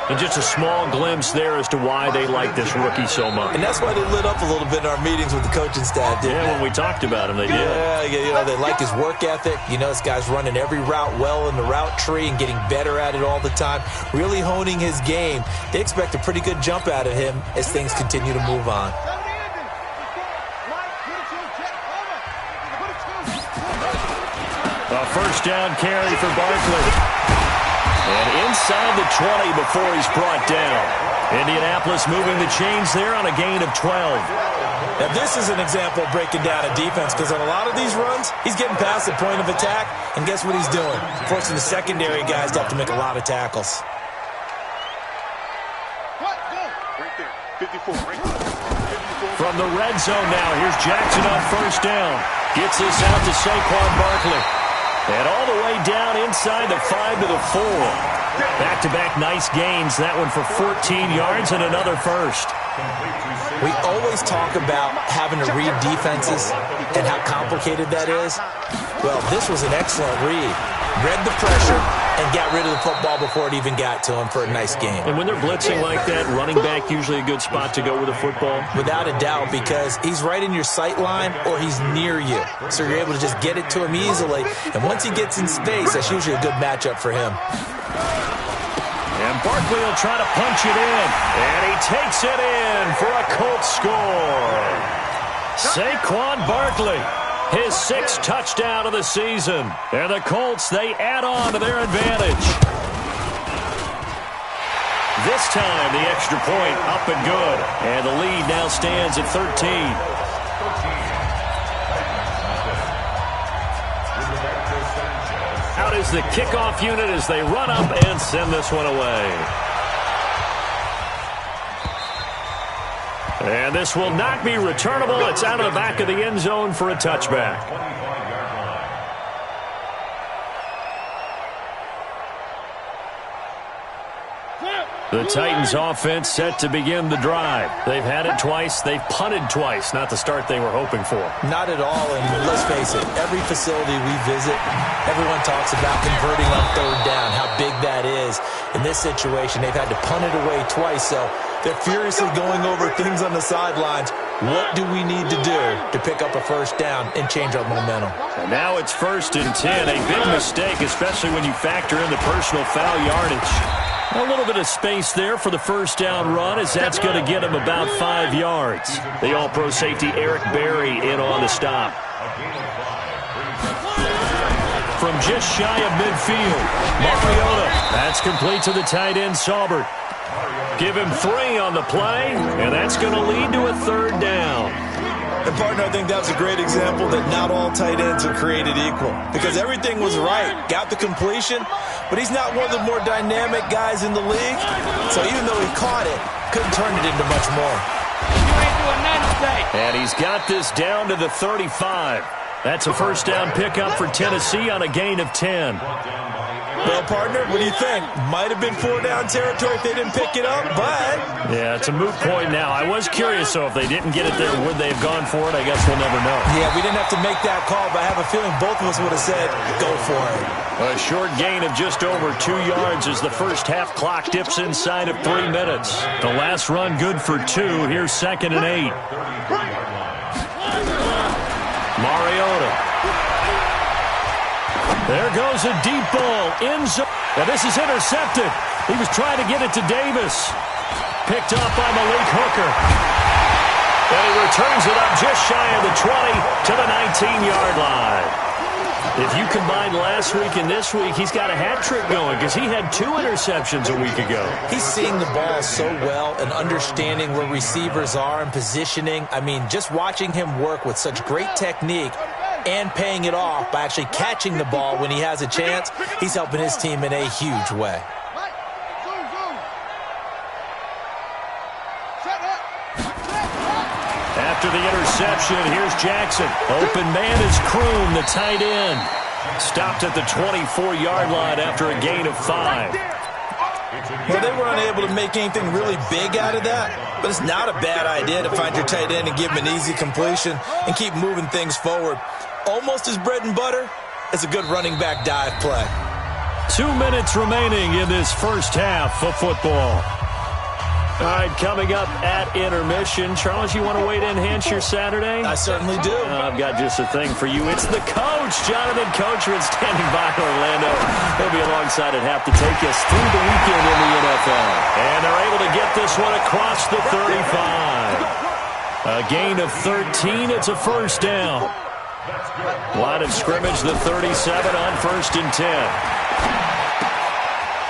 And just a small glimpse there as to why they like this rookie so much. And that's why they lit up a little bit in our meetings with the coaching staff, didn't they? When we talked about him, they did. Yeah, they like his work ethic. You know, this guy's running every route well in the route tree and getting better at it all the time, really honing his game. They expect a pretty good jump out of him as things continue to move on. A 1st down carry for Barkley. And inside the 20 before he's brought down. Indianapolis moving the chains there on a gain of 12. Now this is an example of breaking down a defense, because on a lot of these runs, he's getting past the point of attack, and guess what he's doing? Forcing the secondary guys to have to make a lot of tackles. Right there. 54. Right there. 54. From the red zone now, here's Jackson on 1st down. Gets this out to Saquon Barkley. And all the way down inside the 5 to the 4. Back-to-back nice gains. That one for 14 yards and another 1st. We always talk about having to read defenses and how complicated that is. Well, this was an excellent read. Read the pressure and got rid of the football before it even got to him for a nice game. And when they're blitzing like that, running back usually a good spot to go with the football? Without a doubt, because he's right in your sight line or he's near you. So you're able to just get it to him easily. And once he gets in space, that's usually a good matchup for him. And Barkley will try to punch it in. And he takes it in for a Colts score. Saquon Barkley, his 6th touchdown of the season. And the Colts, they add on to their advantage. This time, the extra point up and good. And the lead now stands at 13. Out is the kickoff unit as they run up and send this one away. And this will not be returnable. It's out of the back of the end zone for a touchback. The Titans offense set to begin the drive. They've had it twice. They've punted twice. Not the start they were hoping for. Not at all, and let's face it, every facility we visit, everyone talks about converting on 3rd down, how big that is. In this situation, they've had to punt it away twice, so they're furiously going over things on the sidelines. What do we need to do to pick up a 1st down and change our momentum? And now it's 1st and 10. A big mistake, especially when you factor in the personal foul yardage. A little bit of space there for the 1st down run, as that's going to get him about 5 yards. The All-Pro safety Eric Berry in on the stop. From just shy of midfield, Mariota. That's complete to the tight end, Saubert. Give him 3 on the play, and that's going to lead to a 3rd down. And, partner, I think that was a great example that not all tight ends are created equal. Because everything was right. Got the completion, but he's not one of the more dynamic guys in the league. So even though he caught it, couldn't turn it into much more. You ain't doing nothing today. And he's got this down to the 35. That's a first down pickup for Tennessee on a gain of 10. Well, partner, what do you think? Might have been 4-down territory if they didn't pick it up, but... Yeah, it's a moot point now. I was curious, though, if they didn't get it there, would they have gone for it? I guess we'll never know. Yeah, we didn't have to make that call, but I have a feeling both of us would have said, go for it. A short gain of just over 2 yards as the first half clock dips inside of 3 minutes. The last run good for 2. Here's 2nd and 8. Mariota. There goes a deep ball. End zone. Now this is intercepted. He was trying to get it to Davis. Picked up by Malik Hooker. And he returns it up just shy of the 20 to the 19-yard line. If you combine last week and this week, he's got a hat trick going because he had 2 interceptions a week ago. He's seeing the ball so well and understanding where receivers are and positioning. I mean, just watching him work with such great technique and paying it off by actually catching the ball when he has a chance, he's helping his team in a huge way. After the interception, here's Jackson. Open man is Kroon, the tight end. Stopped at the 24-yard line after a gain of 5. Well, they were unable to make anything really big out of that, but it's not a bad idea to find your tight end and give him an easy completion and keep moving things forward. Almost as bread and butter as a good running back dive play. 2 minutes remaining in this first half of football. All right, coming up at intermission. Charles, you want to wait to enhance your Saturday? I certainly do. I've got just a thing for you. It's the coach, Jonathan Coachman, standing by Orlando. He'll be alongside at half to take us through the weekend in the NFL. And they're able to get this one across the 35. A gain of 13. It's a first down. Line of scrimmage, the 37 on 1st and 10.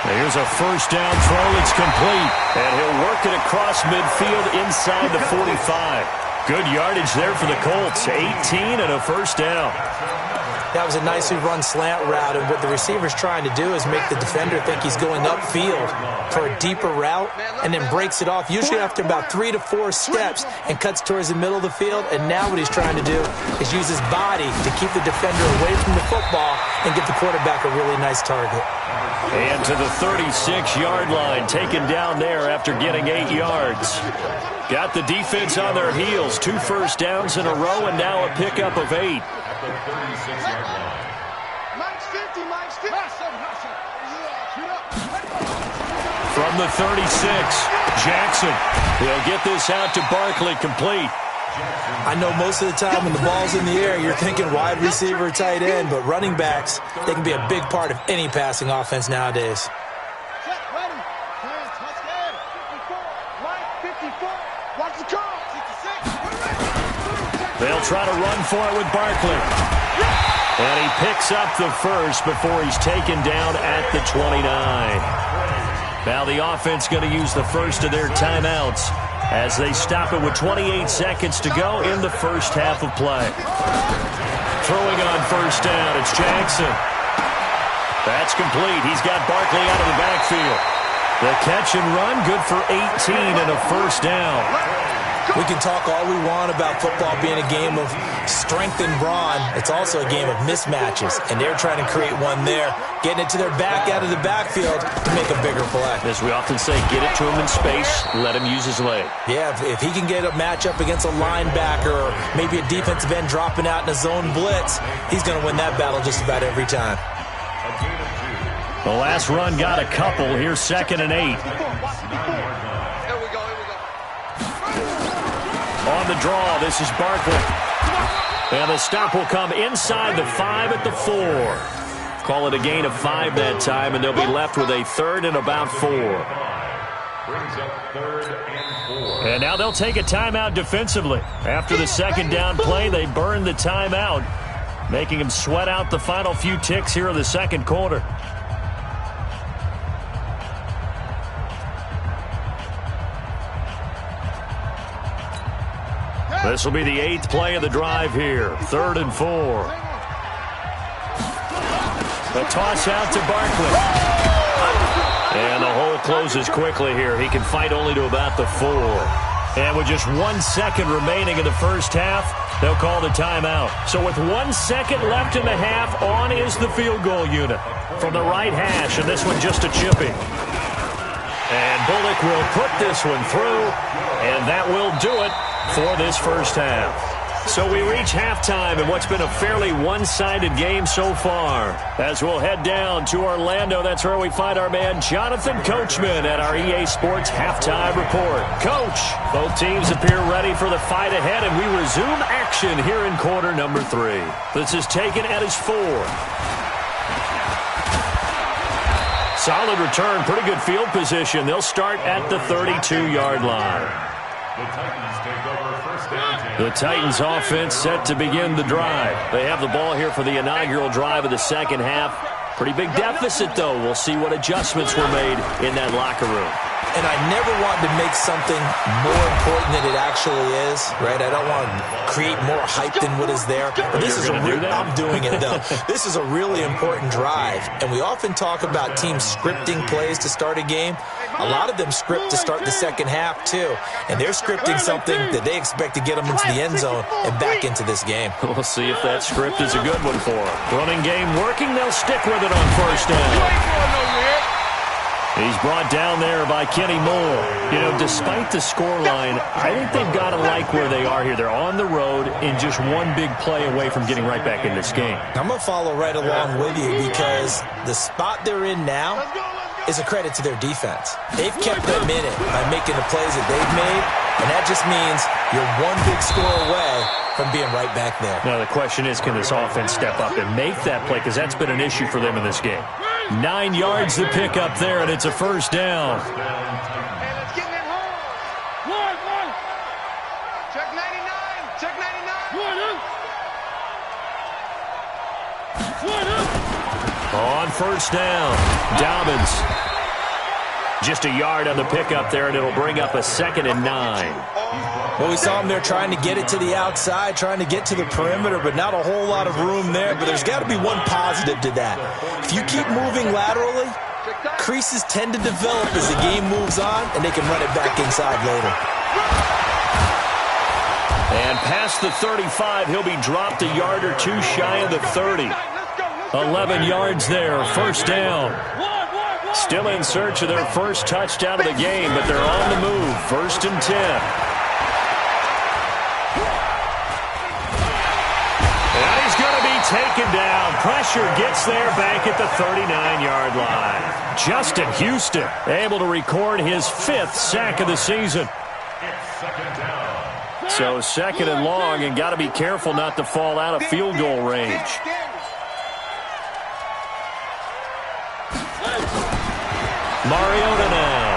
Here's a first down throw. It's complete. And he'll work it across midfield inside the 45. Good yardage there for the Colts. 18 and a first down. That was a nicely run slant route, and what the receiver's trying to do is make the defender think he's going upfield for a deeper route and then breaks it off, usually after about 3 to 4 steps, and cuts towards the middle of the field. And now what he's trying to do is use his body to keep the defender away from the football and give the quarterback a really nice target. And to the 36-yard line, taken down there after getting 8 yards. Got the defense on their heels. 2 first downs in a row, and now a pickup of 8. From the 36, Jackson. He'll get this out to Barkley, complete. I know most of the time when the ball's in the air, you're thinking wide receiver, tight end, but running backs, they can be a big part of any passing offense nowadays. They'll try to run for it with Barkley. And he picks up the first before he's taken down at the 29. Now the offense going to use the first of their timeouts as they stop it with 28 seconds to go in the first half of play. Throwing on first down, it's Jackson. That's complete. He's got Barkley out of the backfield. The catch and run, good for 18 and a first down. We can talk all we want about football being a game of strength and brawn. It's also a game of mismatches, and they're trying to create one there, getting it to their back out of the backfield to make a bigger play. As we often say, get it to him in space, let him use his leg. Yeah, if he can get a matchup against a linebacker or maybe a defensive end dropping out in a zone blitz, he's going to win that battle just about every time. The last run got a couple. Here's 2nd and 8. On the draw, this is Barkley. And the stop will come inside the 5 at the 4. Call it a gain of 5 that time, and they'll be left with a 3rd and about 4. Brings up 3rd and 4. And now they'll take a timeout defensively. After the second down play, they burn the timeout, making them sweat out the final few ticks here in the second quarter. This will be the 8th play of the drive here. 3rd and 4. The toss out to Barkley. And the hole closes quickly here. He can fight only to about the 4. And with just 1 second remaining in the first half, they'll call the timeout. So with 1 second left in the half, on is the field goal unit from the right hash, and this one just a chippy. And Bullock will put this one through, and that will do it for this first half. So we reach halftime in what's been a fairly one-sided game so far. As we'll head down to Orlando, that's where we find our man Jonathan Coachman at our EA Sports Halftime Report. Coach, both teams appear ready for the fight ahead, and we resume action here in quarter number 3. This is taken at his 4. Solid return, pretty good field position. They'll start at the 32-yard line. The Titans offense set to begin the drive. They have the ball here for the inaugural drive of the second half. Pretty big deficit, though. We'll see what adjustments were made in that locker room. And I never want to make something more important than it actually is, right? I don't want to create more hype than what is there. But this is I'm doing it, though. This is a really important drive. And we often talk about teams scripting plays to start a game. A lot of them script to start the second half, too. And they're scripting something that they expect to get them into the end zone and back into this game. We'll see if that script is a good one for them. Running game working. They'll stick with it on first down. He's brought down there by Kenny Moore. You know, despite the scoreline, I think they've got to like where they are here. They're on the road and just one big play away from getting right back in this game. I'm going to follow right along with you because the spot they're in now is a credit to their defense. They've kept them in it by making the plays that they've made, and that just means you're one big score away from being right back there. Now, the question is, can this offense step up and make that play? Because that's been an issue for them in this game. 9 yards to pick up there, and it's a first down. Hey, let's get in that hole. Check 99. Check 99. On first down, Dobbins. Just a yard on the pickup there, and it'll bring up a 2nd and 9. Well, we saw him there trying to get it to the outside, trying to get to the perimeter, but not a whole lot of room there. But there's got to be one positive to that. If you keep moving laterally, creases tend to develop as the game moves on, and they can run it back inside later. And past the 35, he'll be dropped a yard or two shy of the 30. 11 yards there, first down. Still in search of their first touchdown of the game, but they're on the move. 1st and 10. And he's going to be taken down. Pressure gets there back at the 39-yard line. Justin Houston able to record his 5th sack of the season. So 2nd and long, and got to be careful not to fall out of field goal range. Mariota now.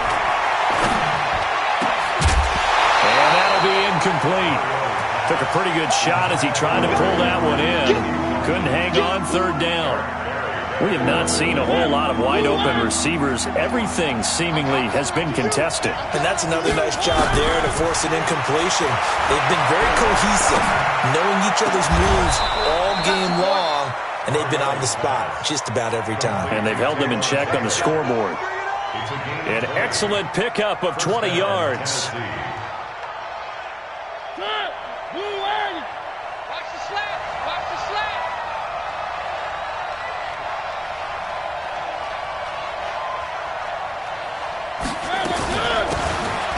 And that'll be incomplete. Took a pretty good shot as he tried to pull that one in. Couldn't hang on 3rd down. We have not seen a whole lot of wide-open receivers. Everything seemingly has been contested. And that's another nice job there to force an incompletion. They've been very cohesive, knowing each other's moves all game long, and they've been on the spot just about every time. And they've held them in check on the scoreboard. An excellent pickup of 20 yards.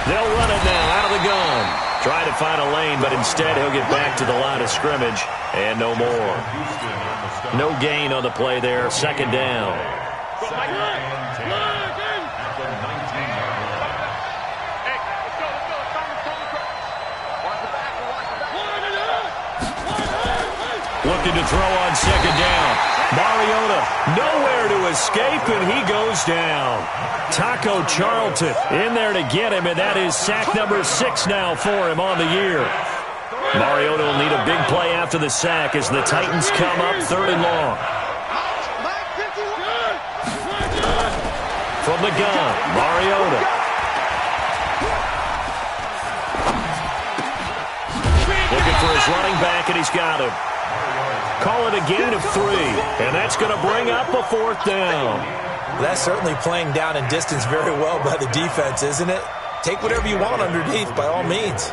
They'll run it now out of the gun. Trying to find a lane, but instead he'll get back to the line of scrimmage and no more. No gain on the play there. 2nd down. Looking to throw on 2nd down. Mariota nowhere to escape, and he goes down. Taco Charlton in there to get him, and that is sack number 6 now for him on the year. Mariota will need a big play after the sack as the Titans come up 3rd and long. From the gun, Mariota. his running back, and he's got him. Call it a gain of 3, and that's going to bring up a 4th down. That's certainly playing down in distance very well by the defense, isn't it? Take whatever you want underneath, by all means.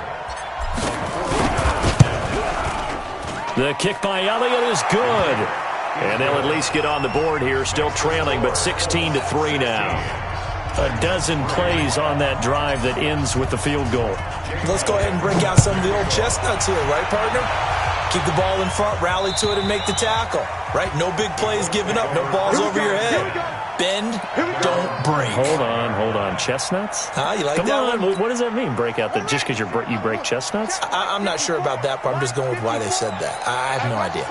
The kick by Elliott is good. And they'll at least get on the board here, still trailing, but 16-3 now. A dozen plays on that drive that ends with the field goal. Let's go ahead and break out some of the old chestnuts here, right, partner? Keep the ball in front, rally to it, and make the tackle. Right? No big plays given up, no balls over your head. Bend, don't break. Hold on. Chestnuts? Huh? You like Come that on. one? What does that mean, break out? Just because you break chestnuts? I'm not sure about that part. I'm just going with why they said that. I have no idea.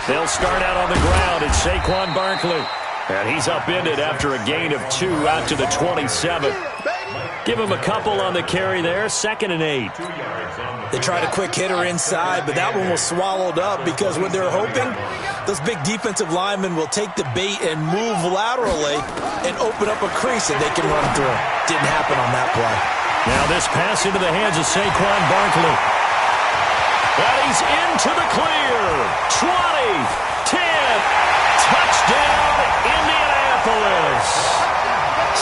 They'll start out on the ground. It's Saquon Barkley. And he's upended after a gain of 2 out to the 27. Give him a couple on the carry there. 2nd and 8. They tried a quick hitter inside, but that one was swallowed up because what they're hoping, those big defensive linemen will take the bait and move laterally and open up a crease that they can run through. Didn't happen on that play. Now this pass into the hands of Saquon Barkley. And he's into the clear. 20, 10, touchdown, Indianapolis.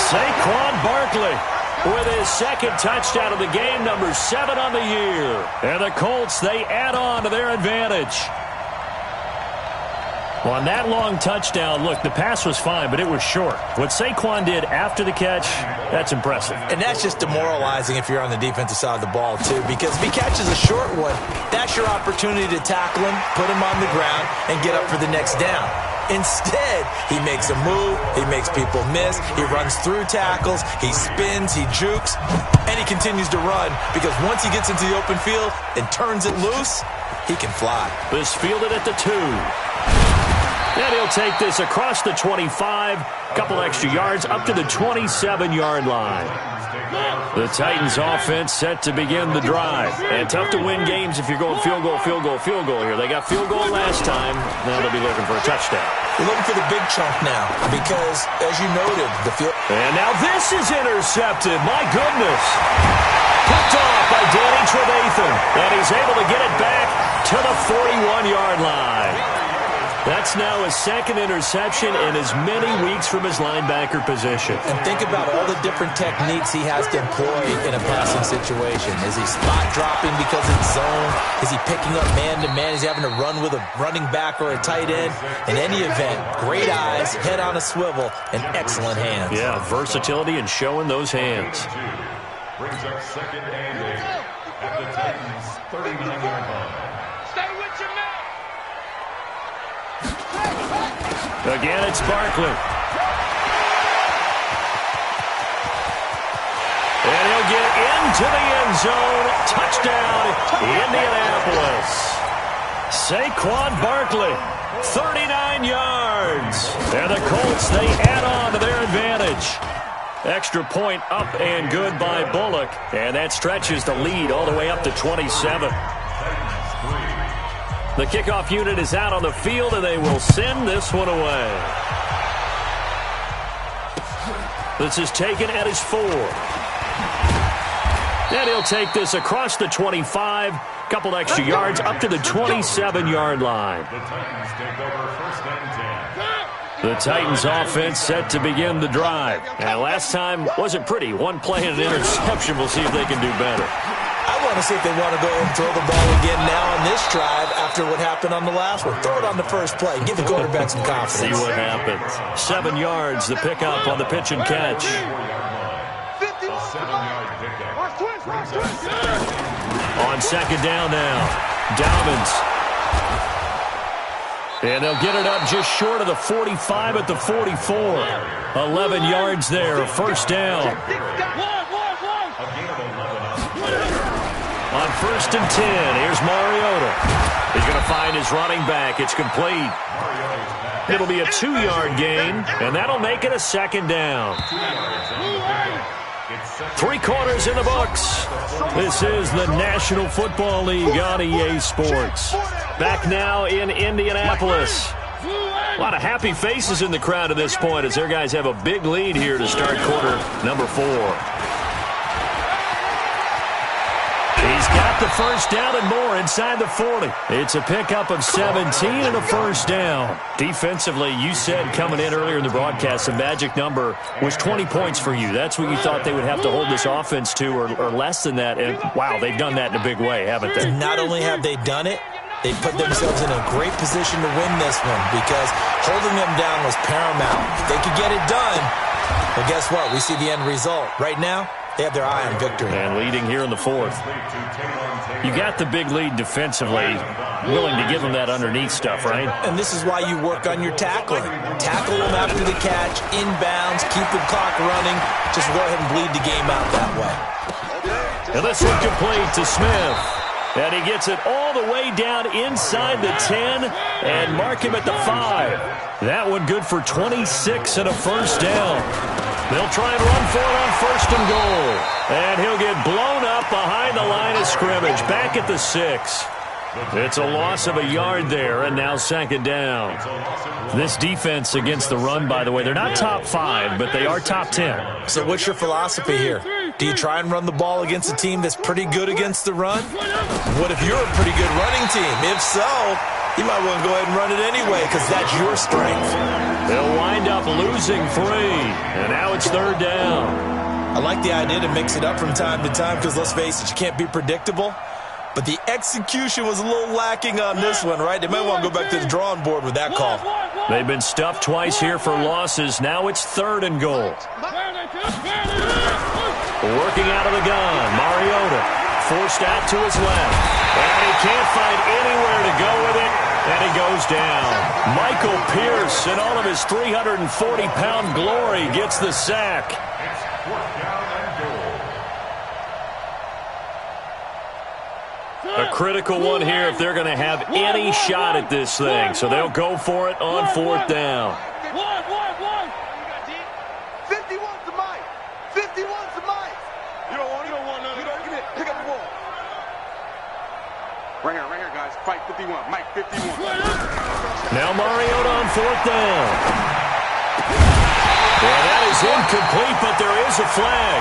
Saquon Barkley with his 2nd touchdown of the game, number 7 on the year. And the Colts, they add on to their advantage. On that long touchdown, look, the pass was fine, but it was short. What Saquon did after the catch, that's impressive. And that's just demoralizing if you're on the defensive side of the ball, too, because if he catches a short one, that's your opportunity to tackle him, put him on the ground, and get up for the next down. Instead, he makes a move, he makes people miss, he runs through tackles, he spins, he jukes, and he continues to run because once he gets into the open field and turns it loose, he can fly. This fielded at the 2. And he'll take this across the 25, couple extra yards up to the 27-yard line. The Titans offense set to begin the drive. And tough to win games if you're going field goal here. They got field goal last time. Now they'll be looking for a touchdown. They're looking for the big chunk now because, as you noted, the field... And now this is intercepted. My goodness. Picked off by Danny Trevathan. And he's able to get it back to the 41-yard line. That's now his 2nd interception in as many weeks from his linebacker position. And think about all the different techniques he has to employ in a passing situation. Is he spot dropping because it's zone? Is he picking up man-to-man? Is he having to run with a running back or a tight end? In any event, great eyes, head on a swivel, and excellent hands. Yeah, versatility and showing those hands. Brings up 2nd and 8 at the Titans' 39-yard line. Stay with your man. Again, it's Barkley. And he'll get into the end zone. Touchdown, Indianapolis. Saquon Barkley, 39 yards. And the Colts, they add on to their advantage. Extra point up and good by Bullock. And that stretches the lead all the way up to 27. The kickoff unit is out on the field, and they will send this one away. This is taken at his 4. And he'll take this across the 25, couple extra yards, up to the 27-yard line. The Titans take over 1st and 10. The Titans offense set to begin the drive. And last time wasn't pretty. One play and an interception. We'll see if they can do better. I want to see if they want to go and throw the ball again now on this drive after what happened on the last one. Throw it on the first play. Give the quarterback some confidence. See what happens. 7 yards, the pickup on the pitch and catch. 7-yard pickup. On 2nd down now, Dobbins. And they'll get it up just short of the 45 at the 44. 11 yards there, 1st down. On 1st and 10, here's Mariota. He's going to find his running back. It's complete. It'll be a 2-yard gain, and that'll make it a 2nd down. 3 quarters in the books. This is the National Football League on EA Sports. Back now in Indianapolis. A lot of happy faces in the crowd at this point as their guys have a big lead here to start quarter number 4. He's got up the first down and more inside the 40. It's a pickup of 17 and a first down. Defensively, you said coming in earlier in the broadcast, the magic number was 20 points for you. That's what you thought they would have to hold this offense to, or less than that. And, wow, they've done that in a big way, haven't they? And not only have they done it, they put themselves in a great position to win this one because holding them down was paramount. If they could get it done, well, guess what? We see the end result. Right now, they have their eye on victory. And leading here in the fourth. You got the big lead defensively, willing to give them that underneath stuff, right? And this is why you work on your tackling. Tackle them after the catch, inbounds, keep the clock running. Just go ahead and bleed the game out that way. And this one complete to Smith. And he gets it all the way down inside the 10 and mark him at the 5. That one good for 26 and a first down. They'll try and run for it on first and goal. And he'll get blown up behind the line of scrimmage, back at the 6. It's a loss of a yard there, and now second down. This defense against the run, by the way, they're not top 5, but they are top 10. So what's your philosophy here? Do you try and run the ball against a team that's pretty good against the run? What if you're a pretty good running team? If so, you might want to go ahead and run it anyway because that's your strength. They'll wind up losing 3, and now it's third down. I like the idea to mix it up from time to time because, let's face it, you can't be predictable. But the execution was a little lacking on this one, right? They might want to go back to the drawing board with that call. They've been stuffed twice here for losses. Now it's third and goal. Working out of the gun, Mariota forced out to his left. And he can't find anywhere to go with it, and he goes down. Michael Pierce, in all of his 340-pound glory, gets the sack. A critical one here if they're going to have any shot at this thing. So they'll go for it on fourth down. 51's the mic. 51's the mic. You don't want none. Get it. Pick up the ball. Right here, guys. Fight 51. Mike 51. Now Mariota on fourth down. Yeah, that is incomplete, but there is a flag.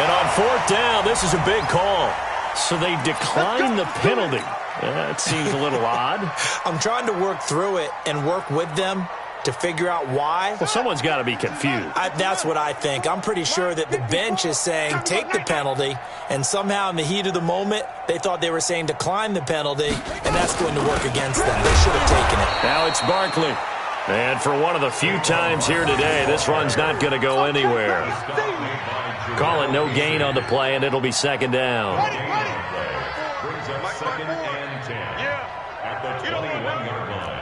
And on fourth down, this is a big call. So they decline the penalty. That seems a little odd. I'm trying to work through it and work with them to figure out why. Well, someone's got to be confused. That's what I think. I'm pretty sure that the bench is saying take the penalty, and somehow in the heat of the moment, they thought they were saying decline the penalty, and that's going to work against them. They should have taken it. Now it's Barkley. And for one of the few times here today, this run's not going to go anywhere. Call it no gain on the play, and it'll be second down. Brings up second and 10 at the 21-yard line.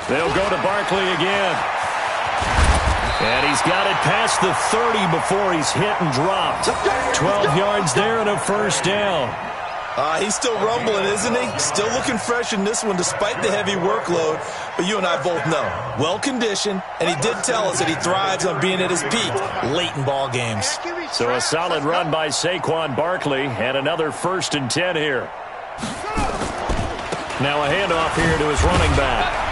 They'll go to Barkley again. And he's got it past the 30 before he's hit and dropped. 12 yards there and a first down. He's still rumbling, isn't he? Still looking fresh in this one despite the heavy workload. But you and I both know, well-conditioned, and he did tell us that he thrives on being at his peak late in ball games. So a solid run by Saquon Barkley and another first and 10 here. Now a handoff here to his running back.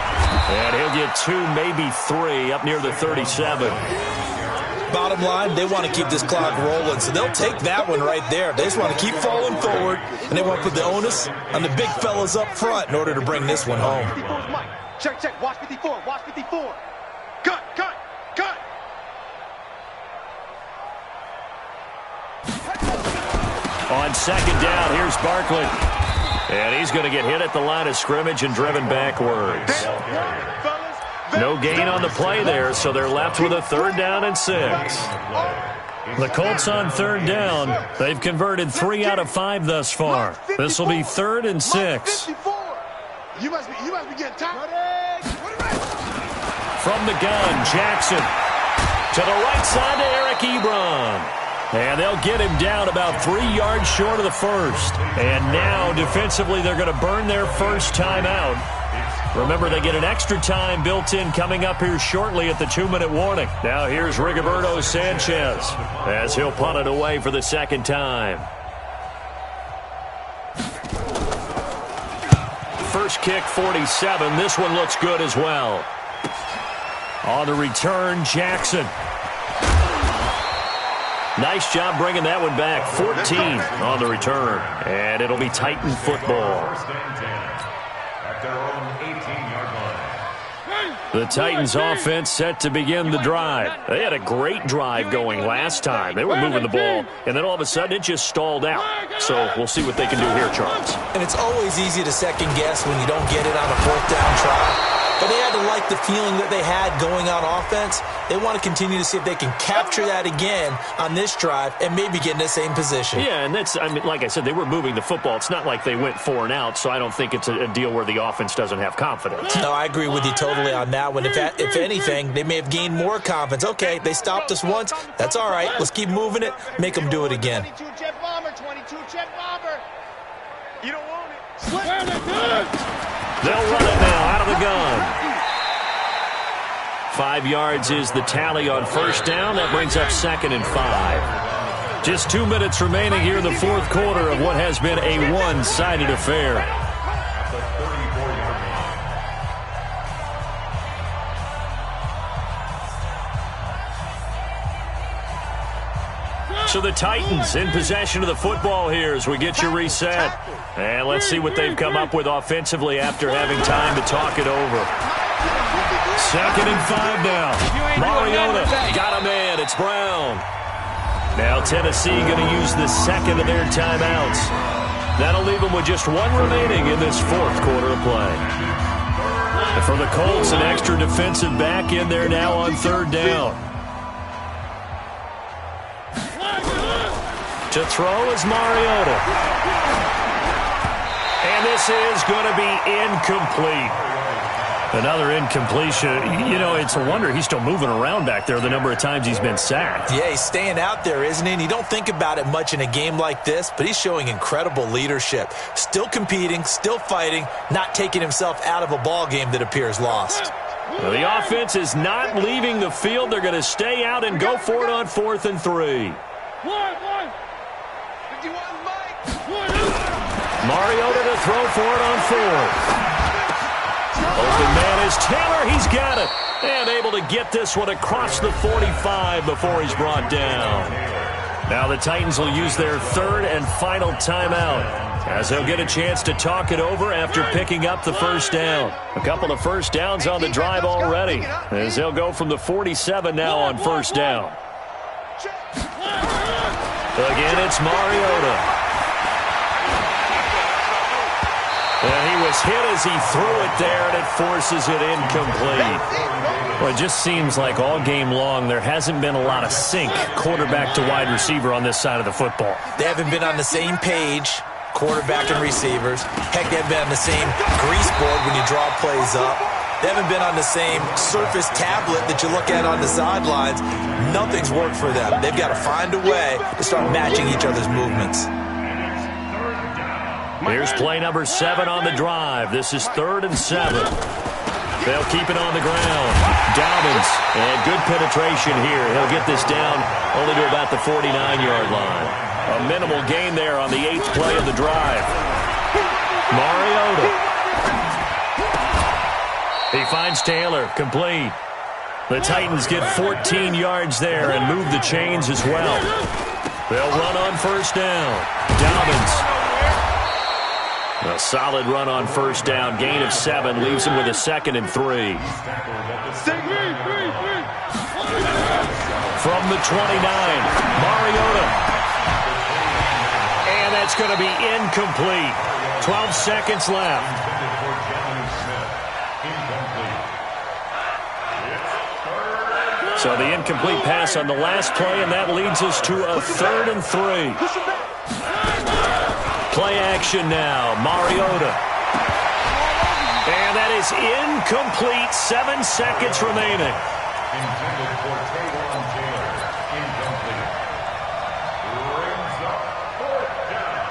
And he'll get 2, maybe 3 up near the 37. Bottom line, they want to keep this clock rolling, so they'll take that one right there. They just want to keep falling forward, and they want to put the onus on the big fellas up front in order to bring this one home. Check. Watch 54. Watch 54. Cut. On second down, here's Barkley. And he's going to get hit at the line of scrimmage and driven backwards. No gain on the play there, so they're left with a third down and 6. The Colts on third down. They've converted 3 out of 5 thus far. This will be third and 6. You must be getting tired. From the gun, Jackson. To the right side to Eric Ebron. And they'll get him down about 3 yards short of the first. And now, defensively, they're going to burn their first timeout. Remember, they get an extra time built in coming up here shortly at the 2-minute warning. Now here's Rigoberto Sanchez as he'll punt it away for the second time. First kick, 47. This one looks good as well. On the return, Jackson. Nice job bringing that one back. 14 on the return. And it'll be Titan football. At their own 18-yard line. The Titans offense set to begin the drive. They had a great drive going last time. They were moving the ball, and then all of a sudden it just stalled out. So we'll see what they can do here, Charles. And it's always easy to second guess when you don't get it on a fourth down try. But they had to like the feeling that they had going on offense. They want to continue to see if they can capture that again on this drive and maybe get in the same position. Yeah, and that's, I mean, like I said, they were moving the football. It's not like they went 4 and out, so I don't think it's a deal where the offense doesn't have confidence. No, I agree with you totally on that one. If anything, they may have gained more confidence. Okay, they stopped us once. That's all right. Let's keep moving it. Make them do it again. 22 jet bomber, 22 jet bomber. You don't want it. They'll run it now out of the gun. 5 yards is the tally on first down. That brings up 2nd and 5. Just 2 minutes remaining here in the fourth quarter of what has been a one-sided affair. So the Titans in possession of the football here as we get you reset. And let's see what they've come up with offensively after having time to talk it over. 2nd and 5 now. Mariota got a man. It's Brown. Now Tennessee going to use the second of their timeouts. That'll leave them with just 1 remaining in this fourth quarter of play. And for the Colts, an extra defensive back in there now on 3rd down. To throw is Mariota. And this is going to be incomplete. Another incompletion. You know, it's a wonder he's still moving around back there the number of times he's been sacked. Yeah, he's staying out there, isn't he? And you don't think about it much in a game like this, but he's showing incredible leadership. Still competing, still fighting, not taking himself out of a ball game that appears lost. Well, the offense is not leaving the field. They're going to stay out and go for it on 4th and 3. Mariota to throw for it on 4th. Open man is Taylor. He's got it. And able to get this one across the 45 before he's brought down. Now the Titans will use their 3rd and final timeout as they'll get a chance to talk it over after picking up the first down. A couple of first downs on the drive already as they'll go from the 47 now on first down. Again, it's Mariota. And he was hit as he threw it there, and it forces it incomplete. Well, it just seems like all game long there hasn't been a lot of sync quarterback to wide receiver on this side of the football. They haven't been on the same page, quarterback and receivers. Heck, they haven't been on the same grease board when you draw plays up. They haven't been on the same Surface tablet that you look at on the sidelines. Nothing's worked for them. They've got to find a way to start matching each other's movements. Here's play number 7 on the drive. This is 3rd and 7. They'll keep it on the ground. Dobbins, and good penetration here. He'll get this down only to about the 49-yard line. A minimal gain there on the 8th play of the drive. Mariota. He finds Taylor, complete. The Titans get 14 yards there and move the chains as well. They'll run on first down. Dobbins. A solid run on first down. Gain of 7 leaves him with a 2nd and 3. From the 29, Mariota. And that's going to be incomplete. 12 seconds left. So the incomplete pass on the last play, and that leads us to a 3rd and 3. Play action now, Mariota. And that is incomplete, 7 seconds remaining. Intended for Taywan Taylor. Incomplete. Brings up 4th down.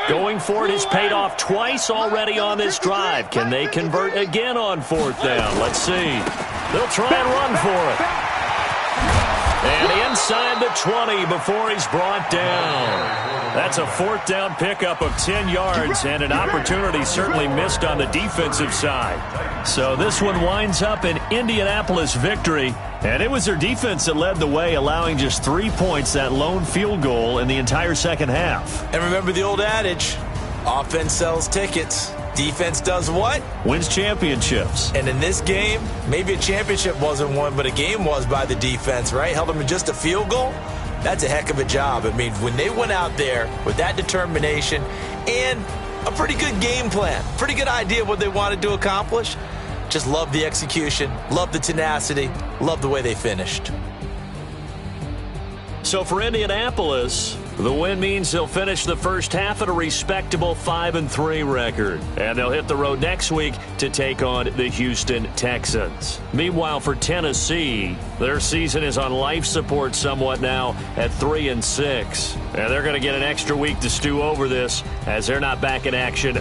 Going for it has paid off twice already on this drive. Can they convert again on 4th down? Let's see. They'll try and run for it. And And inside the 20 before he's brought down. That's a fourth down pickup of 10 yards and an opportunity certainly missed on the defensive side. So this one winds up an Indianapolis victory. And it was their defense that led the way, allowing just 3 points, that lone field goal in the entire second half. And remember the old adage, offense sells tickets. Defense does what? Wins championships. And in this game, maybe a championship wasn't won, but a game was by the defense, right? Held them to just a field goal. That's a heck of a job. I mean, when they went out there with that determination and a pretty good game plan, pretty good idea of what they wanted to accomplish, just love the execution, love the tenacity, love the way they finished. So for Indianapolis, the win means they'll finish the first half at a respectable 5-3 record. And they'll hit the road next week to take on the Houston Texans. Meanwhile, for Tennessee, their season is on life support somewhat now at 3-6. And they're going to get an extra week to stew over this as they're not back in action